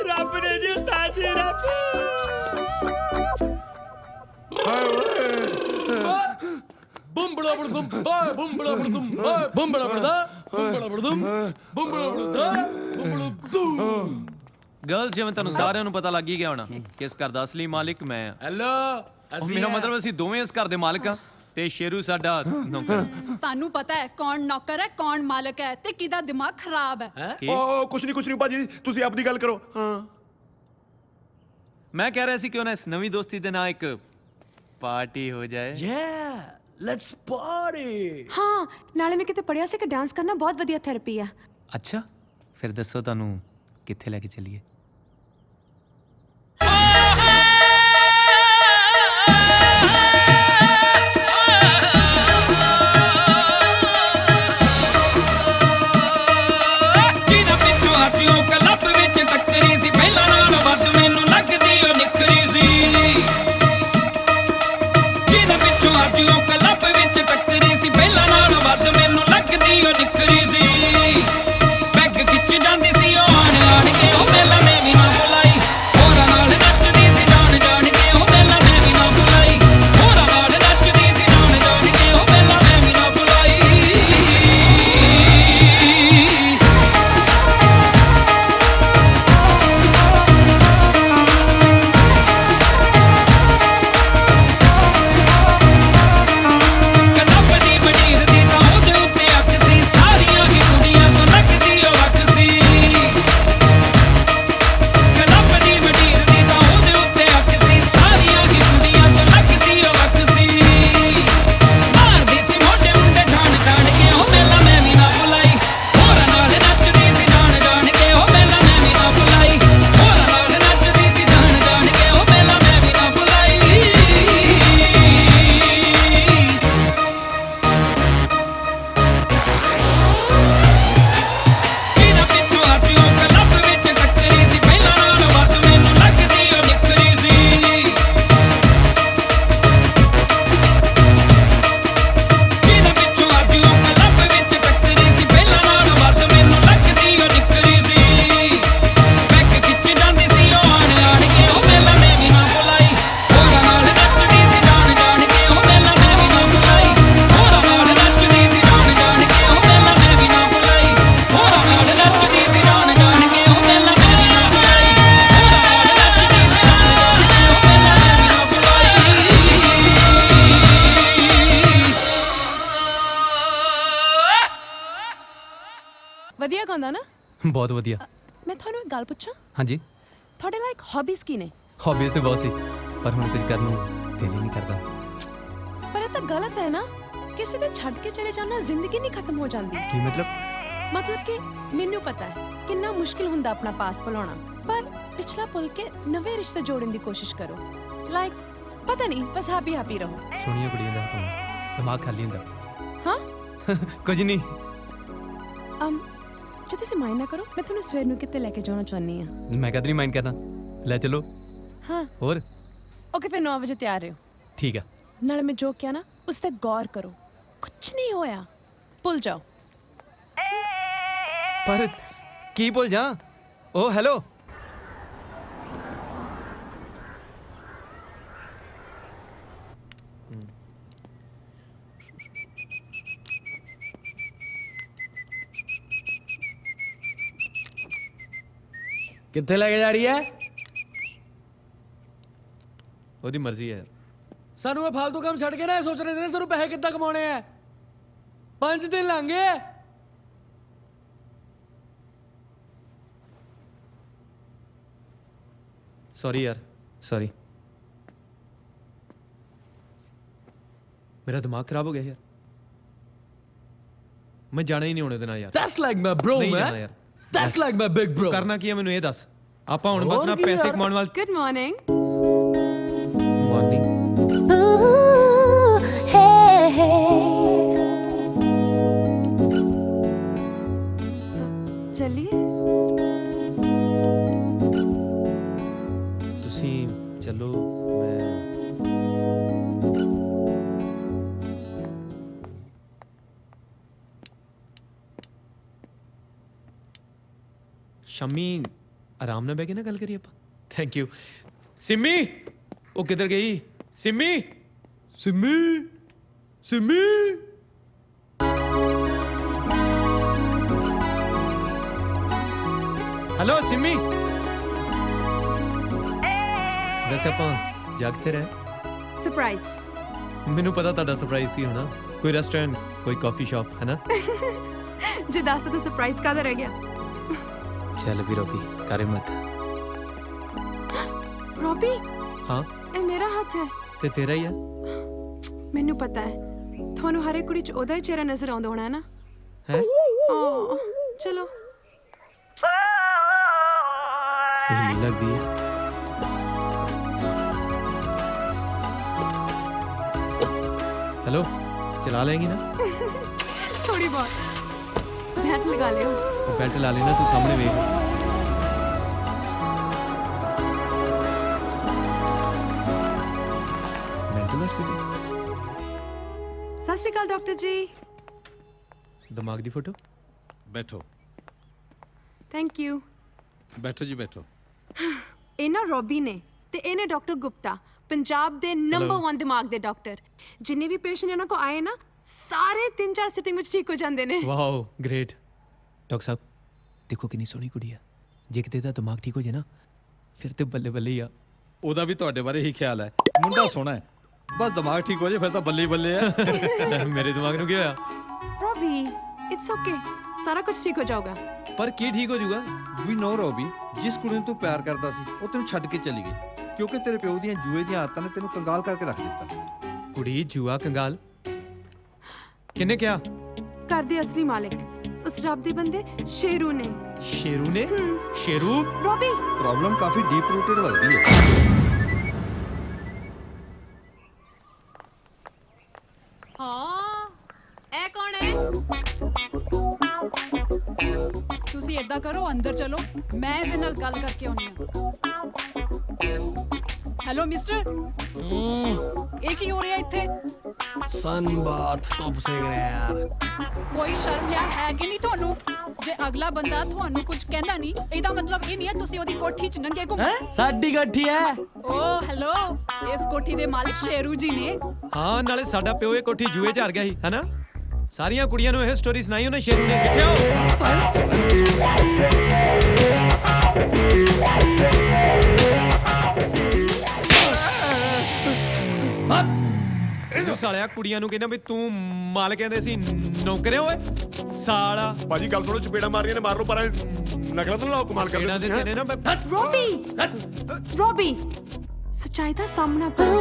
ਰੱਬ ਨੇ ਜੀ ਉਸਤਾਦ ਜੀ, ਰੱਬ। ਬੁੰਬੜਾ ਬੜਦਮ ਬਾਏ, ਬੁੰਬੜਾ ਬੜਦਮ ਬਾਏ, ਬੁੰਬੜਾ ਬੜਦਾ, ਬੁੰਬੜਾ ਬੜਦਮ, ਬੁੰਬੜਾ ਬੜਦਾ, ਬੁੰਬੜਾ ਦੂੰ। ਗਰਲਸ, ਜਿਵੇਂ ਤੁਹਾਨੂੰ ਸਾਰਿਆਂ ਨੂੰ ਪਤਾ ਲੱਗ ਹੀ ਗਿਆ ਹੋਣਾ ਕਿ ਇਸ ਘਰ ਦਾ ਅਸਲੀ ਮਾਲਿਕ ਮੈਂ ਆ। ਹੈਲੋ, ਮੇਰਾ ਮਤਲਬ ਅਸੀਂ ਦੋਵੇਂ ਇਸ ਘਰ ਦੇ ਮਾਲਕ ਆ। ਤੇ ਸ਼ੇਰੂ ਸਾਡਾ ਨੌਕਰ। ਸਾਨੂੰ ਪਤਾ ਹੈ ਕੌਣ ਨੌਕਰ ਹੈ ਕੌਣ ਮਾਲਕ ਹੈ ਤੇ ਕਿਹਦਾ ਦਿਮਾਗ ਖਰਾਬ ਹੈ। ਓ ਕੁਛ ਨਹੀਂ ਭਾਜੀ, ਤੁਸੀਂ ਆਪਦੀ ਗੱਲ ਕਰੋ। ਹਾਂ ਮੈਂ ਕਹਿ ਰਿਹਾ ਸੀ ਕਿਉਂ ਨਾ ਇਸ ਨਵੀਂ ਦੋਸਤੀ ਦੇ ਨਾਲ ਇੱਕ ਪਾਰਟੀ ਹੋ ਜਾਏ। Let's party. ਹਾਂ ਨਾਲੇ ਮੈਂ ਕਿਤੇ ਪੜਿਆ ਸੀ ਕਿ ਡਾਂਸ ਕਰਨਾ ਬਹੁਤ ਵਧੀਆ ਥੈਰੇਪੀ ਆ। ਅੱਛਾ ਫਿਰ ਦੱਸੋ ਤੁਹਾਨੂੰ ਕਿੱਥੇ ਲੈ ਕੇ ਚੱਲੀਏ? ਵਧੀਆ ਗਾਉਂਦਾ ਨਾ? ਬਹੁਤ ਵਧੀਆ। ਮੈਂ ਤੁਹਾਨੂੰ ਇੱਕ ਗੱਲ ਪੁੱਛਾਂ? ਹਾਂਜੀ। ਤੁਹਾਡੇ ਲਾਇਕ ਹੌਬੀਜ਼ ਕੀ ਨੇ? ਹੌਬੀਜ਼ ਤੇ ਬਹੁਤ ਸੀ ਪਰ ਹੁਣ ਕੁਝ ਕਰਨ ਨੂੰ ਦਿਲ ਹੀ ਨਹੀਂ ਕਰਦਾ। ਪਰ ਇਹ ਤਾਂ ਗਲਤ ਹੈ ਨਾ, ਕਿਸੇ ਦੇ ਛੱਡ ਕੇ ਚਲੇ ਜਾਣਾ ਜ਼ਿੰਦਗੀ ਨਹੀਂ ਖਤਮ ਹੋ ਜਾਂਦੀ। ਕੀ ਮਤਲਬ? ਮਤਲਬ ਕਿ ਮੈਨੂੰ ਪਤਾ ਹੈ ਕਿੰਨਾ ਮੁਸ਼ਕਿਲ ਹੁੰਦਾ ਆਪਣਾ ਪਾਸ ਭੁਲਾਉਣਾ, ਪਰ ਪਿਛਲਾ ਭੁੱਲ ਕੇ ਨਵੇਂ ਰਿਸ਼ਤੇ ਜੋੜਨ ਦੀ ਕੋਸ਼ਿਸ਼ ਕਰੋ। ਲਾਈਕ ਪਤਾ ਨਹੀਂ, ਬਸ ਹੈਪੀ ਰਹੋ। ਸੋਹਣੀਆਂ ਕੁੜੀਆਂ ਦਾ ਹੁਕਮ ਦਿਮਾਗ ਖਾਲੀ ਹੁੰਦਾ। ਹਾਂ ਕੁਝ ਨਹੀਂ। ਜੇ ਤੁਸੀਂ ਮਾਈਂਡ ਨਾ ਕਰੋ, ਮੈਂ ਤੁਹਾਨੂੰ ਸਵੇਰ ਨੂੰ ਕਿਤੇ ਲੈ ਕੇ ਜਾਣਾ ਚਾਹੁੰਦੀ ਹਾਂ। ਮੈਂ ਕਦ ਨਹੀਂ ਮਾਈਂਡ ਕਰਦਾ, ਲੈ ਚਲੋ। ਹਾਂ ਹੋਰ ਓਕੇ, ਫਿਰ 9 ਵਜੇ ਤਿਆਰ ਰਹੋ। ਠੀਕ ਹੈ। ਨਾਲੇ ਮੈਂ ਜੋ ਕਿਹਾ ਨਾ ਉਸ ਤੇ ਗੌਰ ਕਰੋ, ਕੁਝ ਨਹੀਂ ਹੋਇਆ, ਭੁੱਲ ਜਾਓ। ਪਰ ਕੀ ਭੁੱਲ ਜਾ? ਓ ਹੈਲੋ। ਕਿੱਥੇ ਲੈ ਕੇ ਜਾ ਰਹੀ ਹੈ? ਉਹਦੀ ਮਰਜ਼ੀ ਹੈ। ਸਾਨੂੰ ਇਹ ਫालतू ਕੰਮ ਛੱਡ ਕੇ ਨਾ ਸੋਚ ਰਹੇ ਨੇ ਸਾਨੂੰ ਪੈਸੇ ਕਿੱਦਾਂ ਕਮਾਉਣੇ ਆ। 5 ਦਿਨ ਲਾਂਗੇ। सॉरी यार, सॉरी। मेरा दिमाग खराब हो गया यार। मैं जाना ही नहीं होने देना यार। That's like my bro, नहीं man. जाना यार। That's like my big bro. करना की है मैंने ये दस। ਆਪਾਂ ਹੁਣ ਬਸ ਨਾ ਪੈਸੇ ਕਮਾਉਣ ਵਾਲ। Good morning. ਮਾਰਨਿੰਗ। चलिए। ਤੁਸੀਂ ਚਲੋ, ਮੈਂ ਸ਼ਮੀ ਆਰਾਮ ਨਾਲ ਬਹਿ ਕੇ ਨਾ ਗੱਲ ਕਰੀਏ ਆਪਾਂ। Thank you. ਸਿੰਮੀ, ਉਹ ਕਿੱਧਰ ਗਈ? ਸਿੰਮੀ, ਸਿੰਮੀ, ਸਿੰਮੀ। हेलो सिमी। वैसे आप जागते रहे? सरप्राइज। ਮੈਨੂੰ ਪਤਾ ਤੁਹਾਡਾ ਸਰਪ੍ਰਾਈਜ਼ ਸੀ ਹੋਣਾ। ਕੋਈ ਰੈਸਟੋਰੈਂਟ, ਕੋਈ ਕਾਫੀ ਸ਼ਾਪ, ਹੈ ਨਾ? ਜੇ ਦੱਸ ਤਾਂ ਸਰਪ੍ਰਾਈਜ਼ ਕਾਹਦਾ ਰਹਿ ਗਿਆ? ਚੱਲ ਵੀ ਰੋਬੀ, ਕਰੇ ਮਤ। ਰੋਬੀ, ਹਾਂ ਇਹ ਮੇਰਾ ਹੱਥ ਹੈ। ਤੇ ਤੇਰਾ ਹੀ ਆ। ਮੈਨੂੰ ਪਤਾ ਹੈ ਤੁਹਾਨੂੰ ਹਰ ਇੱਕ ਕੁੜੀ 'ਚ ਉਹਦਾ ਹੀ ਚਿਹਰਾ ਨਜ਼ਰ ਆਉਂਦਾ ਹੋਣਾ ਹੈ ਨਾ? ਹੈ ਚਲੋ। ਇਹ ਲੱਗਦੀ ਹੈ। हेलो, चला लेंगी ना? थोड़ी बहुत। बेल्ट लगा ले। बेल्ट ला लेना, तू सामने देख। Mental hospital. सत श्री अकाल डॉक्टर जी। दिमाग दी फोटो। बैठो। Thank you. बैठो जी बैठो। इन्ना रॉबी ने ते इन्हें डॉक्टर गुप्ता पंजाब दे नंबर 1 दिमाग दे डॉक्टर। जिन्ने भी पेशेंट इन्हां को आए ना सारे 3-4 सिटिंग में ठीक हो जाते हैं। Wow great. डॉक्टर साहब देखो कितनी सोहनी कुड़ी है। जे किते दा दिमाग ठीक हो जाए ना फिर तो बल्ले बल्ले ही आ। ओदा भी ਤੁਹਾਡੇ ਬਾਰੇ ਹੀ ਖਿਆਲ ਹੈ। ਮੁੰਡਾ ਸੋਹਣਾ ਹੈ, ਬਸ ਦਿਮਾਗ ਠੀਕ ਹੋ ਜਾਏ ਫਿਰ ਤਾਂ ਬੱਲੇ ਬੱਲੇ ਹੈ। ਮੇਰੇ ਦਿਮਾਗ ਨੂੰ ਕੀ ਹੋਇਆ? रॉबी इट्स ओके, सारा कुछ ठीक हो जाएगा। पर की ठीक हो जाऊगा? ਵੀ ਨੋ ਰੋਬੀ, ਜਿਸ ਕੁੜੀ ਨੂੰ ਤੂੰ ਪਿਆਰ ਕਰਦਾ ਸੀ ਉਹ ਤੈਨੂੰ ਛੱਡ ਕੇ ਚਲੀ ਗਈ ਕਿਉਂਕਿ ਤੇਰੇ ਪਿਓ ਦੀਆਂ ਜੂਏ ਦੀਆਂ ਆਦਤਾਂ ਨੇ ਤੈਨੂੰ ਕੰਗਾਲ ਕਰਕੇ ਰੱਖ ਦਿੱਤਾ। कुड़ी जुआ कंगाल किन्ने क्या? घर दे असली मालिक उस रब दे बंदे शेरू ने। शेरू ने? शेरू? रॉबी प्रॉब्लम काफी डीप रूटेड लगती है। हाँ ए कौन है? ਤੁਸੀਂ ਏਦਾਂ ਕਰੋ ਅੰਦਰ ਚਲੋ, ਮੈਂ ਇਹਦੇ ਨਾਲ ਗੱਲ ਕਰਕੇ ਆਉਣੀ ਆ। ਹੈਲੋ ਮਿਸਟਰ, ਇਹ ਕੀ ਹੋ ਰਿਹਾ ਇੱਥੇ? सनबाथ धुप सेक रहे हैं यार। ਕੋਈ ਸ਼ਰਮ ਲਿਆ ਹੈ ਕਿ ਨਹੀਂ ਤੁਹਾਨੂੰ? ਜੇ ਅਗਲਾ ਬੰਦਾ ਤੁਹਾਨੂੰ ਕੁਝ ਕਹਿੰਦਾ ਨਹੀਂ ਇਹਦਾ ਮਤਲਬ ਇਹ ਨਹੀਂ ਹੈ ਤੁਸੀਂ ਉਹਦੀ ਕੋਠੀ 'ਚ ਨੰਗੇ ਘੁੰਮ। ਸਾਡੀ ਕੋਠੀ ਹੈ। ਓ ਹੈਲੋ, ਇਸ ਕੋਠੀ ਦੇ ਮਾਲਿਕ ਸ਼ੇਰੂ ਜੀ ਨੇ। ਹਾਂ ਨਾਲੇ ਸਾਡਾ ਪਿਓ ਇਹ ਕੋਠੀ ਜੂਏ 'ਚ ਹਾਰ ਗਿਆ ਸੀ, ਹੈਨਾ? ਸਾਰੀਆਂ ਕੁੜੀਆਂ ਨੂੰ ਇਹ ਸਟੋਰੀ ਸੁਣਾਈ ਉਹਨੇ ਸ਼ੇਰੂ ਨੇ। ਕਿੱਥੇ ਹੋ? ਇਹਨੂੰ ਸਾਲਿਆ ਕੁੜੀਆਂ ਨੂੰ ਕਹਿੰਦਾ ਵੀ ਤੂੰ ਮਾਲ ਕਹਿੰਦੇ ਸੀ ਨੌਕਰੇ ਓਏ ਸਾਲਾ। ਭਾਜੀ ਗੱਲ ਸੁਣੋ, ਚਪੇੜਾ ਮਾਰੀਆਂ ਨੇ, ਮਾਰ ਲਓ ਪਰ ਨਕਲਾਂ ਤੋਂ ਲਾਓ, ਕਮਾਲ ਕਰਦੇ ਇਹਨਾਂ ਦੇ ਸਿਰੇ ਨਾ रॉबी रॉबी सच्चाई का सामना करो।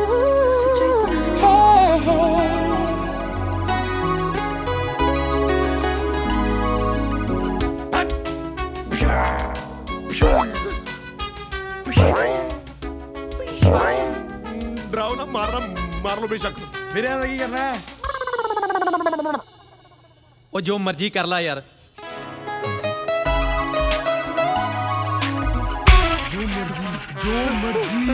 डराओ ना, मारना मार लो बेशक। मेरे यहाँ की करना है वो जो मर्जी कर ला यार। जो मर्जी जो मर्जी।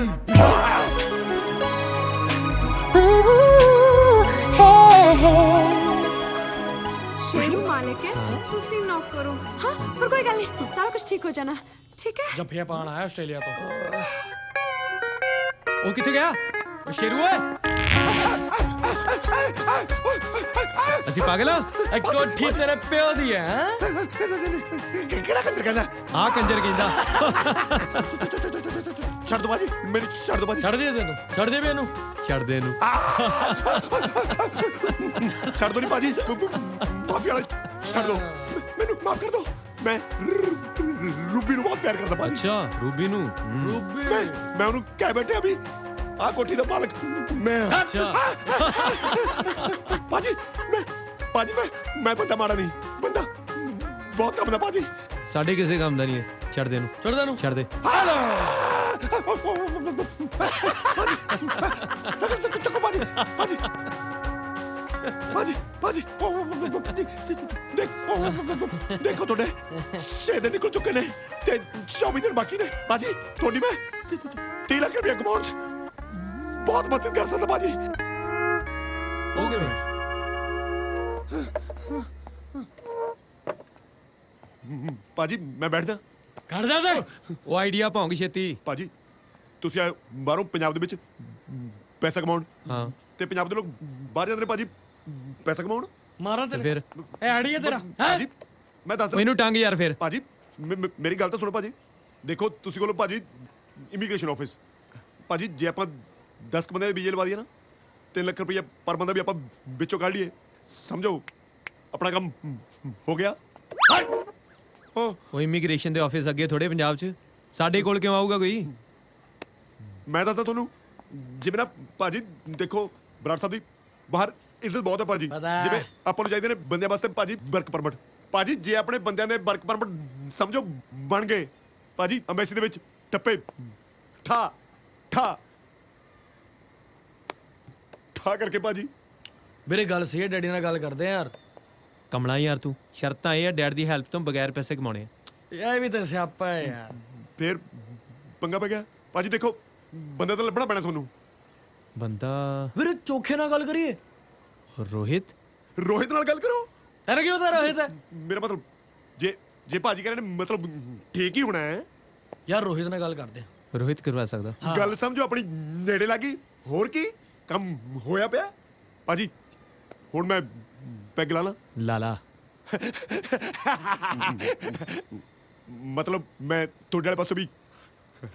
शेरू मालिक है, तुसी नॉक करो। हाँ पर कोई गल नहीं, सारा कुछ ठीक हो जाना, ठीक है? जफिया पान आया ऑस्ट्रेलिया तो। वो किथे गया? वो शेरू है? ਅਸੀਂ ਪਾਗਲ ਆ? ਕੋਠੀ ਤੇਰੇ ਪਿਓ ਦੀ ਹੈ। ਕਿਹੜਾ ਕੰਜਰ ਕਹਿੰਦਾ? ਹਾਂ ਕੰਜਰ ਕਹਿੰਦਾ। ਛੱਡ ਦੋ ਬਾਜੀ, ਮੇਰੀ ਛੱਡ ਦੋ ਬਾਜੀ। ਛੱਡ ਦੇ ਤੈਨੂੰ, ਛੱਡ ਦੇ ਵੀ ਇਹਨੂੰ, ਛੱਡ ਦੇ ਇਹਨੂੰ। ਛੱਡ ਦੋ ਨਹੀਂ ਬਾਜੀ, ਮਾਫੀ ਵਾਲਾ ਛੱਡ ਦੋ, ਮੈਨੂੰ ਮਾਫ ਕਰ ਦੋ। ਮੈਂ ਰੂਬੀ ਨੂੰ ਬਹੁਤ ਪਿਆਰ ਕਰਦਾ ਬਾਜੀ। ਅੱਛਾ ਰੂਬੀ ਨੂੰ? ਰੂਬੀ ਮੈਂ ਉਹਨੂੰ ਕਹਿ ਬੈਠਿਆ ਵੀ ਆ ਕੋਠੀ ਦਾ ਮਾਲਕ ਮੈਂ। ਅੱਛਾ ਬਾਜੀ ਮੈਂ ਬੰਦਾ ਮਾੜਾ ਨਹੀਂ, ਬੰਦਾ ਬਹੁਤ ਕੰਮ ਦਾ ਬਾਜੀ। ਸਾਡੇ ਕਿਸੇ ਕੰਮ ਦਾ ਨਹੀਂ ਹੈ। ਛੱਡ ਦੇ ਇਹਨੂੰ, ਛੱਡ ਦੇ ਇਹਨੂੰ, ਛੱਡ ਦੇ। ਚੱਕੋ ਬਾਜੀ ਬਾਜੀ ਬਾਜੀ ਦੇਖੋ ਤੁਹਾਡੇ 6 ਦਿਨ ਨਿਕਲ ਚੁੱਕੇ ਨੇ ਤੇ 24 ਦਿਨ ਬਾਕੀ ਨੇ ਬਾਜੀ। ਤੁਹਾਡੀ ਮੈਂ 30 ਲੱਖ ਰੁਪਏ ਕਮਾਉਣ 'ਚ ਬਹੁਤ ਮਦਦ ਕਰ ਸਕਦਾ ਬਾਜੀ। ਹੋ ਗਿਆ ਬਾਜੀ ਮੈਂ ਬੈਠਦਾ। ਕਰ ਦੇ ਉਹ ਆਈਡੀਆ ਭੌਂਗ ਛੇਤੀ। ਬਾਜੀ ਤੁਸੀਂ ਆਏ ਬਾਹਰੋਂ ਪੰਜਾਬ ਦੇ ਵਿੱਚ ਪੈਸਾ ਕਮਾਉਣ। ਹਾਂ ਤੇ ਪੰਜਾਬ ਦੇ ਲੋਕ ਬਾਹਰ ਜਾਂਦੇ ਨੇ ਬਾਜੀ ਪੈਸਾ ਕਮਾਉਣ। ਮਾਰਾਂ ਤੇ ਫਿਰ ਇਹ ਆੜੀ ਹੈ ਤੇਰਾ। ਬਾਜੀ ਮੈਂ ਦੱਸਦਾ ਮੈਨੂੰ ਟੰਗ ਯਾਰ ਫਿਰ। ਬਾਜੀ ਮੇਰੀ ਗੱਲ ਤਾਂ ਸੁਣੋ ਭਾਜੀ। ਦੇਖੋ ਤੁਸੀਂ ਕੋਲੋਂ ਭਾਜੀ ਇਮੀਗ੍ਰੇਸ਼ਨ ਆਫਿਸ ਭਾਜੀ ਜੇ ਆਪਾਂ 10 ਬੰਦੇ ਦੀ ਵੀਜ਼ੇ ਲਵਾ ਦਈਏ ਨਾ 3 ਲੱਖ ਰੁਪਏ ਪਰ ਬੰਦਾ ਵੀ ਆਪਾਂ ਵਿੱਚੋਂ ਕੱਢ ਲਈਏ ਸਮਝੋ ਆਪਣਾ ਕੰਮ ਹੋ ਗਿਆ। ਉਹ ਇਮੀਗ੍ਰੇਸ਼ਨ ਦੇ ਆਫਿਸ ਅੱਗੇ ਥੋੜੇ ਪੰਜਾਬ 'ਚ ਸਾਡੇ ਕੋਲ ਕਿਉਂ ਆਊਗਾ ਕੋਈ? ਮੈਂ ਦੱਸਦਾ ਤੁਹਾਨੂੰ ਜਿਵੇਂ ਨਾ ਭਾਜੀ ਦੇਖੋ ਬਰਾੜ ਸਾਹਿਬ ਦੀ ਬਾਹਰ ਇੱਜ਼ਤ ਬਹੁਤ ਹੈ ਭਾਜੀ, ਜਿਵੇਂ ਆਪਾਂ ਨੂੰ ਚਾਹੀਦੇ ਨੇ ਬੰਦਿਆਂ ਵਾਸਤੇ ਭਾਜੀ ਵਰਕ ਪਰਮਿਟ। ਭਾਜੀ ਜੇ ਆਪਣੇ ਬੰਦਿਆਂ ਦੇ ਵਰਕ ਪਰਮਿਟ ਸਮਝੋ ਬਣ ਗਏ ਭਾਜੀ ਅੰਬੈਸੀ ਦੇ ਵਿੱਚ ਟੱਪੇ ਠਾ ਠਾ ਠਾ ਕਰਕੇ ਭਾਜੀ। ਮੇਰੇ ਗੱਲ ਸਹੀ ਹੈ, ਡੈਡੀ ਨਾਲ ਗੱਲ ਕਰਦੇ ਆ ਯਾਰ। ਕਮਲਾ ਯਾਰ ਤੂੰ, ਸ਼ਰਤਾਂ ਇਹ ਆ ਡੈਡ ਦੀ ਹੈਲਪ ਤੋਂ ਬਗੈਰ ਪੈਸੇ ਕਮਾਉਣੇ ਆ। ਇਹ ਵੀ ਤਾਂ ਸਿਆਪਾ ਹੈ ਯਾਰ। ਫੇਰ ਪੰਗਾ ਪੈ ਗਿਆ ਭਾਜੀ। ਦੇਖੋ ਬੰਦਾ ਤਾਂ ਲੱਭਣਾ ਪੈਣਾ ਤੁਹਾਨੂੰ। ਬੰਦਾ ਵੀਰੇ ਚੋਖੇ ਨਾਲ ਗੱਲ ਕਰੀਏ। ਰੋਹਿਤ ਨਾਲ ਗੱਲ ਕਰੋ। ਅਰੇ ਕਿਉਂ ਤਾਂ ਰੋਹਿਤ ਹੈ? ਮੇਰਾ ਮਤਲਬ ਜੇ ਭਾਜੀ ਕਹਿੰਦੇ ਨੇ ਮਤਲਬ ਠੀਕ ਹੀ ਹੋਣਾ ਹੈ ਯਾਰ। ਰੋਹਿਤ ਨਾਲ ਗੱਲ ਕਰਦੇ ਆ। ਰੋਹਿਤ ਕਰਵਾ ਸਕਦਾ। ਗੱਲ ਸਮਝੋ ਆਪਣੀ ਨੇੜੇ ਲੱਗੀ। ਹੋਰ ਕੀ ਕੰਮ ਹੋਇਆ ਪਿਆ ਭਾਜੀ। ਹੁਣ ਮੈਂ ਪੈਗ ਲਾ ਲਾਂ? ਲਾਲਾ ਮਤਲਬ ਮੈਂ ਤੁਹਾਡੇ ਵਾਲੇ ਪਾਸੋਂ ਵੀ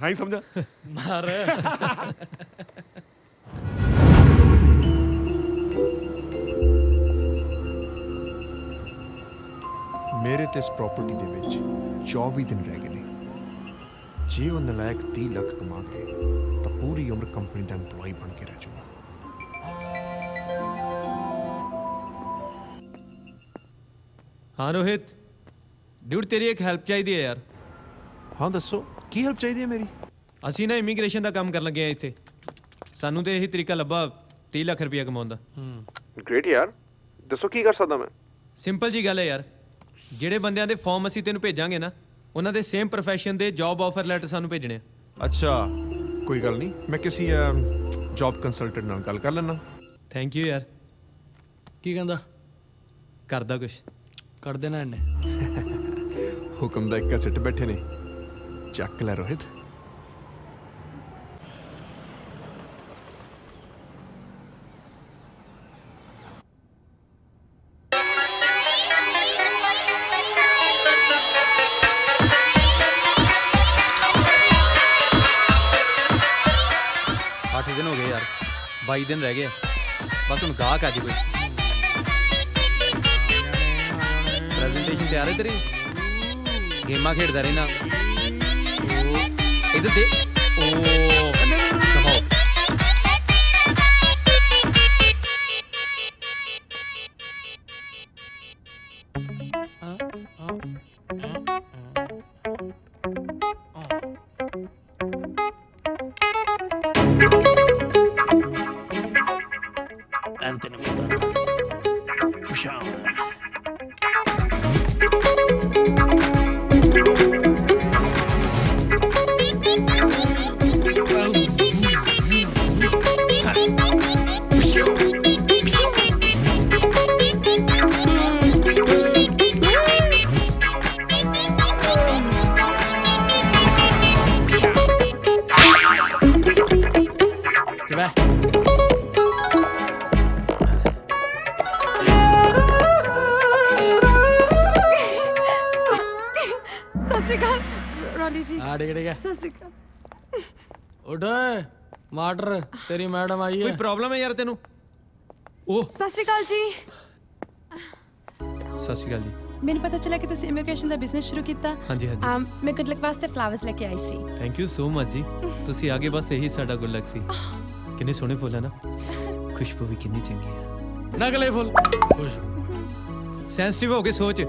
ਹਾਂ ਹੀ ਸਮਝਾ ਮਾਰ। ਮੇਰੇ ਤੇ ਇਸ ਪ੍ਰਾਪਰਟੀ ਦੇ ਵਿੱਚ 24 ਦਿਨ ਰਹਿ ਗਏ ਨੇ। ਜੇ ਉਹ ਨਲਾਇਕ 30 ਲੱਖ ਕਮਾ ਗਏ ਤਾਂ ਪੂਰੀ ਉਮਰ ਕੰਪਨੀ ਦਾ EMPLOYEE ਬਣ ਕੇ ਰਹਿ ਜਾਊਗਾ। ਹਾਂ ਰੋਹਿਤ ਡਿਊਡ, ਤੇਰੀ ਇੱਕ ਹੈਲਪ ਚਾਹੀਦੀ ਹੈ ਯਾਰ। ਹਾਂ ਦੱਸੋ, ਕੀ ਹੈਲਪ ਚਾਹੀਦੀ ਹੈ ਮੇਰੀ? ਅਸੀਂ ਨਾ ਇਮੀਗ੍ਰੇਸ਼ਨ ਦਾ ਕੰਮ ਕਰਨ ਲੱਗੇ ਆ ਇੱਥੇ। ਸਾਨੂੰ ਤੇ ਇਹੀ ਤਰੀਕਾ ਲੱਭਾ 30 ਲੱਖ ਰੁਪਇਆ ਕਮਾਉਣ ਦਾ। ਗ੍ਰੇਟ ਯਾਰ, ਦੱਸੋ ਕੀ ਕਰ ਸਕਦਾ ਮੈਂ? ਸਿੰਪਲ ਜੀ ਗੱਲ ਹੈ ਯਾਰ, ਜਿਹੜੇ ਬੰਦਿਆਂ ਦੇ ਫਾਰਮ ਅਸੀਂ ਤੈਨੂੰ ਭੇਜਾਂਗੇ ਨਾ, ਉਹਨਾਂ ਦੇ ਸੇਮ ਪ੍ਰੋਫੈਸ਼ਨ ਦੇ ਜੌਬ ਆਫਰ ਲੈਟਰ ਸਾਨੂੰ ਭੇਜਣੇ ਆ। ਅੱਛਾ, ਕੋਈ ਗੱਲ ਨਹੀਂ, ਮੈਂ ਕਿਸੇ ਜੌਬ ਕੰਸਲਟੈਂਟ ਨਾਲ ਗੱਲ ਕਰ ਲੈਣਾ। ਥੈਂਕ ਯੂ ਯਾਰ। ਕੀ ਕਹਿੰਦਾ? ਕਰਦਾ ਕੁਛ ਕਰ ਦੇਣਾ ਇਹਨੇ। ਹੁਕਮ ਦਾ ਇੱਕ ਸਿੱਟ ਬੈਠੇ ਨੇ, ਚੱਕ ਲੈ ਰੋਹਿਤ। ਦਿਨ ਹੋ ਗਏ ਯਾਰ, 22 ਦਿਨ ਰਹਿ ਗਏ ਬਸ। ਹੁਣ ਗਾਹਕ ਅੱਜ ਕੋਈ ਪ੍ਰੈਜੈਂਟੇਸ਼ਨ ਤਿਆਰ ਹੈ ਤੇਰੀ? ਗੇਮਾਂ ਖੇਡਦਾ ਰਹਿਣਾ। ਇਧਰ ਦੇ। ਦਿਖਾਓ। ਮਾਟਰ ਤੇਰੀ ਮੈਡਮ ਆਈ ਹੈ। ਕੋਈ ਪ੍ਰੋਬਲਮ ਹੈ ਯਾਰ ਤੈਨੂੰ? ਉਹ ਸਤਿ ਸ਼੍ਰੀ ਅਕਾਲ ਜੀ। ਸਤਿ ਸ਼੍ਰੀ ਅਕਾਲ ਜੀ। ਮੈਨੂੰ ਪਤਾ ਚੱਲਿਆ ਕਿ ਤੁਸੀਂ ਇਮੀਗ੍ਰੇਸ਼ਨ ਦਾ ਬਿਜ਼ਨਸ ਸ਼ੁਰੂ ਕੀਤਾ। ਹਾਂਜੀ ਹਾਂਜੀ। ਮੈਂ ਗੁੱਡ ਲੱਕ ਵਾਸਤੇ ਫਲਾਵਰਸ ਲੈ ਕੇ ਆਈ ਸੀ। ਥੈਂਕ ਯੂ ਸੋ ਮਚ ਜੀ। ਤੁਸੀਂ ਆਗੇ ਬਸ ਇਹੀ ਸਾਡਾ ਗੁੱਡ ਲੱਕ ਸੀ। ਕਿੰਨੇ ਸੋਹਣੇ ਫੁੱਲ ਹੈ ਨਾ, ਖੁਸ਼ਬੂ ਵੀ ਕਿੰਨੀ ਚੰਗੀ ਹੈ। ਨਕਲੀ ਫੁੱਲ ਸੈਂਸਿਟਿਵ ਹੋ ਕੇ ਸੋਚ,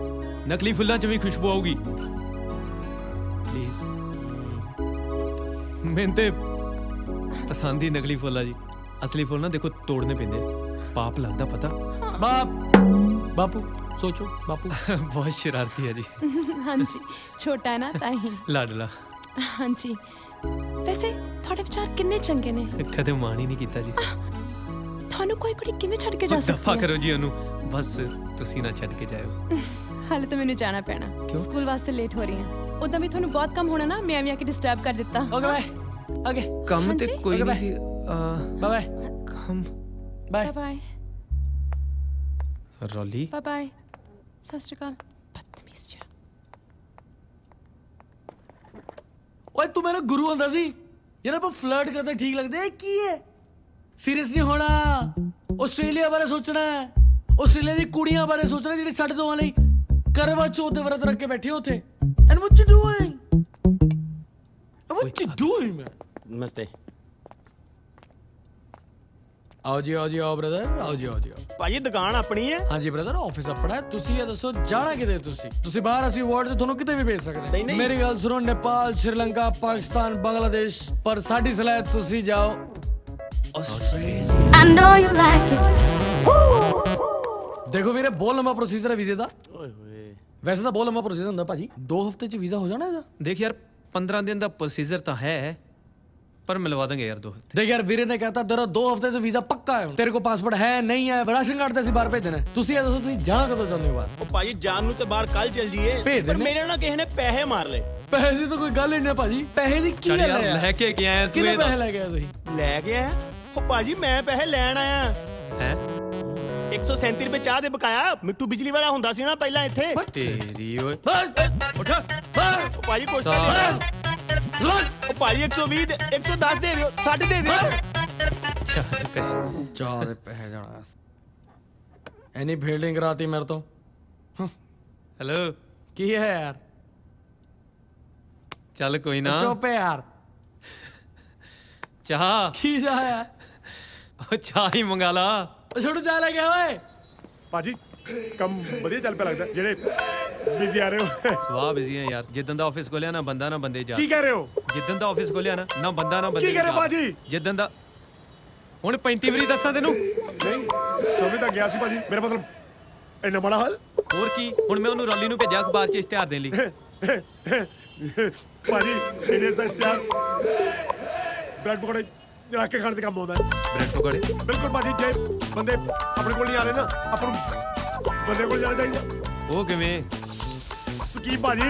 ਨਕਲੀ ਫੁੱਲਾਂ 'ਚ ਵੀ ਖੁਸ਼ਬੂ ਆਊਗੀ। ਪਲੀਜ਼। ਮੈਨੂੰ ਤੇ ਪਸੰਦ ਹੀ ਨਕਲੀ ਫੁੱਲ ਆ ਜੀ। ਅਸਲੀ ਫੁੱਲ ਨਾ ਦੇਖੋ ਤੋੜਨੇ ਪੈਂਦੇ, ਪਾਪ ਲੱਗਦਾ ਪਤਾ। ਬਾਪੂ ਸੋਚੋ ਬਾਪੂ। ਬਹੁਤ ਸ਼ਰਾਰਤੀ ਹੈ ਜੀ। ਹਾਂਜੀ, ਛੋਟਾ ਹੈ ਨਾ ਤਾਂ ਹੀ। ਲਾਡਲਾ। ਹਾਂਜੀ, ਵੈਸੇ ਤੁਹਾਡੇ ਵਿਚਾਰ ਕਿੰਨੇ ਚੰਗੇ ਨੇ। ਕਦੇ ਮਾਣ ਹੀ ਨਹੀਂ ਕੀਤਾ ਜੀ। ਤੁਹਾਨੂੰ ਕੋਈ ਕੁੜੀ ਕਿਵੇਂ ਛੱਡ ਕੇ ਜਾ ਸਕਦੀ ਹੈ? ਦਫਾ ਕਰੋ ਜੀ ਉਹਨੂੰ, ਬਸ ਤੁਸੀਂ ਨਾ ਛੱਡ ਕੇ ਜਾਇਓ। ਹਾਲੇ ਤਾਂ ਮੈਨੂੰ ਜਾਣਾ ਪੈਣਾ, ਸਕੂਲ ਵਾਸਤੇ ਲੇਟ ਹੋ ਰਹੀ ਹਾਂ। ਉਦਾਂ ਵੀ ਤੁਹਾਨੂੰ ਬਹੁਤ ਕੰਮ ਹੋਣਾ ਨਾ, ਮੈਂ ਵੀ ਆ ਕੇ ਡਿਸਟਰਬ ਕਰ ਦਿੱਤਾ। Okay bye. ਓਕੇ ਕੰਮ ਤੇ ਕੋਈ ਨਹੀਂ ਸੀ। ਬਾਏ ਕੰਮ bye bye. Roli bye bye. ਸਤਿ ਸ਼੍ਰੀ ਅਕਾਲ। ਬਦਤਮੀਜ਼ ਜਿਹਾ। ਓਏ ਤੂੰ ਮੇਰਾ ਗੁਰੂ ਹੁੰਦਾ ਸੀ ਯਾਰ। ਆਪਾਂ ਫਲਰਟ ਕਰਦੇ ਠੀਕ ਲੱਗਦੇ। ਕੀ ਹੈ? ਸੀਰੀਅਸ ਨਹੀਂ ਹੋਣਾ। ਆਸਟ੍ਰੇਲੀਆ ਬਾਰੇ ਸੋਚਣਾ ਹੈ, ਆਸਟ੍ਰੇਲੀਆ ਦੀ ਕੁੜੀਆਂ ਬਾਰੇ ਸੋਚਣਾ ਜਿਹੜੀ ਸਾਡੇ ਦੋਵਾਂ ਲਈ ਕਰਵਾ ਚੌਥ ਦੇ ਵਰਤ ਰੱਖ ਕੇ ਬੈਠੇ ਉੱਥੇ। And what you doing? What you doing man? ਨਮਸਤੇ। आओ जी ब्रदर, आओ जी ਭਾਜੀ ਦੁਕਾਨ ਆਪਣੀ ਹੈ। ਹਾਂਜੀ ਬ੍ਰਦਰ, ਆਫਿਸ ਆਪਣਾ ਹੈ। ਤੁਸੀਂ ਇਹ ਦੱਸੋ ਜਾਣਾ ਕਿਤੇ? ਤੁਸੀਂ ਬਾਹਰ, ਅਸੀਂ ਵਰਲਡ ਤੇ ਤੁਹਾਨੂੰ ਕਿਤੇ ਵੀ ਭੇਜ ਸਕਦੇ ਹਾਂ। ਮੇਰੀ ਗੱਲ ਸੁਣੋ, ਨੇਪਾਲ, ਸ਼੍ਰੀਲੰਕਾ, ਪਾਕਿਸਤਾਨ, ਬੰਗਲਾਦੇਸ਼, ਪਰ ਸਾਡੀ ਸਲਾਹ ਹੈ ਤੁਸੀਂ ਜਾਓ Australia. I know you like it. ਦੇਖੋ ਵੀਰੇ, ਬਹੁਤ ਲੰਬਾ ਪ੍ਰੋਸੀਜਰ ਹੈ ਵੀਜ਼ੇ ਦਾ। ਵੈਸੇ ਤਾਂ ਬਹੁਤ ਲੰਬਾ ਪ੍ਰੋਸੀਜਰ ਹੁੰਦਾ ਭਾਜੀ, 2 ਹਫ਼ਤੇ ਚ ਵੀਜ਼ਾ ਹੋ ਜਾਣਾ ਇਹਦਾ। ਦੇਖ ਯਾਰ 15 दिन ਦਾ ਪ੍ਰੋਸੀਜਰ ਤਾਂ ਹੈ, पर मिलवा देंगे यार 2 हफ्ते। देख यार वीरे ने कहता तेरा 2 हफ्ते से वीजा पक्का है, तेरे को पासपोर्ट है नहीं है, राशन कार्ड से बाहर भेजना है। तुसी ये दसो तुसी जाना कदों चाहते हो बाहर? ओ भाजी जान नु ते बाहर कल चल जीए, पर मेरे ना किसी ने पैसे मार ले। पैसे दी तो कोई गल ही नहीं भाजी, पैसे दी की गल है? लेके क्या आया तू? कितने पैसे लेके आया तुसी? लेके आया ओ भाजी, मैं पैसे लेन आया हैं। 137 रुपए चाह दे बकाया। मिट्टू बिजली वाला हुंदा सी ना पहला इथे। तेरी ओए उठ ओ भाजी कुछ दे। ओ भाई 120 दे, 110 दे दियो, 60 दे दियो। 4 पैसे जाना एनी फील्डिंग कराती मेरे तो। हेलो की है यार? चल कोई ना, चुप है यार। चाह की चाह यार? चाह ही मंगा ला। छोटू चाह लेके ओए। ਭਾਜੀ ਕੰਮ ਵਧੀਆ ਚੱਲ ਪਿਆ ਲੱਗਦਾ, ਜਿਹੜੇ ਬਿਜ਼ੀ ਆ ਰਹੇ ਹੋ। ਸਵਾਹ ਬਿਜ਼ੀ ਹੈ ਯਾਰ। ਜਿੱਦਣ ਦਾ ਆਫਿਸ ਖੋਲਿਆ ਨਾ ਬੰਦਾ ਨਾ ਬੰਦੇ ਜਾ। ਕੀ ਕਹਿ ਰਹੇ ਹੋ? ਜਿੱਦਣ ਦਾ ਆਫਿਸ ਖੋਲਿਆ ਨਾ ਬੰਦਾ ਨਾ ਬੰਦੇ ਕੀ ਕਹਿ ਰਹੇ ਭਾਜੀ? ਜਿੱਦਣ ਦਾ ਹੁਣ 35 ਵਾਰੀ ਦੱਸਾਂ ਤੈਨੂੰ। ਨਹੀਂ ਸਮਝ ਤਾਂ ਗਿਆ ਸੀ ਭਾਜੀ, ਮੇਰਾ ਮਤਲਬ ਇੰਨਾ ਬੜਾ ਹਾਲ। ਹੋਰ ਕੀ, ਹੁਣ ਮੈਂ ਉਹਨੂੰ ਰੈਲੀ ਨੂੰ ਭੇਜਿਆ ਅਖਬਾਰ 'ਚ ਇਸ਼ਤਿਹਾਰ ਦੇਣ ਲਈ। ਭਾਜੀ ਇਹਨੇ ਦਾ ਇਸ਼ਤਿਹਾਰ ਬ੍ਰੈਡ ਪਕੌੜੇ ਰੱਖ ਕੇ ਖਾਣ ਦੇ ਕੰਮ ਆਉਂਦਾ ਹੈ। ਬ੍ਰੈਡ ਪਕੌੜੇ ਬਿਲਕੁਲ ਭਾਜੀ, ਜੇ ਬੰਦੇ ਆਪਣੇ ਕੋਲ ਨਹੀਂ ਆ ਰਹੇ ਨਾ, ਆਪਾਂ ਨੂੰ ਬੰਦੇ ਕੋਲ ਜਾਣਾ ਚਾਹੀਦਾ। ਉਹ ਕਿਵੇਂ? ਸਕੀਮ ਭਾਜੀ।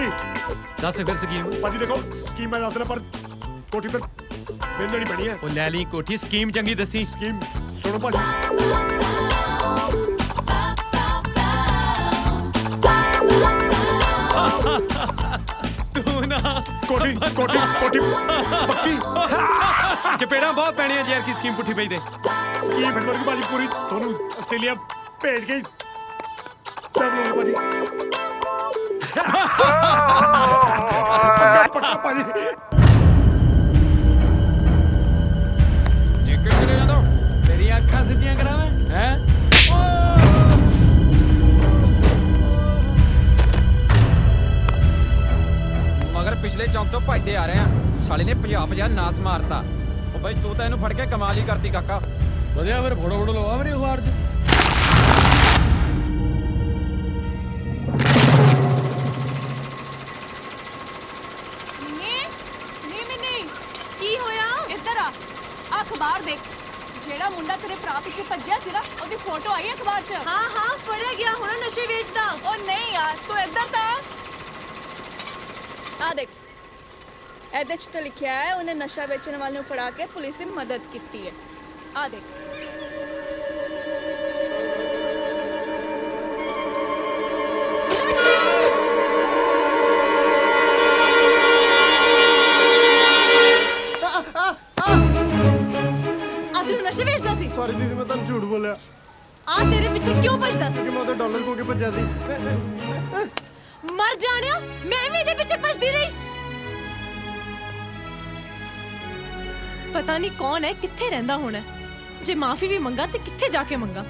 ਦੱਸ ਫਿਰ ਸਕੀਮ। ਭਾਜੀ ਦੇਖੋ ਸਕੀਮ ਮੈਂ ਦੱਸ ਰਿਹਾ, ਪਰ ਕੋਠੀ ਫਿਰ ਮੈਨੂੰ ਨਹੀਂ ਪੈਣੀ ਹੈ। ਉਹ ਲੈ ਲਈ ਕੋਠੀ, ਸਕੀਮ ਚੰਗੀ ਦੱਸੀ। ਸਕੀਮ ਸੁਣੋ ਭਾਜੀ। ਤੂੰ ਨਾ ਕੋਠੀ ਪੱਕੀ ਚਪੇੜਾਂ ਬਹੁਤ ਪੈਣੀਆਂ ਯਾਰ ਕੀ ਸਕੀਮ ਪੁੱਠੀ ਪਈ ਦੇ। ਸਕੀਮ ਫਿਰ ਵਰਗੀ ਭਾਜੀ ਪੂਰੀ ਤੁਹਾਨੂੰ ਆਸਟ੍ਰੇਲੀਆ ਭੇਜ ਕੇ ਚੱਲ ਲਓ ਭਾਜੀ। ਪੱਕਾ ਭਾਜੀ। ਜੇ ਕਿਹੜੇ ਜਾਂਦਾ ਤੇਰੀਆਂ ਅੱਖਾਂ ਸਿੱਧੀਆਂ ਕਰਾਵਾਂ ਹੈ? ਮਗਰ ਪਿਛਲੇ ਚੌਂਕ ਤੋਂ ਭੱਜਦੇ ਆ ਰਹੇ ਆ, ਸਾਲੇ ਨੇ 50 ਨਾਸ ਮਾਰਤਾ। ਉਹ ਬਾਈ ਤੂੰ ਤਾਂ ਇਹਨੂੰ ਫੜ ਕੇ ਕਮਾਲ ਹੀ ਕਰਤੀ ਕਾਕਾ। ਵਧੀਆ ਫਿਰ ਫੋਟੋ ਲਵਾ ਮੇਰੀ ਅਖਬਾਰ 'ਚ। ਕੀ ਹੋਇਆ? ਇੱਧਰ ਆ, ਅਖਬਾਰ ਦੇਖ। ਜਿਹੜਾ ਮੁੰਡਾ ਤੇਰੇ ਭਰਾ ਪਿੱਛੇ ਭੱਜਿਆ ਸੀ ਨਾ, ਉਹਦੀ ਫੋਟੋ ਆਈ ਅਖਬਾਰ 'ਚ। ਹਾਂ ਫੜਿਆ ਗਿਆ, ਹੁਣ ਨਸ਼ੇ ਵੇਚਦਾ। ਉਹ ਨਹੀਂ ਯਾਰ, ਤੂੰ ਇੱਧਰ ਤਾਂ ਆ ਦੇਖ, ਇਹਦੇ 'ਚ ਤਾਂ ਲਿਖਿਆ ਹੈ ਉਹਨੇ ਨਸ਼ਾ ਵੇਚਣ ਵਾਲੇ ਨੂੰ ਫੜਾ ਕੇ ਪੁਲਿਸ ਦੀ ਮਦਦ ਕੀਤੀ ਹੈ। ਆ ਦੇਖ। ਨਸ਼ੇ ਵੇਚਦਾ ਸੀ। ਸੌਰੀ ਦੀਦੀ, ਮੈਂ ਤੁਹਾਨੂੰ ਝੂਠ ਬੋਲਿਆ। ਆ ਤੇਰੇ ਪਿੱਛੇ ਕਿਉਂ ਭੱਜਦਾ ਸੀ? ਕਿ ਮੈਂ ਉਹਦੇ ਡਾਲਰ ਖੋ ਕੇ ਭੱਜਿਆ ਸੀ। ਮਰ ਜਾਣਿਆ, ਮੈਂ ਵੀ ਇਹਦੇ ਪਿੱਛੇ ਭੱਜਦੀ ਰਹੀ। ਪਤਾ ਨਹੀਂ ਕੌਣ ਹੈ, ਕਿੱਥੇ ਰਹਿੰਦਾ ਹੋਣਾ। ਜੇ ਮਾਫੀ ਵੀ ਮੰਗਾ ਤੇ ਕਿੱਥੇ ਜਾ ਕੇ ਮੰਗਾ।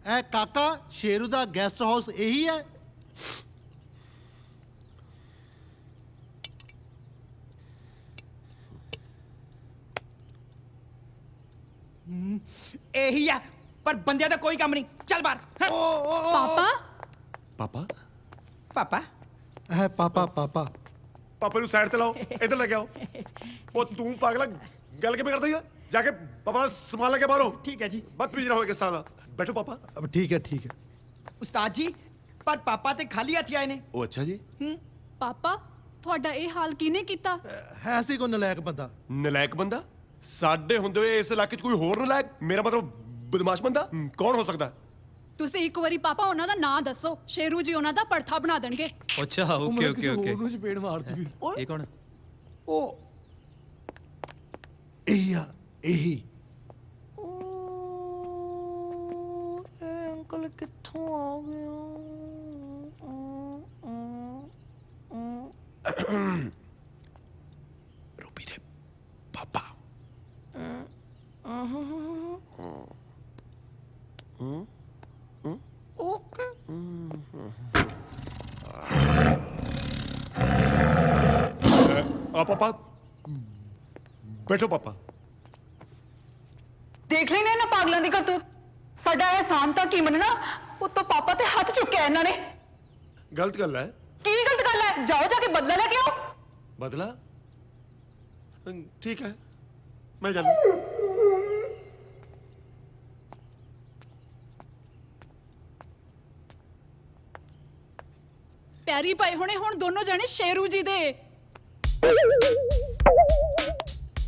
ਇਹ ਕਾਕਾ ਸ਼ੇਰੂ ਦਾ ਗੈਸਟ ਹਾਊਸ ਇਹੀ ਹੈ? ਇਹੀ ਆ, ਪਰ ਬੰਦਿਆਂ ਦਾ ਕੋਈ ਕੰਮ ਨਹੀਂ। ਚੱਲ ਬਾਹਰ। ਪਾਪਾ ਪਾਪਾ ਹੈ ਪਾਪਾ ਪਾਪਾ ਨੂੰ ਸਾਈਡ ਤੇ ਲਾਓ, ਇੱਧਰ ਲੈ ਕੇ ਆਓ। ਉਹ ਤੂੰ ਪਾਗਲਾ ਗੱਲ ਕਿਵੇਂ ਕਰਦਾ ਹੈ? ਜਾ ਕੇ ਪਾਪਾ ਨਾਲ ਸਮਾਨ ਲੈ ਕੇ ਬਾਹਰੋਂ। ਠੀਕ ਹੈ ਜੀ। ਬਦਤਮੀਜ਼ ਨਾ ਹੋਏ ਕਿਸ ਤਰ੍ਹਾਂ। ਬੈਠੋ ਪਾਪਾ। अब ठीक है ਉਸਤਾਦ ਜੀ, ਪਰ ਪਾਪਾ ਤੇ ਖਾਲੀ ਹੱਥ ਆਏ ਨੇ। ਉਹ ਅੱਛਾ ਜੀ। ਪਾਪਾ ਤੁਹਾਡਾ ਇਹ ਹਾਲ ਕਿਹਨੇ ਕੀਤਾ? है सी कोई नलायक बंदा? ਨਲਾਇਕ ਬੰਦਾ? ਸਾਡੇ ਹੁੰਦੇ ਹੋਏ ਇਸ ਇਲਾਕੇ 'ਚ ਕੋਈ ਹੋਰ ਨਲਾਇਕ? ਮੇਰਾ ਮਤਲਬ ਬਦਮਾਸ਼ ਬੰਦਾ ਕੌਣ ਹੋ ਸਕਦਾ? ਤੁਸੀਂ ਇੱਕ ਵਾਰੀ ਪਾਪਾ ਉਹਨਾਂ ਦਾ ਨਾਂ ਦੱਸੋ, ਸ਼ੇਰੂ ਜੀ ਉਹਨਾਂ ਦਾ ਪਰਥਾ ਬਣਾ ਦੇਣਗੇ। ਅੱਛਾ ਓਕੇ ਉਹਨੂੰ ਚਪੇੜ ਮਾਰਦੀ। ਇਹ ਕੌਣ? ਉਹ ਇਹੀ ਆ ਇਹੀ ਅੰਕਲ ਕਿੱਥੋਂ ਆ ਗਿਆ ਰੂਬੀ ਦੇ ਪਾਪਾ ਓਕੇ पापा बैठो पापा देख ली ना इन्हां पागलों की करतूत साडा एहसान तां की मनना उत्तों पापा ते हाथ चुक्या इन्हां ने गलत गल है की गलत गल है जाओ जाके बदला लेके आओ बदला ठीक है मैं जाना ਪੈਰੀ ਪਏ ਹੋਣੇ ਹੁਣ ਦੋਨੋਂ ਜਾਣੇ ਸ਼ੇਰੂ ਜੀ ਦੇ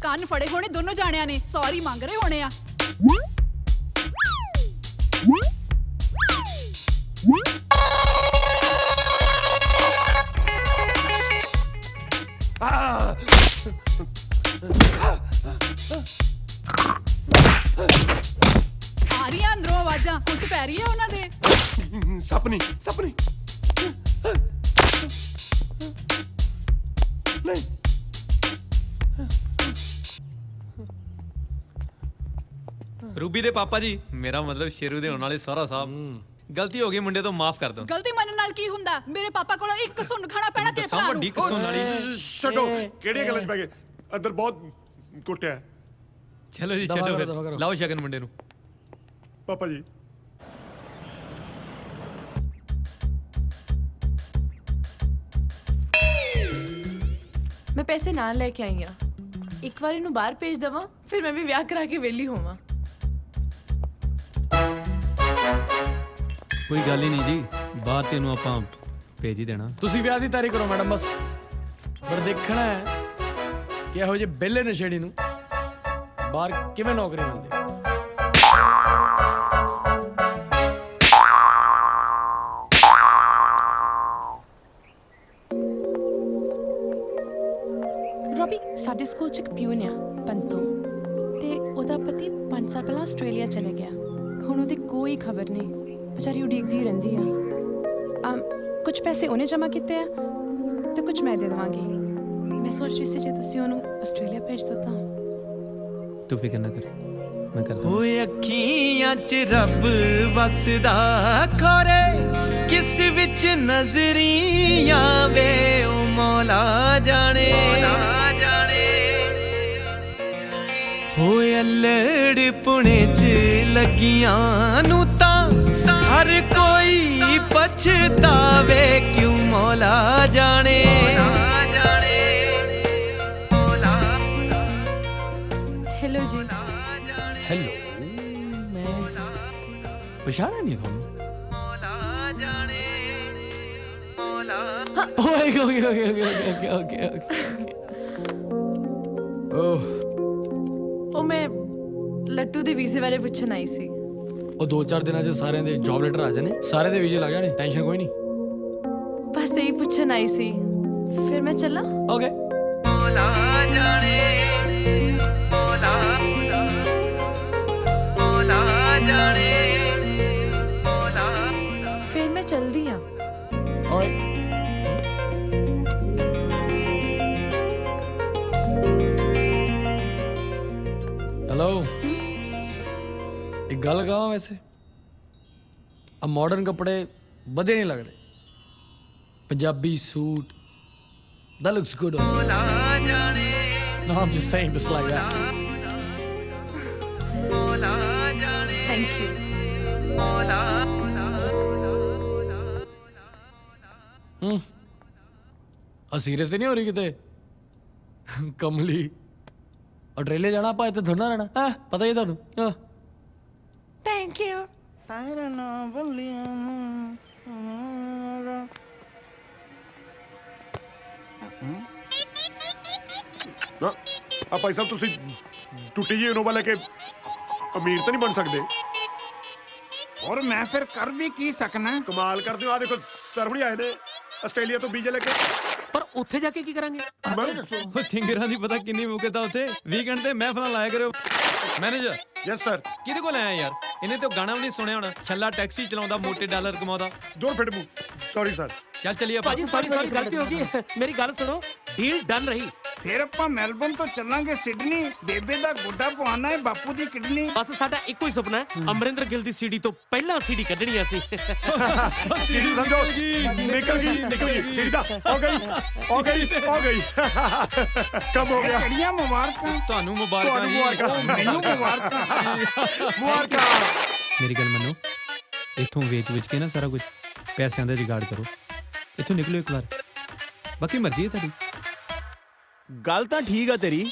ਕੰਨ ਫੜੇ ਹੋਣੇ ਦੋਨੋਂ ਜਾਣਿਆਂ ਨੇ ਸੌਰੀ ਮੰਗ ਰਹੇ ਹੋਣੇ ਆ ਆ ਰਹੀਆਂ ਅੰਦਰੋਂ ਆਵਾਜ਼ਾਂ ਕੁੱਟ ਪੈ ਰਹੀ ਹੈ ਉਹਨਾਂ ਦੇ सपनी सपनी नहीं ਰੂਬੀ ਦੇ ਪਾਪਾ ਜੀ ਮੇਰਾ ਮਤਲਬ ਸ਼ੇਰੂ ਦੇ ਹੋਣ ਵਾਲੇ ਸਾਰਾ ਸਾਹਿਬ ਗਲਤੀ ਹੋ ਗਈ ਮੁੰਡੇ ਤੋਂ ਮਾਫ ਕਰ ਦਿਓ ਗਲਤੀ ਮੰਨਣ ਨਾਲ ਕੀ ਹੁੰਦਾ ਮੇਰੇ ਪਾਪਾ ਕੋਲੋਂ ਇੱਕ ਸੁਣ ਖਾਣਾ ਪੈਣਾ ਤੇਰੇ ਭਰਾ ਨੂੰ ਛੱਡੋ ਕਿਹੜੀਆਂ ਗੱਲਾਂ 'ਚ ਪੈ ਗਏ ਅੰਦਰ ਬਹੁਤ ਕੁੱਟਿਆ ਚਲੋ ਜੀ ਛੱਡੋ ਫਿਰ ਲਾਓ ਸ਼ਗਨ ਮੁੰਡੇ ਨੂੰ ਪਾਪਾ ਜੀ मैं पैसे ना लेके आई हाँ एक बार इन्हू बाहर भेज दवा फिर मैं भी विआह करा के वेली होवां ਕੋਈ ਗੱਲ ਹੀ ਨਹੀਂ ਜੀ ਬਾਹਰ ਤੈਨੂੰ ਆਪਾਂ ਭੇਜ ਹੀ ਦੇਣਾ ਤੁਸੀਂ ਵਿਆਹ ਦੀ ਤਿਆਰੀ ਕਰੋ ਮੈਡਮ ਬਸ ਪਰ ਦੇਖਣਾ ਹੈ ਕਿ ਇਹੋ ਜਿਹੇ ਬੇਲੇ ਨਸ਼ੇੜੀ ਨੂੰ ਬਾਹਰ ਕਿਵੇਂ ਨੌਕਰੀ ਮਿਲਦੀ ਰੋਬੀ ਸਾਡੇ ਸਕੂਲ ਚ ਇੱਕ ਪਿਊਨ ਆ ਪੰਤੋ ਤੇ ਉਹਦਾ ਪਤੀ 5 ਸਾਲ ਪਹਿਲਾਂ ਆਸਟ੍ਰੇਲੀਆ ਚਲੇ ਗਿਆ ਹੁਣ ਉਹਦੀ ਕੋਈ ਖਬਰ ਨਹੀਂ ਵਿਚਾਰੀ ਉਡੀਕਦੀ ਰਹਿੰਦੀ ਆ ਕੁਝ ਪੈਸੇ ਉਹਨੇ ਜਮ੍ਹਾਂ ਕੀਤੇ ਆ ਤੇ ਕੁਝ ਮੈਂ ਦੇ ਦੇਵਾਂਗੀ ਮੈਂ ਸੋਚ ਰਹੀ ਸੀ ਜੇ ਤੁਸੀਂ ਉਹਨੂੰ ਆਸਟ੍ਰੇਲੀਆ ਭੇਜ ਦੋ ਤਾਂ ਤੂੰ ਫਿਕਰ ਨਾ ਕਰ ਮੈਂ ਕਰਦਾ ਓਏ ਅੱਖੀਆਂ 'ਚ ਰੱਬ ਵਸਦਾ ਖੋਰੇ ਕਿਸ ਵਿੱਚ ਨਜ਼ਰੀਆਂ ਵੇ ਓ ਮੌਲਾ ਜਾਣੇ ਹੋਏ ਅਲੜ ਪੁਣੇ 'ਚ ਲੱਗੀਆਂ ਨੂੰ ਤਾਂ ਹਰ ਕੋਈ ਪਛਤਾਵੇ ਕਿਉਂ ਮੌਲਾ ਜਾਣੇ हेलो जी हेलो मैं पहचाना नहीं ਤੁਹਾਨੂੰ ਓਕੇ ਉਹ ਮੈਂ ਲੱਟੂ ਦੇ ਵੀਜ਼ੇ ਬਾਰੇ ਪੁੱਛਣ ਆਈ ਸੀ ਉਹ 2-4 ਦਿਨਾਂ 'ਚ ਸਾਰਿਆਂ ਦੇ ਜੌਬ ਲੈਟਰ ਆ ਜਾਣੇ ਸਾਰੇ ਦੇ ਵੀਜ਼ੇ ਲੱਗ ਜਾਣੇ ਟੈਨਸ਼ਨ ਕੋਈ ਨਹੀਂ ਬਸ ਇਹੀ ਪੁੱਛਣ ਆਈ ਸੀ ਫਿਰ ਮੈਂ ਚੱਲਾਂ ਓਕੇ ਫਿਰ ਮੈਂ ਚਲਦੀ ਹਾਂ हेलो एक गल कहा वैसे अब मॉडर्न कपड़े बदे नहीं लग रहे Punjabi suit that looks good on you. No, I'm just saying this like that. Thank you. Serious तो नहीं हो रही किते कमली ऑस्ट्रेलिया जाना ਆਪਾਂ ਇੱਥੇ ਥੋੜਾ ਰਹਿਣਾ ਹੈ ਪਤਾ ਹੀ ਤੁਹਾਨੂੰ Thank you. ਤਾਰੇ ਨਾ ਬੋਲਿਆ ਆ ਭਾਈ ਸਾਹਿਬ ਤੁਸੀਂ ਟੁੱਟੀ ਜੀ ਇਨੋਵਾ ਲੈ ਕੇ ਅਮੀਰ ਤਾਂ ਨਹੀਂ ਬਣ ਸਕਦੇ और मैं फिर कर भी की सकना कमाल करते हो आ देखो सरवणी आए ने आस्ट्रेलिया तो बीजे लेके पर ਉੱਥੇ ਜਾ ਕੇ ਕੀ ਕਰਾਂਗੇ? ਉਹ ਸਿੰਗਰਾਂ ਦੀ ਪਤਾ ਕਿੰਨੀ ਮੁਕਤਾ ਉੱਥੇ ਵੀਕਐਂਡ ਤੇ ਮਹਿਫਲਾਂ ਲਾਇਆ ਕਰਿਓ। Manager yes sir. ਕਿਹਦੇ ਕੋਲ ਆਇਆ ਯਾਰ? ਇਹਨੇ ਤੇ ਗਾਣਾ ਵੀ ਨਹੀਂ ਸੁਣਿਆ ਹੋਣਾ। ਛੱਲਾ ਟੈਕਸੀ ਚਲਾਉਂਦਾ, ਮੋਟੇ ਡਾਲਰ ਕਮਾਉਂਦਾ। ਦੂਰ ਫਿੱਟ ਮੂੰਹ। Sorry sir. ਚੱਲ ਚਲੀਏ ਆਪਾਂ। ਭਾਜੀ ਸੌਰੀ ਗਲਤੀ ਹੋ ਗਈ। ਮੇਰੀ ਗੱਲ ਸੁਣੋ, ਡੀਲ ਡਨ ਰਹੀ। ਫਿਰ ਆਪਾਂ ਮੈਲਬੌਰਨ ਤੋਂ ਚੱਲਾਂਗੇ ਸਿਡਨੀ। ਬੇਬੇ ਦਾ ਗੋਡਾ ਪਵਾਉਣਾ ਹੈ, ਬਾਪੂ ਦੀ ਕਿਡਨੀ। ਬਸ ਸਾਡਾ ਇੱਕੋ ਹੀ ਸੁਪਨਾ ਹੈ, ਅਮਰਿੰਦਰ ਗਿੱਲ ਦੀ ਸੀਡੀ ਤੋਂ ਪਹਿਲਾਂ ਸੀਡੀ ਕੱਢਣੀ ਅਸੀਂ। ਸੀਡੀ ਸਮਝੋ ਨਿਕਲ ਗਈ ਸੀਡੀ ਦਾ ਹੋ ਗਈ ਕਮ ਹੋ ਗਿਆ। ਕਿਹੜੀਆਂ ਮੁਬਾਰਕਾਂ ਤੁਹਾਨੂੰ ਮੁਬਾਰਕਾਂ ਮੈਨੂੰ ਮੁਬਾਰਕਾਂ। ਮੇਰੀ ਗੱਲ ਮੰਨੋ, ਇੱਥੋਂ ਵੇਚ ਕੇ ਨਾ ਸਾਰਾ ਕੁਝ ਪੈਸਿਆਂ ਦਾ ਜੁਗਾੜ ਕਰੋ। ਇੱਥੋਂ ਨਿਕਲੋ ਇੱਕ ਵਾਰ, ਬਾਕੀ ਮਰਜ਼ੀ ਹੈ ਤੁਹਾਡੀ। ਗੱਲ ਤਾਂ ਠੀਕ ਆ ਤੇਰੀ,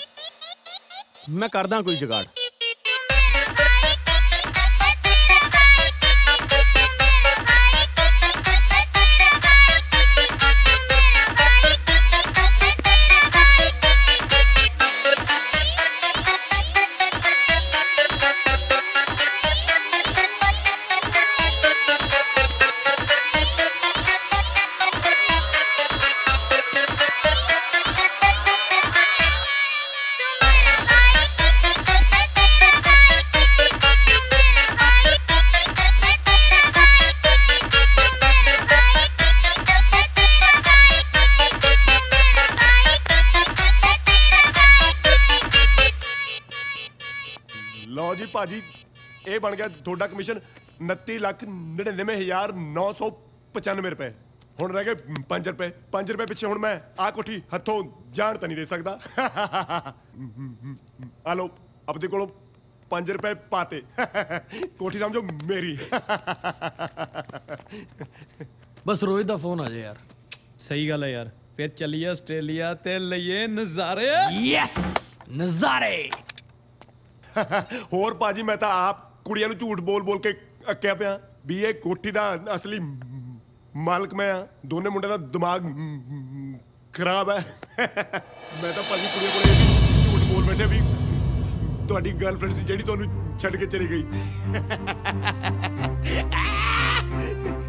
ਮੈਂ ਕਰਦਾ ਕੋਈ ਜੁਗਾੜ। ਲਓ ਜੀ ਭਾਜੀ, ਇਹ ਬਣ ਗਿਆ ਤੁਹਾਡਾ ਕਮਿਸ਼ਨ 29,99,995 ਰੁਪਏ। ਹੁਣ ਰਹਿ ਗਏ 5 ਰੁਪਏ। 5 ਰੁਪਏ ਪਿੱਛੇ ਹੁਣ ਮੈਂ ਆ ਕੋਠੀ ਹੱਥੋਂ ਜਾਣ ਤਾਂ ਨਹੀਂ ਦੇ ਸਕਦਾ। ਆ ਲਓ ਆਪਦੇ ਕੋਲੋਂ 5 ਰੁਪਏ ਪਾਤੇ। ਕੋਠੀ ਸਮਝੋ ਮੇਰੀ। ਬਸ ਰੋਹਿਤ ਦਾ ਫੋਨ ਆ ਜਾਏ ਯਾਰ। ਸਹੀ ਗੱਲ ਹੈ ਯਾਰ। ਫਿਰ ਚੱਲੀਏ ਆਸਟ੍ਰੇਲੀਆ ਤੇ ਲਈਏ ਨਜ਼ਾਰੇ। ਯੈਸ ਨਜ਼ਾਰੇ। ਹੋਰ ਭਾਜੀ, ਮੈਂ ਤਾਂ ਆਪ ਕੁੜੀਆਂ ਨੂੰ ਝੂਠ ਬੋਲ ਕੇ ਅੱਕਿਆ ਪਿਆ ਵੀ ਇਹ ਕੋਠੀ ਦਾ ਅਸਲੀ ਮਾਲਕ ਮੈਂ ਆ। ਦੋਨੇ ਮੁੰਡੇ ਦਾ ਦਿਮਾਗ ਖਰਾਬ ਹੈ। ਮੈਂ ਤਾਂ ਭਾਜੀ ਕੁੜੀਆਂ ਕੋਲੇ ਝੂਠ ਬੋਲ ਬੈਠੇ ਵੀ ਤੁਹਾਡੀ ਗਰਲਫ੍ਰੈਂਡ ਸੀ ਜਿਹੜੀ ਤੁਹਾਨੂੰ ਛੱਡ ਕੇ ਚਲੀ ਗਈ।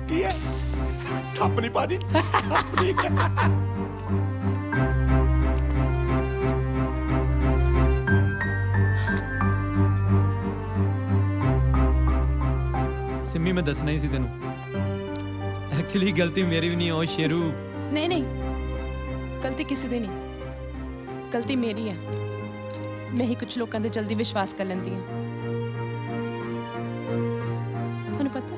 ਕੀ ਹੈ? ਥੱਪ ਨਹੀਂ ਭਾਜੀ, ਥੱਪ ਨਹੀਂ। ਸਿੰਮੀ, ਮੈਂ ਦੱਸਣਾ ਹੀ ਸੀ ਤੈਨੂੰ, ਐਕਚੁਅਲੀ ਗਲਤੀ ਮੇਰੀ ਵੀ ਨਹੀਂ। ਉਹ ਸ਼ੇਰੂ ਨਹੀਂ ਗਲਤੀ ਕਿਸੇ ਦੀ ਨਹੀਂ, ਗਲਤੀ ਮੇਰੀ ਹੈ। ਮੈਂ ਹੀ ਕੁਝ ਲੋਕਾਂ ਦੇ ਜਲਦੀ ਵਿਸ਼ਵਾਸ ਕਰ ਲੈਂਦੀ ਹਾਂ। ਤੁਹਾਨੂੰ ਪਤਾ,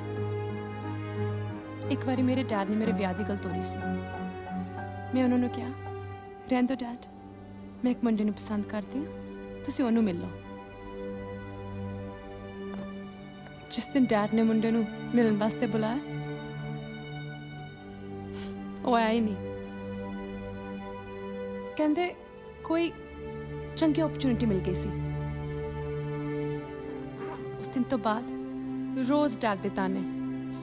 ਇੱਕ ਵਾਰੀ ਮੇਰੇ ਡੈਡ ਨੇ ਮੇਰੇ ਵਿਆਹ ਦੀ ਗੱਲ ਤੋਰੀ ਸੀ। ਮੈਂ ਉਹਨਾਂ ਨੂੰ ਕਿਹਾ, ਰਹਿਣ ਦਿਓ ਡੈਡ, ਮੈਂ ਇੱਕ ਮੁੰਡੇ ਨੂੰ ਪਸੰਦ ਕਰਦੀ ਹਾਂ, ਤੁਸੀਂ ਉਹਨੂੰ ਮਿਲ ਲਓ। ਜਿਸ ਦਿਨ ਡੈਡ ਨੇ ਮੁੰਡੇ ਨੂੰ ਮਿਲਣ ਵਾਸਤੇ ਬੁਲਾਇਆ, ਉਹ ਆਇਆ ਹੀ ਨਹੀਂ। ਕਹਿੰਦੇ ਕੋਈ ਚੰਗੀ ਓਪਰਚੁਨਿਟੀ ਮਿਲ ਗਈ ਸੀ। ਉਸ ਦਿਨ ਤੋਂ ਬਾਅਦ ਰੋਜ਼ ਡੈਡ ਦੇ ਤਾਨੇ,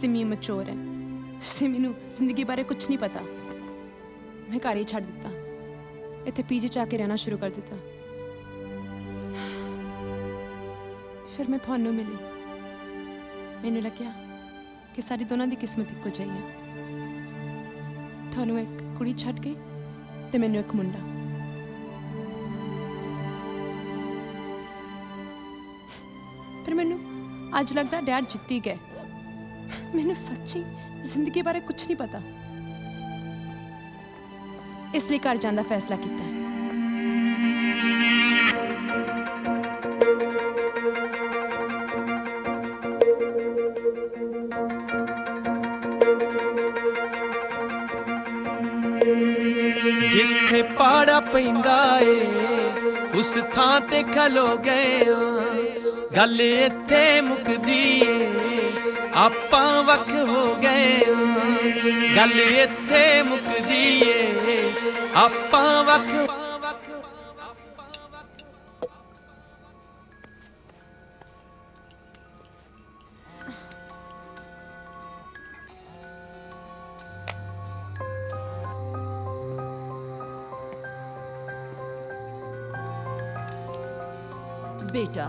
ਸਿਮੀ ਮੈਚੁਰ ਹੈ, ਸਿਮੀ ਨੂੰ ਜ਼ਿੰਦਗੀ ਬਾਰੇ ਕੁਝ ਨਹੀਂ ਪਤਾ। ਮੈਂ ਘਰ ਹੀ ਛੱਡ ਦਿੱਤਾ, ਇੱਥੇ ਪੀਜੀ ਚ ਆ ਕੇ ਰਹਿਣਾ ਸ਼ੁਰੂ ਕਰ ਦਿੱਤਾ। ਫਿਰ ਮੈਂ ਤੁਹਾਨੂੰ ਮਿਲੀ। ਮੈਨੂੰ ਲੱਗਿਆ ਕਿ ਸਾਡੀ ਦੋਨਾਂ ਦੀ ਕਿਸਮਤ ਇੱਕੋ ਜਿਹੀ ਹੈ। ਤੁਹਾਨੂੰ ਇੱਕ ਕੁੜੀ ਛੱਡ ਕੇ ਤੇ ਮੈਨੂੰ ਇੱਕ ਮੁੰਡਾ। ਪਰ ਮੈਨੂੰ ਅੱਜ ਲੱਗਦਾ ਡੈਡ ਜਿੱਤੀ ਗਏ। ਮੈਨੂੰ ਸੱਚੀ ਜ਼ਿੰਦਗੀ ਬਾਰੇ ਕੁਝ ਨਹੀਂ ਪਤਾ, ਇਸ ਲਈ ਘਰ ਜਾਣ ਦਾ ਫੈਸਲਾ ਕੀਤਾ ਹੈ। ਜਿੱਥੇ ਪਾੜਾ ਪੈਂਦਾ ਏ ਉਸ ਥਾਂ ਤੇ ਖਲੋ ਗਏ ਆ। ਗੱਲ ਇੱਥੇ ਮੁੱਕਦੀ ਏ, ਆਪਾਂ ਵੱਖ ਹੋ ਗਏ ਆ। ਗੱਲ ਇੱਥੇ ਮੁੱਕਦੀ ਏ, ਆਪਾਂ ਵੱਖ। बेटा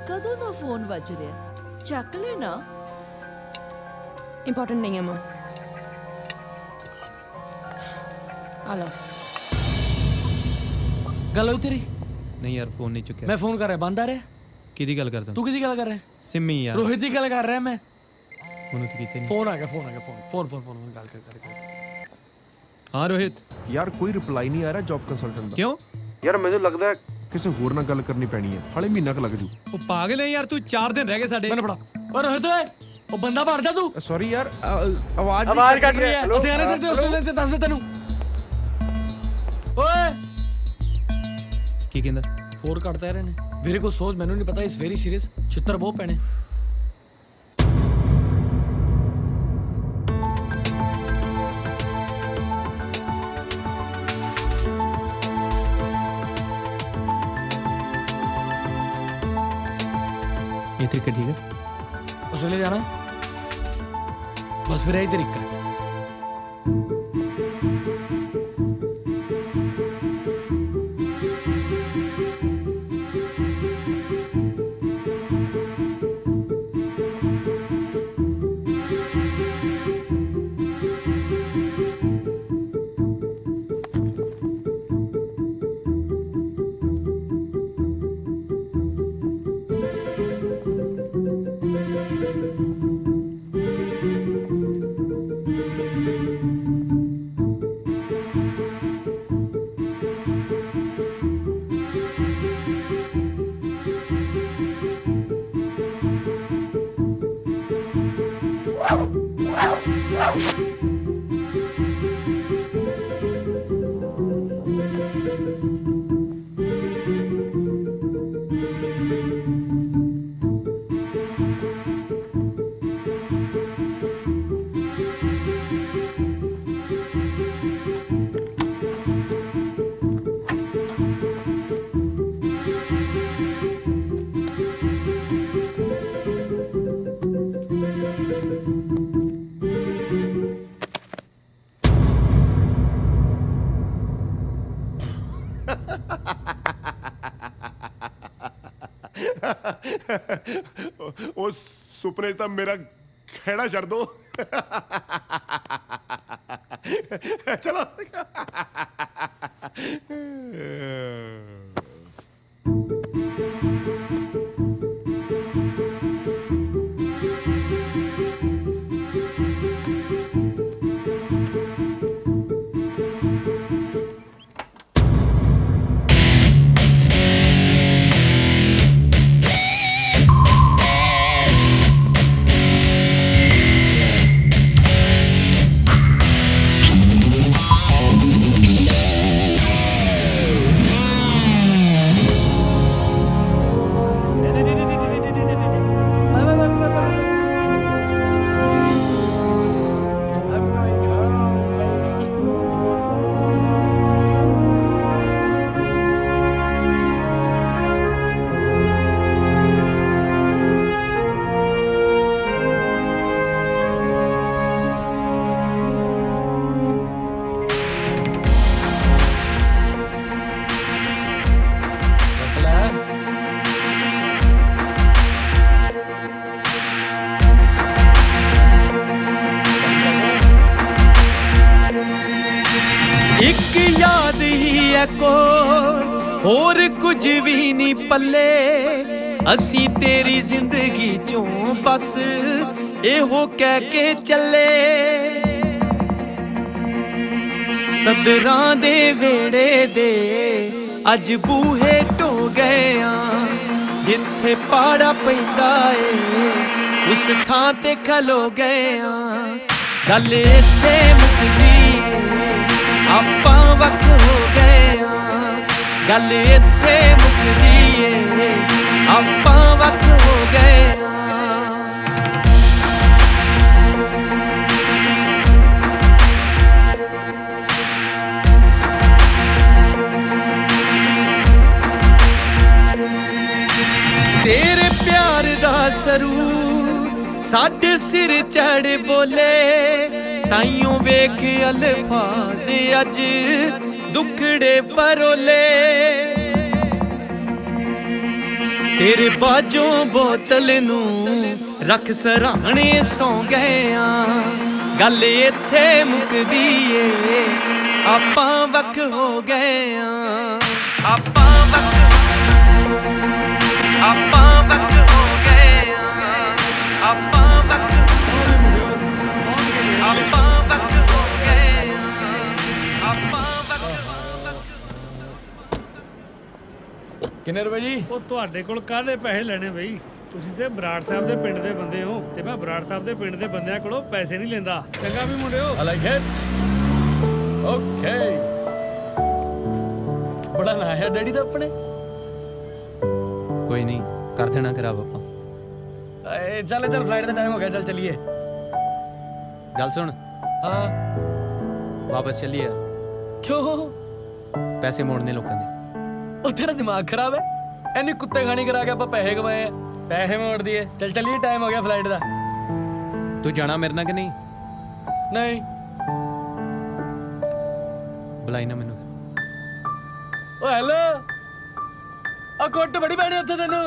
कदों का फोन बज रहा, चक लेना। इंपॉर्टेंट नहीं है मां। आ लो। ਗੱਲ ਹੋਈ ਤੇਰੀ? ਨਹੀਂ ਯਾਰ ਫੋਨ ਨਹੀਂ ਚੁੱਕਿਆ। ਮੈਂ ਫੋਨ ਕਰ ਰਿਹਾ, ਬੰਦ ਆ ਰਿਹਾ। ਕਿਹਦੀ ਗੱਲ ਕਰਦਾ? ਤੂੰ ਕਿਹਦੀ ਗੱਲ ਕਰ ਰਿਹਾ? ਸਿੰਮੀ ਯਾਰ। ਰੋਹਿਤ ਦੀ ਗੱਲ ਕਰ ਰਿਹਾ ਮੈਂ। ਉਹਨੂੰ ਤਾਂ ਕੀਤਾ ਨਹੀਂ। ਫੋਨ ਆ ਗਿਆ ਫੋਨ ਗੱਲ ਕਰ। ਹਾਂ ਰੋਹਿਤ ਯਾਰ ਕੋਈ ਰਿਪਲਾਈ ਨਹੀਂ ਆ ਰਿਹਾ ਜੌਬ ਕੰਸਲਟੈਂਟ ਦਾ। ਕਿਉਂ? ਯਾਰ ਮੈਨੂੰ ਲੱਗਦਾ ਕਿਸੇ ਹੋਰ ਨਾਲ ਗੱਲ ਕਰਨੀ ਪੈਣੀ ਹੈ, ਹਾਲੇ ਮਹੀਨਾ ਕੁ ਲੱਗ ਜੂ। ਉਹ ਪਾਗਲ ਹੈ ਯਾਰ ਤੂੰ, 4 ਦਿਨ ਰਹਿ ਗਏ ਸਾਡੇ। ਮੈਨੂੰ ਫੜਾ। ਓ ਰੋਹਿਤ ਓਏ, ਉਹ ਬੰਦਾ ਭਰਦਾ ਤੂੰ। ਸੌਰੀ ਯਾਰ ਆਵਾਜ਼ ਕੱਟ ਰਹੀ ਹੈ। ਅਸੀਂ ਆਨੇ ਤੇ ਆਸਟ੍ਰੇਲੀਆ ਤੇ ਦੱਸ ਦੇ ਤੈਨੂੰ। ਓਏ ਕੀ ਕਹਿੰਦਾ? ਫੋਰ ਕੱਟਦੇ ਰਹੇ ਨੇ ਵੀਰੇ, ਕੋ ਸੋਚ ਮੈਨੂੰ ਨਹੀਂ ਪਤਾ। ਇਸ ਵੈਰੀ ਸੀਰੀਅਸ, ਛਿੱਤਰ ਬਹੁਤ ਪੈਣੇ। ये तरीका ठीक है? ऑस्ट्रेलिया जाना बस, फिर यही तरीका है। ਉਹ ਸੁਪਨੇ ਤਾਂ ਮੇਰਾ ਖਹਿੜਾ ਛੱਡ ਦੋ। ਚਲੋ ਇੱਕ ਯਾਦ ਹੀ ਐ ਕੋ ਹੋਰ ਕੁਝ ਵੀ ਨਹੀਂ ਪੱਲੇ, ਅਸੀਂ ਤੇਰੀ ਜ਼ਿੰਦਗੀ ਚੋਂ ਬਸ ਇਹੋ ਕਹਿ ਕੇ ਚੱਲੇ। ਸਦਰਾਂ ਦੇ ਵੇੜੇ ਦੇ ਅੱਜ ਬੂਹੇ ਢੋ ਗਏ ਆ, ਜਿੱਥੇ ਪਾੜਾ ਪੈਂਦਾ ਏ ਉਸ ਥਾਂ ਤੇ ਖਲੋ ਗਏ ਆ। ਗੱਲ ਇੱਥੇ ਮੁੱਕਦੀ ਆਪਾਂ ਵੱਖ ਹੋ ਗਏ ਆ, ਗੱਲ ਇੱਥੇ ਮੁੱਕਦੀ ਏ ਆਪਾਂ ਵੱਖ ਹੋ ਗਏ ਆ। ਤੇਰੇ ਪਿਆਰ ਦਾ ਸਰੂਰ ਸਾਡੇ ਸਿਰ ਚੜ ਬੋਲੇ, ਤਾਈਓ ਵੇਖ ਅਲਫਾਜ਼ ਅੱਜ ਦੁੱਖੜੇ ਪਰੋਲੇ। ਤੇਰੇ ਬਾਝੋਂ ਬੋਤਲ ਨੂੰ ਰੱਖ ਸਰਾਣੇ ਸੌਂ ਗਏ ਆ, ਗੱਲ ਇੱਥੇ ਮੁੱਕਦੀ ਏ ਆਪਾਂ ਵੱਖ ਹੋ ਗਏ ਆ। ਕਿੰਨੇ ਰੁਪਏ ਜੀ? ਉਹ ਤੁਹਾਡੇ ਕੋਲ ਕਾਹਦੇ ਪੈਸੇ ਲੈਣੇ ਬਈ? ਤੁਸੀਂ ਤੇ ਬਰਾੜ ਸਾਹਿਬ ਦੇ ਪਿੰਡ ਦੇ ਬੰਦੇ ਹੋ ਤੇ ਮੈਂ ਬਰਾੜ ਸਾਹਿਬ ਦੇ ਪਿੰਡ ਦੇ ਬੰਦਿਆਂ ਕੋਲੋਂ ਪੈਸੇ ਨਹੀਂ ਲੈਂਦਾ। ਚੰਗਾ ਵੀ ਮੁੰਡਿਓ। I like it. Okay. ਬੜਾ ਨਾ ਹੈ ਡੈਡੀ ਦਾ ਆਪਣੇ। ਕੋਈ ਨਹੀਂ, ਕਰ ਦੇਣਾ ਖਰਾਬ ਆਪਾਂ। ਏ ਚੱਲ ਫਲਾਈਟ ਦਾ ਟਾਈਮ ਹੋ ਗਿਆ, ਚੱਲ ਚੱਲੀਏ। ਗੱਲ ਸੁਣ। ਹਾਂ। ਵਾਪਸ ਚੱਲੀਏ। ਕਿਉਂ? ਪੈਸੇ ਮੋੜਨੇ ਲੋਕਾਂ ਦੇ। ਉਹ ਤੇਰਾ ਦਿਮਾਗ ਖਰਾਬ ਹੈ? ਐਨੀ ਕੁੱਤੇ ਖਾਣੀ ਕਰਾ ਕੇ ਆਪਾਂ ਪੈਸੇ ਕਮਾਏ ਆ, ਪੈਸੇ ਮੋੜ ਦੀਏ। ਚੱਲ ਚੱਲੀਏ, ਟਾਈਮ ਹੋ ਗਿਆ ਫਲਾਈਟ ਦਾ। ਤੂੰ ਜਾਣਾ ਮੇਰੇ ਨਾਲ ਕਿ ਨਹੀਂ? ਨਹੀਂ। ਬੁਲਾਈ ਨਾ ਮੈਨੂੰ। ਓ ਹੈਲੋ, ਆ ਕੁੱਟ ਬੜੀ ਪੈਣੀ ਉੱਥੇ ਤੈਨੂੰ।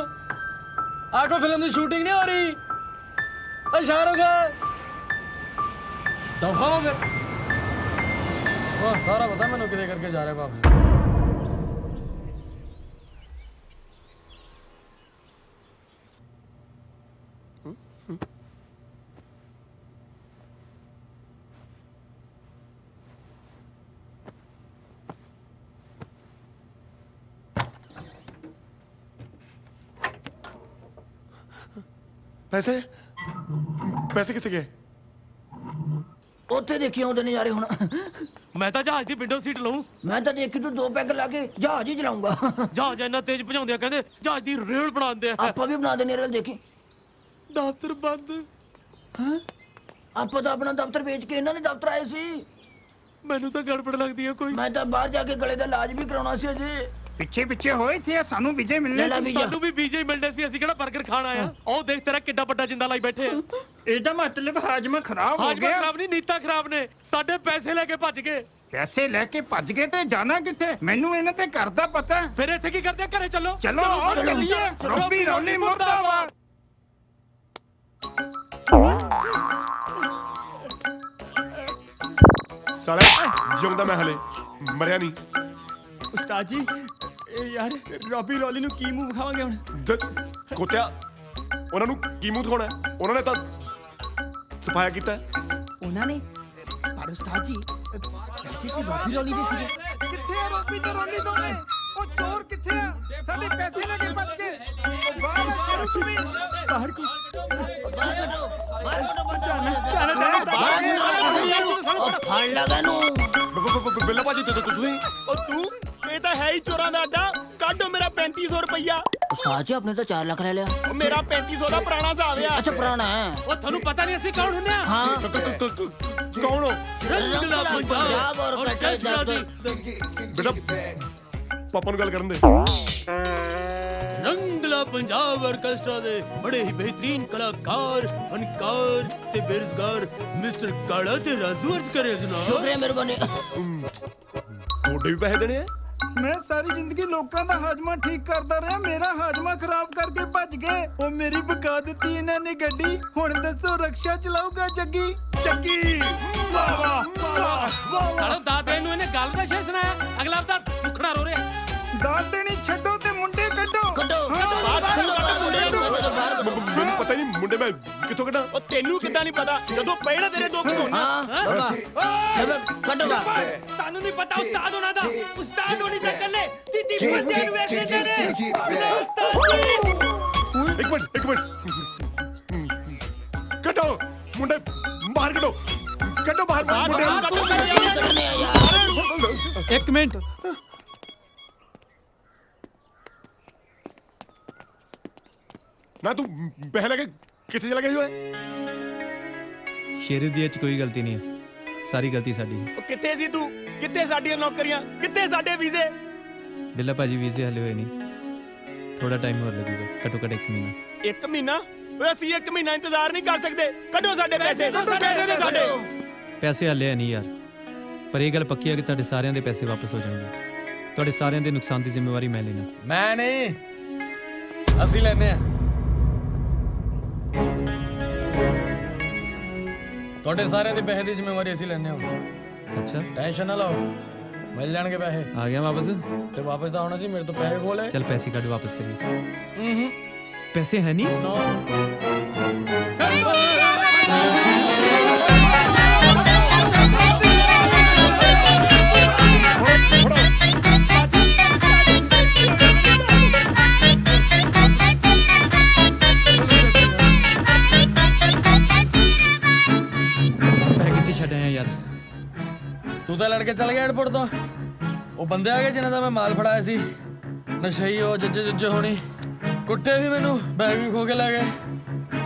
ਆ ਕੋਈ ਫਿਲਮ ਦੀ ਸ਼ੂਟਿੰਗ ਨਹੀਂ ਹੋ ਰਹੀ? ਓ ਸ਼ਾਹਰੁਖ ਦਫਾ ਹੋ ਫਿਰ। ਉਹ ਸਾਰਾ ਪਤਾ ਮੈਨੂੰ ਕਿਤੇ ਕਰਕੇ ਜਾ ਰਿਹਾ ਵਾਪਸ। ਪੈਸੇ ਪੈਸੇ ਕਿੱਥੇ ਗਏ? ਉੱਥੇ ਦੇਖੀ ਆਉਂਦੇ ਨਜ਼ਾਰੇ ਹੁਣ। ਮੈਂ ਤਾਂ ਜਹਾਜ਼ ਦੀ ਵਿੰਡੋ ਸੀਟ ਲਊਂ। ਮੈਂ ਤਾਂ ਦੇਖੀ ਤੂੰ 2 ਪੈਗ ਲਾ ਕੇ ਜਹਾਜ਼ ਹੀ ਚਲਾਉਂਗਾ। ਜਹਾਜ਼ ਇੰਨਾ ਤੇਜ਼ ਭਜਾਉਂਦੇ ਆ, ਕਹਿੰਦੇ ਜਹਾਜ਼ ਦੀ ਰੇਲ ਬਣਾਉਂਦੇ ਆ। ਆਪਾਂ ਵੀ ਬਣਾ ਦੇਣੇ ਰੇਲ, ਦੇਖੀ। ਦਫ਼ਤਰ ਬੰਦ। ਹਾਂ, ਆਪਾਂ ਤਾਂ ਆਪਣਾ ਦਫ਼ਤਰ ਵੇਚ ਕੇ ਇਹਨਾਂ ਦੇ ਦਫ਼ਤਰ ਆਏ ਸੀ। ਮੈਨੂੰ ਤਾਂ ਗੜਬੜ ਲੱਗਦੀ ਆ ਕੋਈ। ਮੈਂ ਤਾਂ ਬਾਹਰ ਜਾ ਕੇ ਗਲੇ ਦਾ ਇਲਾਜ ਵੀ ਕਰਾਉਣਾ ਸੀ ਅਜੇ। ਪਿੱਛੇ ਪਿੱਛੇ ਹੋਏ ਥੇ, ਸਾਨੂੰ ਵੀਜ਼ੇ ਮਿਲਨੇ ਸੀ। ਸਾਨੂੰ ਵੀ ਵੀਜ਼ੇ ਹੀ ਮਿਲਣੇ ਸੀ, ਅਸੀਂ ਕਿਹੜਾ 버ਗਰ ਖਾਣ ਆਏ ਆ। ਉਹ ਦੇਖ ਤੇਰਾ ਕਿੱਡਾ ਵੱਡਾ ਜਿੰਦਾ ਲਾਈ ਬੈਠੇ ਆ। ਇਹਦਾ ਮਤਲਬ ਹਾਜ਼ਮਾ ਖਰਾਬ ਹੋ ਹਾਜ਼ਮਾ ਗਿਆ। ਖਰਾਬ ਨਹੀਂ, ਨੀਤਾਂ ਖਰਾਬ ਨੇ। ਸਾਡੇ ਪੈਸੇ ਲੈ ਕੇ ਭੱਜ ਗਏ। ਪੈਸੇ ਲੈ ਕੇ ਭੱਜ ਗਏ ਤੇ ਜਾਣਾ ਕਿੱਥੇ? ਮੈਨੂੰ ਇਹਨਾਂ ਤੇ ਘਰ ਦਾ ਪਤਾ। ਫਿਰ ਇੱਥੇ ਕੀ ਕਰਦੇ? ਘਰੇ ਚੱਲੋ। ਚਲੋ ਆਓ ਚੱਲੀਏ। ਰੋਬੀ ਰੋਲੀ ਮੁਰਦਾਬਾਦ। ਸਾਲਾ ਜਿਉਂਦਾ ਮੈਂ ਹਲੇ ਮਰਿਆ ਨਹੀਂ। ਉਸਤਾਦ ਜੀ ਯਾਰ ਰੋਬੀ ਰੋਲੀ ਨੂੰ ਕੀ ਮੂੰਹ ਵਿਖਾਵਾਂਗੇ ਹੁਣ? ਕੋਤਿਆ, ਉਹਨਾਂ ਨੂੰ ਕੀ ਮੂੰਹ ਦਿਖਾਉਣਾ? ਉਹਨਾਂ ਨੇ ਤਾਂ ਸਫਾਇਆ ਕੀਤਾ। ਉਹਨਾਂ ਨੇ? ਪਰ ਉਸਤਾਦ ਜੀ ਪੈਸੇ ਰੋਬੀ ਰੋਲੀ ਦੇ ਸੀਗੇ। ਕਿੱਥੇ ਆ ਰੋਬੀ ਤੇ ਰੋਲੀ ਦੋਵੇਂ? ਉਹ ਚੋਰ ਕਿੱਥੇ ਆ? ਸਾਡੇ ਪੈਸੇ ਲੈ ਕੇ ਭੱਜ ਗਏ। ਉਹ ਬਾਹਰ ਆ ਸ਼ੇਰੂ ਵੀ। ਬਾਹਰ ਕੋ ਫੜ ਲਗਾ ਨੂੰ। ਬਿੱਲਾ ਭਾਜੀ ਤੇ ਤੁਸੀਂ। ਉਹ ਤੂੰ, ਇਹ ਤਾਂ ਹੈ ਹੀ ਚੋਰਾਂ ਦਾ ਅੱਡਾ। ਕੱਢੋ ਮੇਰਾ 3500 ਰੁਪਈਆ। ਉਸਤਾਦ ਜੀ ਆਪਣੇ ਤਾਂ 4 ਲੱਖ ਲੈ ਲਿਆ। ਉਹ ਮੇਰਾ 3500 ਦਾ ਪੁਰਾਣਾ ਹਿਸਾਬ ਆ। ਅੱਛਾ ਪੁਰਾਣਾ ਹੈ। ਉਹ ਤੁਹਾਨੂੰ ਪਤਾ ਨਹੀਂ ਅਸੀਂ ਕੌਣ ਹੁੰਦੇ ਆ? ਹਾਂ। ਕੌਣ ਹੋ? ਰੰਗਲਾ ਪੰਜਾਬ ਔਰਕੈਸਟਰਾ ਦੀ ਬੇਟਾ ਪਾਪਾ ਨੂੰ ਗੱਲ ਕਰਨ ਦੇ। ਰੰਗਲਾ ਪੰਜਾਬ ਆਰਕੈਸਟਰਾ ਦੇ ਬੜੇ ਹੀ ਬਿਹਤਰੀਨ ਕਲਾਕਾਰ, ਫਨਕਾਰ ਤੇ ਬੇਰੁਜ਼ਗਾਰ ਮਿਸਟਰ ਕਾਲਾ ਤੇ ਰਾਜੂ ਅਰਜ਼ ਕਰੇ ਸੁਣਾ। ਸ਼ੁਕਰੀਆ ਮਿਹਰਬਾਨੀ। ਤੁਹਾਡੇ ਵੀ ਪੈਸੇ ਦੇਣੇ ਆ? ਮੈਂ ਸਾਰੀ ਜ਼ਿੰਦਗੀ ਲੋਕਾਂ ਦਾ ਹਾਜ਼ਮਾ ਠੀਕ ਕਰਦਾ ਰਿਹਾ, ਮੇਰਾ ਹਾਜ਼ਮਾ ਖਰਾਬ ਕਰਕੇ ਭੱਜ ਗਏ। ਉਹ ਮੇਰੀ ਬਕਾ ਦਿੱਤੀ ਇਹਨਾਂ ਨੇ ਗੱਡੀ। ਹੁਣ ਦੱਸੋ ਰਕਸ਼ਾ ਚਲਾਊਗਾ ਜੱਗੀ? ਜੱਗੀ ਵਾਹ ਵਾਹ ਵਾਹ। ਸਾਲੋ ਦਾਦੇ ਨੂੰ ਇਹਨੇ ਗੱਲ ਦਾ ਸ਼ੇਰ ਸੁਣਾਇਆ। ਅਗਲਾ ਤਾਂ ਸੁਖੜਾ ਰੋ ਰਿਹਾ। ਦਾਤ ਦੇਣੀ ਛੱਡੋ ਤੇ ਮੁੰਡੇ ਕੱਢੋ। ਮੈਨੂੰ ਪਤਾ ਨਹੀਂ ਮੁੰਡੇ ਮੈਂ ਕਿੱਥੋਂ ਕੱਢਾਂ। ਉਹ ਤੈਨੂੰ ਕਿੱਦਾਂ ਨਹੀਂ ਪਤਾ ਜਦੋਂ ਪਏ ਨਾ ਤੇਰੇ 2 ਖਿਡੌਣੇ। ਕੱਢੋਗਾ। ਤੁਹਾਨੂੰ ਨਹੀਂ ਪਤਾ ਉਸਤਾਦ ਉਹਨਾਂ ਦਾ। ਉਸਤਾਦ ਹੋਣੀ ਤਾਂ ਕੱਲੇ ਦਿੱਤੀ ਬੰਦੇ ਨੂੰ ਵੇਚਦੇ ਨੇ। ਇੱਕ ਮਿੰਟ ਕੱਢੋ ਮੁੰਡੇ ਬਾਹਰ ਕੱਢੋ। ਕੱਢੋ ਬਾਹਰ ਮੁੰਡੇ। ਇੱਕ ਮਿੰਟ। ਨਾ ਤੂੰ ਪੈਸੇ ਲੈ ਕੇ ਕਿੱਥੇ ਚਲਾ ਗਿਆ ਓਏ? ਸ਼ੇਰੂ ਦੀ ਇਹ 'ਚ ਕੋਈ ਗਲਤੀ ਨਹੀਂ ਹੈ, ਸਾਰੀ ਗਲਤੀ ਸਾਡੀ ਹੈ। ਉਹ ਕਿੱਥੇ ਸੀ ਤੂੰ? ਕਿੱਥੇ ਸਾਡੀਆਂ ਨੌਕਰੀਆਂ? ਕਿੱਥੇ ਸਾਡੇ ਵੀਜ਼ੇ? ਬਿੱਲਾ ਭਾਜੀ ਵੀਜ਼ੇ ਹਲੇ ਹੋਏ ਨਹੀਂ, ਥੋੜਾ ਟਾਈਮ ਹੋਰ ਲੱਗੂਗਾ, ਘੱਟੋ ਘੱਟ 1 ਮਹੀਨਾ। 1 ਮਹੀਨਾ? ਓਏ ਅਸੀਂ 1 ਮਹੀਨਾ ਇੰਤਜ਼ਾਰ ਨਹੀਂ ਕਰ ਸਕਦੇ। ਕੱਢੋ ਸਾਡੇ ਪੈਸੇ। ਸਾਡੇ ਪੈਸੇ ਹਲੇ ਹੈ ਨਹੀਂ ਯਾਰ, ਪਰ ਇਹ ਗੱਲ ਪੱਕੀ ਹੈ ਕਿ ਤੁਹਾਡੇ ਸਾਰਿਆਂ ਦੇ ਪੈਸੇ ਵਾਪਸ ਹੋ ਜਾਣਗੇ। ਤੁਹਾਡੇ ਸਾਰਿਆਂ ਦੇ ਨੁਕਸਾਨ ਦੀ ਜ਼ਿੰਮੇਵਾਰੀ ਮੈਂ ਲੈਣਾ। ਮੈਂ ਨਹੀਂ, ਅਸੀਂ ਲੈਨੇ ਆ। ਤੁਹਾਡੇ ਸਾਰਿਆਂ ਦੇ ਪੈਸੇ ਦੀ ਜ਼ਿੰਮੇਵਾਰੀ ਅਸੀਂ ਲੈਨੇ ਹਾਂ। ਅੱਛਾ, ਟੈਨਸ਼ਨ ਨਾ ਲਓ। मिल जाएंगे पैसे आ गया वापस तो वापस तो होना चाहिए मेरे तो पैसे बोले चल पैसे काट वापस करिए पैसे है नहीं तू तो लड़के चल गया एयरपोर्ट तो वो बंदे आ गए जिन्होंने मैं माल फड़ाया सी नशई हो जज्जे जुज्जे होनी कुत्ते भी मैनू बैग भी खो के ले गए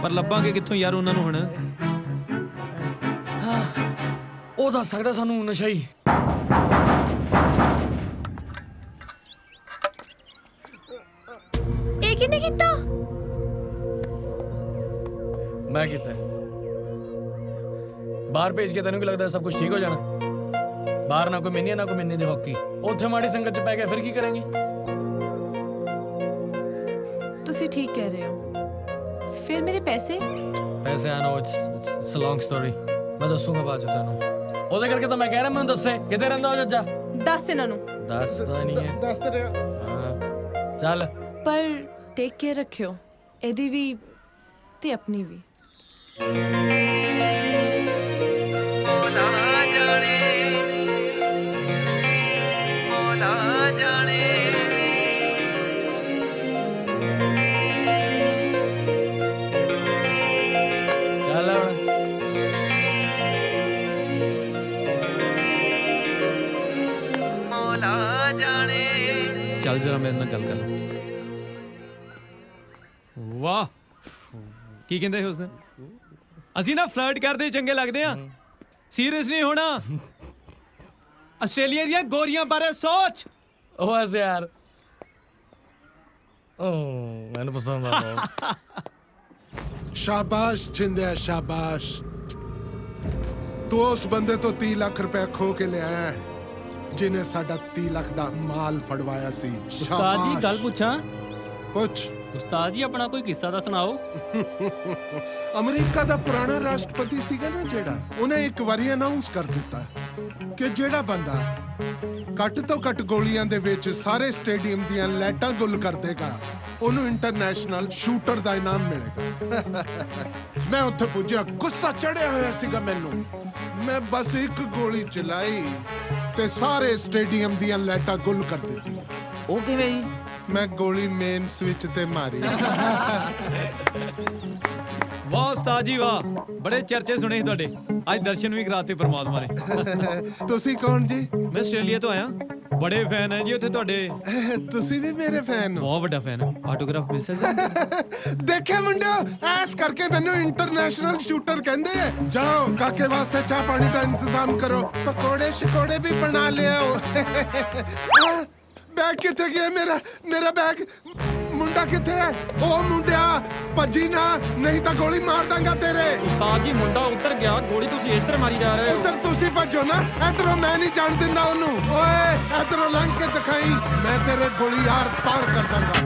पर ਲੱਭਾਂਗੇ ਕਿੱਥੋਂ ਯਾਰ ਉਹਨਾਂ ਨੂੰ ਹੁਣ ਹਾਂ ਉਹ ਦੱਸ ਸਕਦਾ ਸਾਨੂੰ ਨਸ਼ਈ ਇਹ ਕਿਹਨੇ ਕੀਤਾ ਮੈਂ ਕੀਤਾ ਬਾਹਰ ਭੇਜ ਕੇ ਤੈਨੂੰ ਕੀ ਲੱਗਦਾ ਸਭ ਕੁਝ ਠੀਕ ਹੋ ਜਾਣਾ बाहर ना कोई मिनी ना कोई मिनी दी हॉकी ਉੱਥੇ ਮਾੜੀ ਸੰਗਤ ਚ ਪੈ ਕੇ ਫਿਰ ਕੀ ਕਰਾਂਗੇ ਤੁਸੀਂ ਠੀਕ ਕਹਿ ਰਹੇ ਹੋ ਫਿਰ ਮੇਰੇ ਪੈਸੇ I know it's a long story ਮੈਂ ਦੱਸੂਗਾ ਬਾਅਦ ਚ ਤੈਨੂੰ ਉਹਦੇ ਕਰਕੇ ਤਾਂ ਮੈਂ ਕਹਿ ਰਿਹਾ ਮੈਨੂੰ ਦੱਸੇ ਕਿੱਥੇ ਰਹਿੰਦਾ ਉਹ ਜੱਜਾ ਦੱਸ ਇਹਨਾਂ ਨੂੰ ਦੱਸਦਾ ਨਹੀਂ ਹੈ ਦੱਸ ਤੇ ਰਿਹਾ ਹਾਂ ਚੱਲ ਪਰ ਟੇਕ ਕੇਅਰ ਰੱਖਿਓ ਇਹਦੀ ਵੀ ਤੇ ਆਪਣੀ ਵੀ ਚੱਲ ਜਰਾ ਮੇਰੇ ਨਾਲ ਗੱਲ ਕਰ ਵਾਹ ਕੀ ਕਹਿੰਦੇ ਸੀ ਉਸਨੇ ਅਸੀਂ ਨਾ ਫਲਰਟ ਕਰਦੇ ਚੰਗੇ ਲੱਗਦੇ ਆ ਸੀਰੀਅਸ ਨਹੀਂ ਹੋਣਾ ਆਸਟ੍ਰੇਲੀਆ ਦੀਆਂ ਗੋਰੀਆਂ ਬਾਰੇ ਸੋਚ ਉਹ ਐਸੇ ਯਾਰ ਮੈਨੂੰ ਪਸੰਦ ਆ शाबाश छिंदे शाबाश तू उस बंदे तो 30 लाख रुपए खो के ले आया जिन्हें साडा 30 लाख दा माल फड़वाया सी उस्ताद जी गल पूछा कुछ उस्ताद जी अपना कोई किस्सा दा सुनाओ अमेरिका दा पुराना राष्ट्रपति सीगा ना जेड़ा उन्हें एक बारी अनाउंस कर दिता कि जेड़ा बंदा घट तो घट गोलियां दे विच सारे स्टेडियम दियां लाइटां गुल कर देगा ਉਹਨੂੰ ਇੰਟਰਨੈਸ਼ਨਲ ਸ਼ੂਟਰ ਦਾ ਇਨਾਮ ਮਿਲੇਗਾ ਮੈਂ ਉੱਥੇ ਪੁੱਜਿਆ ਗੁੱਸਾ ਚੜਿਆ ਹੋਇਆ ਸੀਗਾ ਮੈਨੂੰ ਮੈਂ ਬਸ ਇੱਕ ਗੋਲੀ ਚਲਾਈ ਤੇ ਸਾਰੇ ਸਟੇਡੀਅਮ ਦੀਆਂ ਲਾਈਟਾਂ ਗੁੱਲ ਕਰ ਦਿੱਤੀਆਂ ਉਹ ਕਿਵੇਂ ਜੀ ਮੈਂ ਗੋਲੀ ਮੇਨ ਸਵਿਚ ਤੇ ਮਾਰੀ ਵਾਹ ਉਸਤਾਦ ਜੀ ਵਾਹ ਬੜੇ ਚਰਚੇ ਸੁਣੇ ਸੀ ਤੁਹਾਡੇ ਅੱਜ ਦਰਸ਼ਨ ਵੀ ਕਰਾਤੇ ਪਰਮਾਤਮਾ ਨੇ ਤੁਸੀਂ ਕੌਣ ਜੀ ਮੈਂ ਆਸਟ੍ਰੇਲੀਆ ਤੋਂ ਆਇਆ ਬੜੇ ਫੈਨ ਹੈ ਜੀ ਉੱਥੇ ਤੁਹਾਡੇ ਤੁਸੀਂ ਵੀ ਮੇਰੇ ਫੈਨ ਹੋ ਬਹੁਤ ਵੱਡਾ ਫੈਨ ਹੈ ਆਟੋਗ੍ਰਾਫ ਮਿਲ ਸਕਦਾ ਦੇਖਿਆ ਮੁੰਡਿਓ ਐਸ ਕਰਕੇ ਮੈਨੂੰ ਇੰਟਰਨੈਸ਼ਨਲ ਸ਼ੂਟਰ ਕਹਿੰਦੇ ਆ ਜਾਓ ਕਾਕੇ ਵਾਸਤੇ ਚਾਹ ਪਾਣੀ ਦਾ ਇੰਤਜ਼ਾਮ ਕਰੋ ਪਕੌੜੇ ਸ਼ਕੌੜੇ ਵੀ ਬਣਾ ਲਿਆਓ बैग किथे गया मेरा बैग मुंडा किथे है ओ मुंडिया भजी ना नहीं तो गोली मार दांगा तेरे उस्ताद जी मुंडा उधर गया गोली तुसी इधर मारी जा रहे हो उधर तुसी भजो ना इधरों मैं नहीं जान दिंदा ओनू ओए इधरों लंघ के दिखाई मैं तेरे गोली यार पार कर दांगा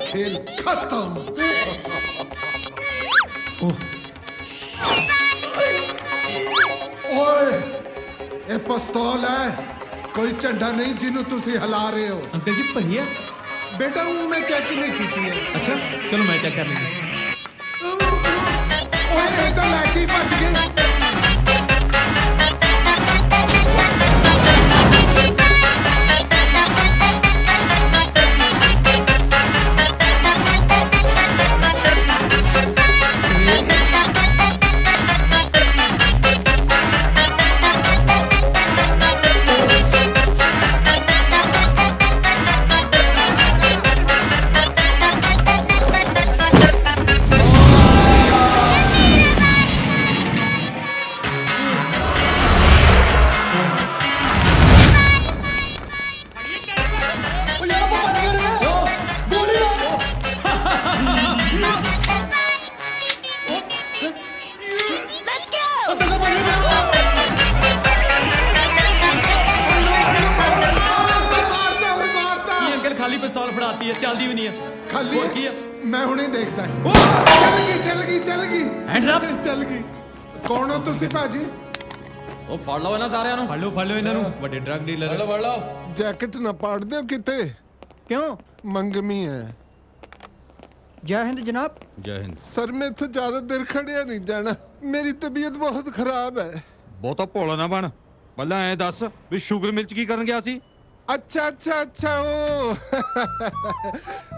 खेल खत्म। ओए ये पिस्तौल है, कोई झंडा नहीं जिन्हों तुसी हिला रहे हो। अंकल जी भैया बेटा वो मैं चेक नहीं की है। अच्छा चलो मैं चेक कर लेंगे। ओए इधर लैके भज गए। खाली पिस्तौल फड़ाती है, चलती भी नहीं है। खाली और की है? मैं हुणे देखता चल गई चल गई। कौन हो तुसी भाजी? ਉਹ ਫੜ ਲਓ ਇਹਨਾਂ ਸਾਰਿਆਂ ਨੂੰ, ਫੜ ਲਓ ਇਹਨਾਂ ਨੂੰ, ਵੱਡੇ ਡਰੱਗ ਡੀਲਰ। ਫੜ ਲਓ जैकेट ना पाड़ दो किते। क्यों? मंगमी है। जय हिंद जनाब। जय हिंद। सर मैं इत्थों ज्यादा देर खड़िया नहीं जाना, मेरी तबीयत बहुत खराब है। ਬਹੁਤਾ ਭੋਲਾ ਨਾ ਬਣ, ਪਹਿਲਾਂ ਐ ਦੱਸ ਵੀ ਸ਼ੂਗਰ ਮਿਲ ਕੀ ਕਰਨ ਗਿਆ ਸੀ? अच्छा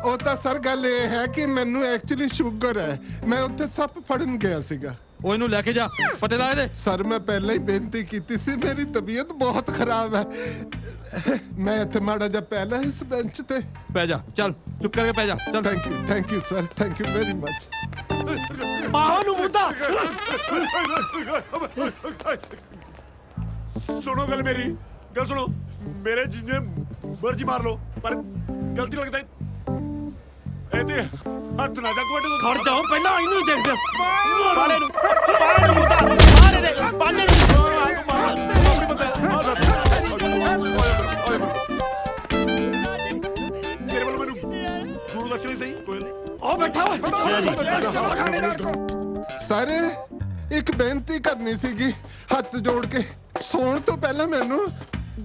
ਉਹ ਤਾਂ ਸਰ ਗੱਲ ਇਹ ਹੈ ਕਿ ਮੈਨੂੰ ਐਕਚੁਅਲੀ ਸ਼ੂਗਰ ਹੈ, ਮੈਂ ਉੱਥੇ ਸੱਪ ਫੜਨ ਗਿਆ ਸੀਗਾ। ਉਹ ਇਹਨੂੰ ਲੈ ਕੇ ਜਾ, ਪਤੇ ਲਾ ਇਹਦੇ। ਸਰ ਮੈਂ ਪਹਿਲਾਂ ਹੀ ਬੇਨਤੀ ਕੀਤੀ ਸੀ, ਮੇਰੀ ਤਬੀਅਤ ਬਹੁਤ ਖਰਾਬ ਹੈ। ਮੈਂ ਇੱਥੇ ਮਾੜਾ ਜਿਹਾ ਪਹਿਲਾਂ ਇਸ ਬੈਂਚ ਤੇ ਪੈ ਜਾ, ਚੱਲ ਚੁੱਪ ਕਰਕੇ ਪੈ ਜਾ, ਚੱਲ। Thank you sir, thank you very much. ਬਾਹੋਂ ਨੂੰ ਮੁੱਦਾ सुनो गल मेरी, गल सुनो। मेरे जिन्ने मर्जी मार लो पर गलती लगता है ਇਹਦੇ ਹੱਥ ਨਾ ਜੱਗ ਵੱਢ। ਖੜ ਜਾਓ ਪਹਿਲਾਂ ਇਹਨੂੰ ਹੀ ਦੇਖਦੇ। ਪਾਲੇ ਨੂੰ ਮੁੱਦਾ ਮਾਰ ਦੇ, ਪਾਲੇ ਨੂੰ ਮਾਫੀ ਬੰਦਾ ਤੇਰੇ ਵੱਲ ਮੈਨੂੰ ਗੁਰੂ ਦਕਸ਼ਣੀ ਸਹੀ ਉਹ ਬੈਠਾ ਸਾਰੇ ਇੱਕ ਬੇਨਤੀ ਕਰਨੀ ਸੀਗੀ ਹੱਥ ਜੋੜ ਕੇ। ਸੌਣ ਤੋਂ ਪਹਿਲਾਂ ਮੈਨੂੰ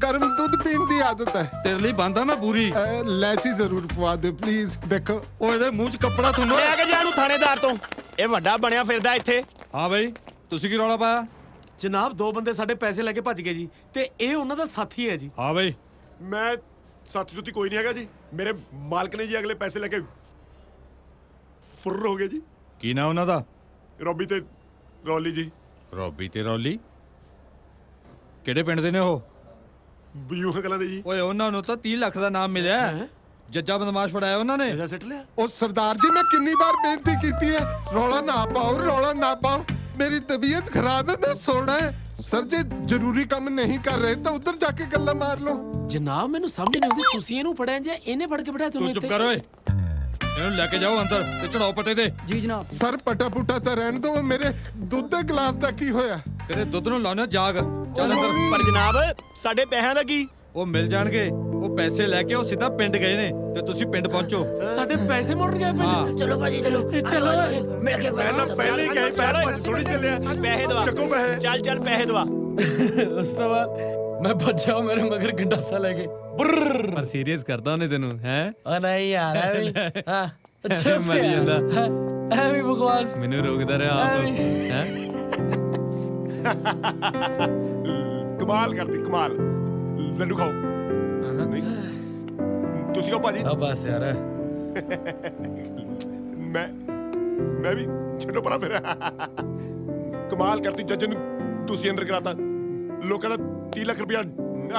ਗਰਮ ਦੁੱਧ ਪੀਣ ਦੀ ਆਦਤ ਹੈ। ਤੇਰੇ ਲਈ ਬੰਦਾ ਮੈਂ ਪੂਰੀ ਲੈਚੀ ਜ਼ਰੂਰ ਪਵਾ ਦੇ ਪਲੀਜ਼। ਦੇਖੋ ਉਹ ਇਹਦੇ ਮੂੰਹ 'ਚ ਕੱਪੜਾ ਤੁੰਨੋ। ਲੈ ਕੇ ਜਾ ਨੂੰ ਥਾਣੇਦਾਰ ਤੋਂ, ਇਹ ਵੱਡਾ ਬਣਿਆ ਫਿਰਦਾ ਇੱਥੇ। ਹਾਂ ਬਈ ਤੁਸੀਂ ਕੀ ਰੌਲਾ ਪਾਇਆ? ਜਨਾਬ ਦੋ ਬੰਦੇ ਸਾਡੇ ਪੈਸੇ ਲੈ ਕੇ ਭੱਜ ਗਏ ਜੀ, ਤੇ ਇਹ ਉਹਨਾਂ ਦਾ ਸਾਥੀ ਹੈ ਜੀ। ਹਾਂ ਬਈ ਮੈਂ ਸਾਥੀ ਸੁੱਤੀ ਕੋਈ ਨਹੀਂ ਹੈਗਾ ਜੀ। ਮੇਰੇ ਮਾਲਕ ਨੇ ਜੀ ਅਗਲੇ ਪੈਸੇ ਲੈ ਕੇ ਫੁਰ ਹੋ ਗਏ ਜੀ। ਕੀ ਨਾਂ ਉਹਨਾਂ ਦਾ? ਰੋਬੀ ਤੇ ਰੌਲੀ ਜੀ। ਰੋਬੀ ਤੇ ਰੌਲੀ ਕਿਹੜੇ ਪਿੰਡ ਦੇ ਨੇ ਉਹ? ਬਿਊ ਕਲਾਂ ਦੇ ਜੀ। ਓਏ ਉਹਨਾਂ ਨੂੰ ਤਾਂ 30 ਲੱਖ ਦਾ ਨਾਮ ਮਿਲਿਆ। ਜੱਜਾ ਬਦਮਾਸ਼ ਫੜਾਇਆ ਉਹਨਾਂ ਨੇ। ਇਹਦਾ ਸਿੱਟ ਲਿਆ। ਉਹ ਸਰਦਾਰ ਜੀ ਮੈਂ ਕਿੰਨੀ ਵਾਰ ਬੇਨਤੀ ਕੀਤੀ ਹੈ, ਰੌਲਾ ਨਾ ਪਾਓ, ਰੌਲਾ ਨਾ ਪਾਓ। ਮੇਰੀ ਤਬੀਅਤ ਖਰਾਬ ਹੈ, ਮੈਂ ਸੋਣਾ ਹੈ। ਸਰ ਜੇ ਜ਼ਰੂਰੀ ਕੰਮ ਨਹੀਂ ਕਰ ਰਹੇ ਤਾਂ ਉੱਧਰ ਜਾ ਕੇ ਗੱਲਾਂ ਮਾਰ ਲਓ। ਜਨਾਬ ਮੈਨੂੰ ਸਮਝ ਨਹੀਂ ਆਉਂਦੀ, ਤੁਸੀਂ ਇਹਨੂੰ ਫੜਿਆ ਜਾਂ ਇਹਨੇ ਫੜ ਕੇ ਬਿਠਾਇਆ ਤੁਹਾਨੂੰ ਤੂੰ ਚੁੱਪ ਕਰ ਓਏ, ਇਹਨੂੰ ਲੈ ਕੇ ਜਾਓ ਅੰਦਰ ਤੇ ਚੜਾਓ ਪੱਟੇ ਤੇ। ਜੀ ਜਨਾਬ। ਸਰ ਪਟਾ ਪੁੱਟਾ ਤਾਂ ਰਹਿਣ ਦੋ, ਮੇਰੇ ਦੁੱਧ ਦੇ ਗਲਾਸ ਦਾ ਕੀ ਹੋਇਆ? ਤੇਰੇ ਦੁੱਧ ਨੂੰ ਲਾਉਣਾ ਜਾਗ, ਚੱਲ ਅੰਦਰ। ਪਰ ਜਨਾਬ ਸਾਡੇ ਪੈਸਿਆਂ ਦਾ ਕੀ? ਉਹ ਮਿਲ ਜਾਣਗੇ। ਉਹ ਪੈਸੇ ਲੈ ਕੇ ਉਹ ਸਿੱਧਾ ਪਿੰਡ ਗਏ ਨੇ ਤੇ ਤੁਸੀਂ ਪਿੰਡ ਪਹੁੰਚੋ। ਸਾਡੇ ਪੈਸੇ ਮੁੜ ਗਏ ਪਿੰਡ। ਚਲੋ ਭਾਜੀ ਚਲੋ ਮਿਲ ਕੇ ਪਹਿਲਾਂ ਪਹਿਲੇ ਹੀ ਗਏ, ਪੈਰ ਭੱਜ ਥੋੜੀ ਚੱਲਿਆ। ਪੈਸੇ ਦਵਾ, ਚੱਕੋ ਪੈਸੇ। ਚੱਲ ਪੈਸੇ ਦਵਾ। ਉਸ ਤੋਂ ਬਾਅਦ ਮੈਂ ਭੱਜਿਆ, ਮੇਰੇ ਮਗਰ ਗੰਡਾਸਾ ਲੈ ਕੇ। ਪਰ ਸੀਰੀਅਸ ਕਰਦਾ ਉਹਨੇ ਤੈਨੂੰ ਹੈ? ਓ ਨਹੀਂ ਯਾਰ ਹਾਂ ਅੱਛਾ ਮਰੀ ਜਾਂਦਾ ਐਵੇਂ ਬਕਵਾਸ ਮੈਨੂੰ ਰੋਕਦਾ ਰਿਹਾ ਆਪ ਹੈ। ਕਮਾਲ ਕਰਦੀ ਕਮਾਲ। ਲੱਡੂ ਖਾਓ। ਤੁਸੀਂ ਖਾਓ ਭਾਜੀ। ਆ ਬਸ ਯਾਰ ਮੈਂ ਵੀ ਛੱਡੋ ਪਰਾਂ ਫਿਰ। ਕਮਾਲ ਕਰਤੀ। ਜੱਜ ਨੂੰ ਤੁਸੀਂ ਅੰਦਰ ਕਰਾਤਾ, ਲੋਕਾਂ ਦਾ 30 ਲੱਖ ਰੁਪਇਆ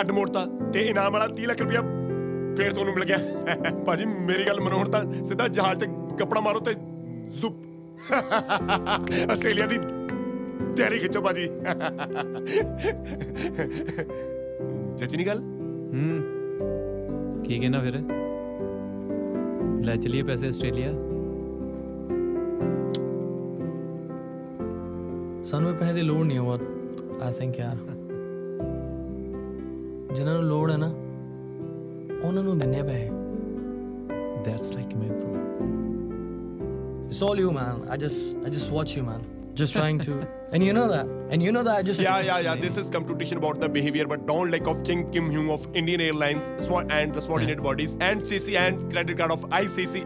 ਅੱਡ ਮੋੜਤਾ ਤੇ ਇਨਾਮ ਵਾਲਾ 30 ਲੱਖ ਰੁਪਇਆ ਫੇਰ ਤੁਹਾਨੂੰ ਮਿਲ ਗਿਆ। ਭਾਜੀ ਮੇਰੀ ਗੱਲ ਮੰਨੋ, ਹੁਣ ਤਾਂ ਸਿੱਧਾ ਜਹਾਜ਼ ਤੇ ਕੱਪੜਾ ਮਾਰੋ ਤੇ ਜ਼ੁਪ ਆਸਟ੍ਰੇਲੀਆ ਦੀ ਤਿਆਰੀ ਖਿੱਚੋ ਭਾਜੀ। ਜੱਜ ਨਹੀਂ ਗੱਲ। ਠੀਕ ਹੈ ਨਾ ਫਿਰ ਲੈ ਚਲੀਏ ਪੈਸੇ ਆਸਟ੍ਰੇਲੀਆ। ਸਾਨੂੰ ਪੈਸੇ ਦੀ ਲੋੜ ਨਹੀਂ ਹੈ ਬਹੁਤ। ਆਈ ਥਿੰਕ ਯਾਰ ਜਿਨ੍ਹਾਂ ਨੂੰ ਲੋੜ ਹੈ ਨਾ ਉਹਨਾਂ ਨੂੰ ਦਿੰਨੇ ਪੈਸੇ। That's like me, bro. It's all you, man. I just watch you, man. Just trying to, and you know that, I just. Yeah. This is competition about the behavior, but don't like of King Kim Hyung of Indian Airlines and the subordinate bodies and CC and credit card of ICC.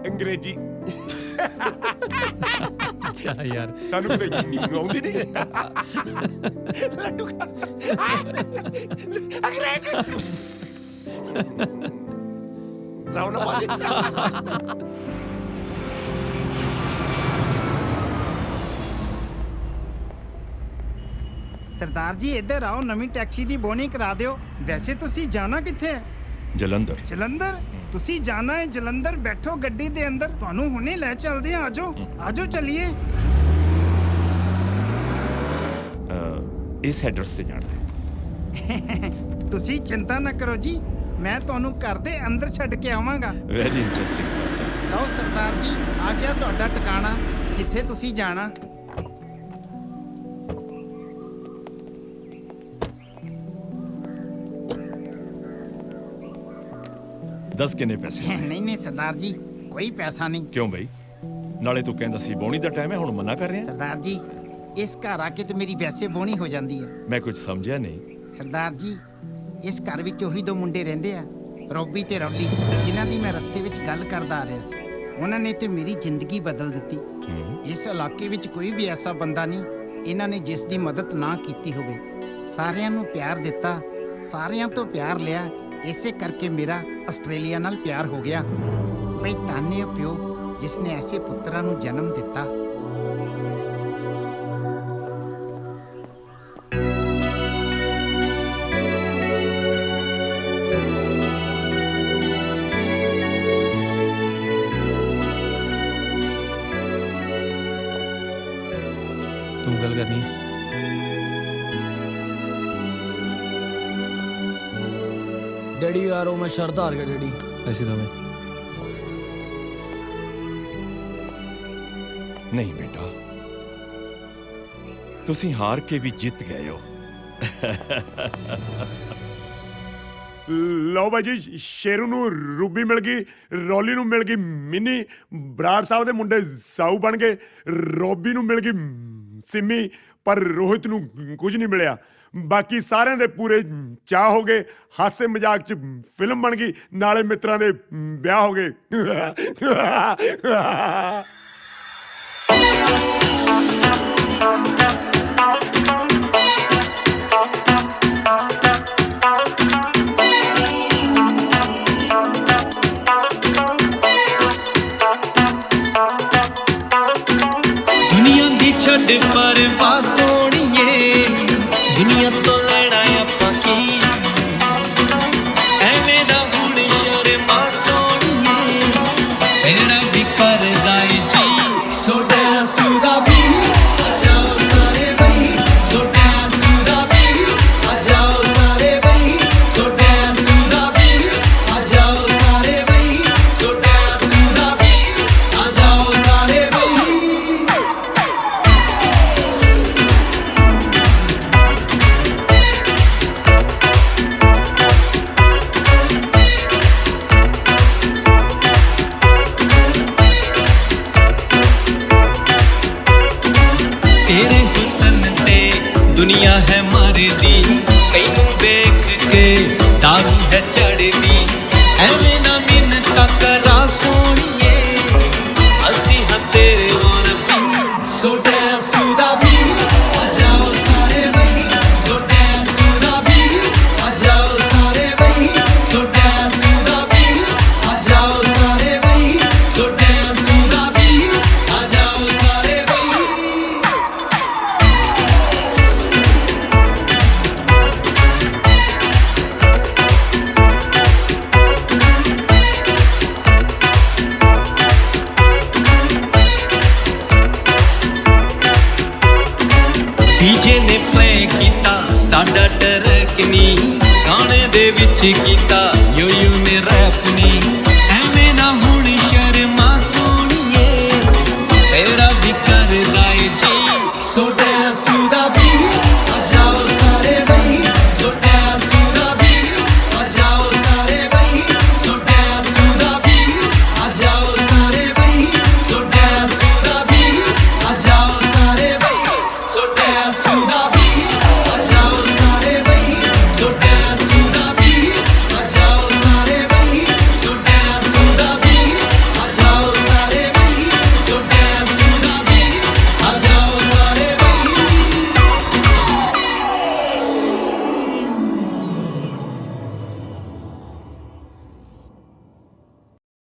अंग्रेजी यार ਸਾਨੂੰ ਕੋਈ ਆਉਂਦੀ ਨਹੀਂ ਲੱਡੂ ਅੰਗਰੇਜ਼ੀ ਰਾਉਣਾ ਬਾਜੀ ਸਰਦਾਰ ਜੀ ਇੱਧਰ ਆਓ ਨਵੀਂ ਟੈਕਸੀ ਦੀ ਬੋਨੀ ਕਰਾ ਦਿਓ ਵੈਸੇ ਤੁਸੀਂ ਜਾਣਾ ਕਿੱਥੇ ਹੈ ਜਲੰਧਰ ਜਲੰਧਰ ਤੁਸੀਂ ਜਾਣਾ ਹੈ ਜਲੰਧਰ ਬੈਠੋ ਗੱਡੀ ਦੇ ਅੰਦਰ ਤੁਹਾਨੂੰ ਹੁਣੇ ਲੈ ਚੱਲਦੇ ਆ ਆਜੋ ਚੱਲੀਏ ਇਸ ਐਡਰੈਸ ਤੇ ਜਾਣਾ ਹੈ ਤੁਸੀਂ ਚਿੰਤਾ ਨਾ ਕਰੋ ਜੀ ਮੈਂ ਤੁਹਾਨੂੰ ਘਰ ਦੇ ਅੰਦਰ ਛੱਡ ਕੇ ਆਵਾਂਗਾ ਵੈਰੀ ਇੰਟਰਸਟਿੰਗ ਪਰਸਨ ਲਓ ਸਰਦਾਰ ਜੀ ਆ ਗਿਆ ਤੁਹਾਡਾ ਟਿਕਾਣਾ ਜਿੱਥੇ ਤੁਸੀਂ ਜਾਣਾ दस किन्ने पैसे नहीं सरदार जी कोई पैसा नहीं क्यों भाई नाले तू कहंदा सी बोनी दा टाइम है हुण मना कर रहे हैं सरदार जी इस घर आके तो मेरी वैसे बोनी हो जाती है मैं कुछ समझा नहीं सरदार जी इस घर विच ओही दो मुंडे रहिंदे आ रॉबी ते रवली जिन्हां दी मैं रस्ते विच गल करदा आ रहा सी उन्हां ने ते मेरी जिंदगी बदल दित्ती इस इलाके विच कोई भी ऐसा बंदा नहीं इन्हां ने जिस दी मदद ना कीती होवे सारियां नूं प्यार दिता सारियां तो प्यार लिया इसे करके मेरा आस्ट्रेलिया नाल प्यार हो गया भाई ताने प्यो जिसने ऐसे पुत्रा नूं जन्म दिता तुम गल करनी डैडी यार मैं शर्त हार गया डैडी ऐसे तो मैं नहीं बेटा तुसी हार के भी जीत गए हो ਲਓ ਬਾਈ ਜੀ ਸ਼ੇਰੂ ਨੂੰ ਰੂਬੀ ਮਿਲ ਗਈ ਰੋਲੀ ਨੂੰ ਮਿਲ ਗਈ ਮਿੰਨੀ ਬਰਾੜ ਸਾਹਿਬ ਦੇ ਮੁੰਡੇ ਸਾਊ ਬਣ ਗਏ ਰੋਬੀ ਨੂੰ ਮਿਲ ਗਈ ਸਿੰਮੀ ਪਰ ਰੋਹਿਤ ਨੂੰ ਕੁਝ ਨਹੀਂ ਮਿਲਿਆ ਬਾਕੀ ਸਾਰਿਆਂ ਦੇ ਪੂਰੇ ਚਾਹ ਹੋ ਗਏ ਹਾਸੇ ਮਜ਼ਾਕ ਚ ਫਿਲਮ ਬਣ ਗਈ ਨਾਲੇ ਮਿੱਤਰਾਂ ਦੇ ਵਿਆਹ ਹੋ ਗਏ दुनिया दी छड़ पर सोनिए दुनिया तो लेना आपां की एवें दा हुण शर्मा सोनिए तेरा भी करदा है जी so dance to the beat आ जाओ सारे भाई so dance to the beat आ जाओ सारे भाई so dance to the beat आ जाओ सारे भाई so dance to the beat आ जाओ सारे भाई तेरे हुस्न ते दुनिया है मरदी कईनू देख के दारू है चढ़दी एवें ना मिन्नता करा सोनिए असी हां तेरे और भी so dance to the beat आ जाओ सारे भाई so dance to the beat आ जाओ सारे भाई so dance to the beat आ जाओ सारे भाई so dance to the beat आ जाओ सारे भाई डीजे ने प्ले कीता साडा ट्रैक नी गाने दे विच कीता यो यो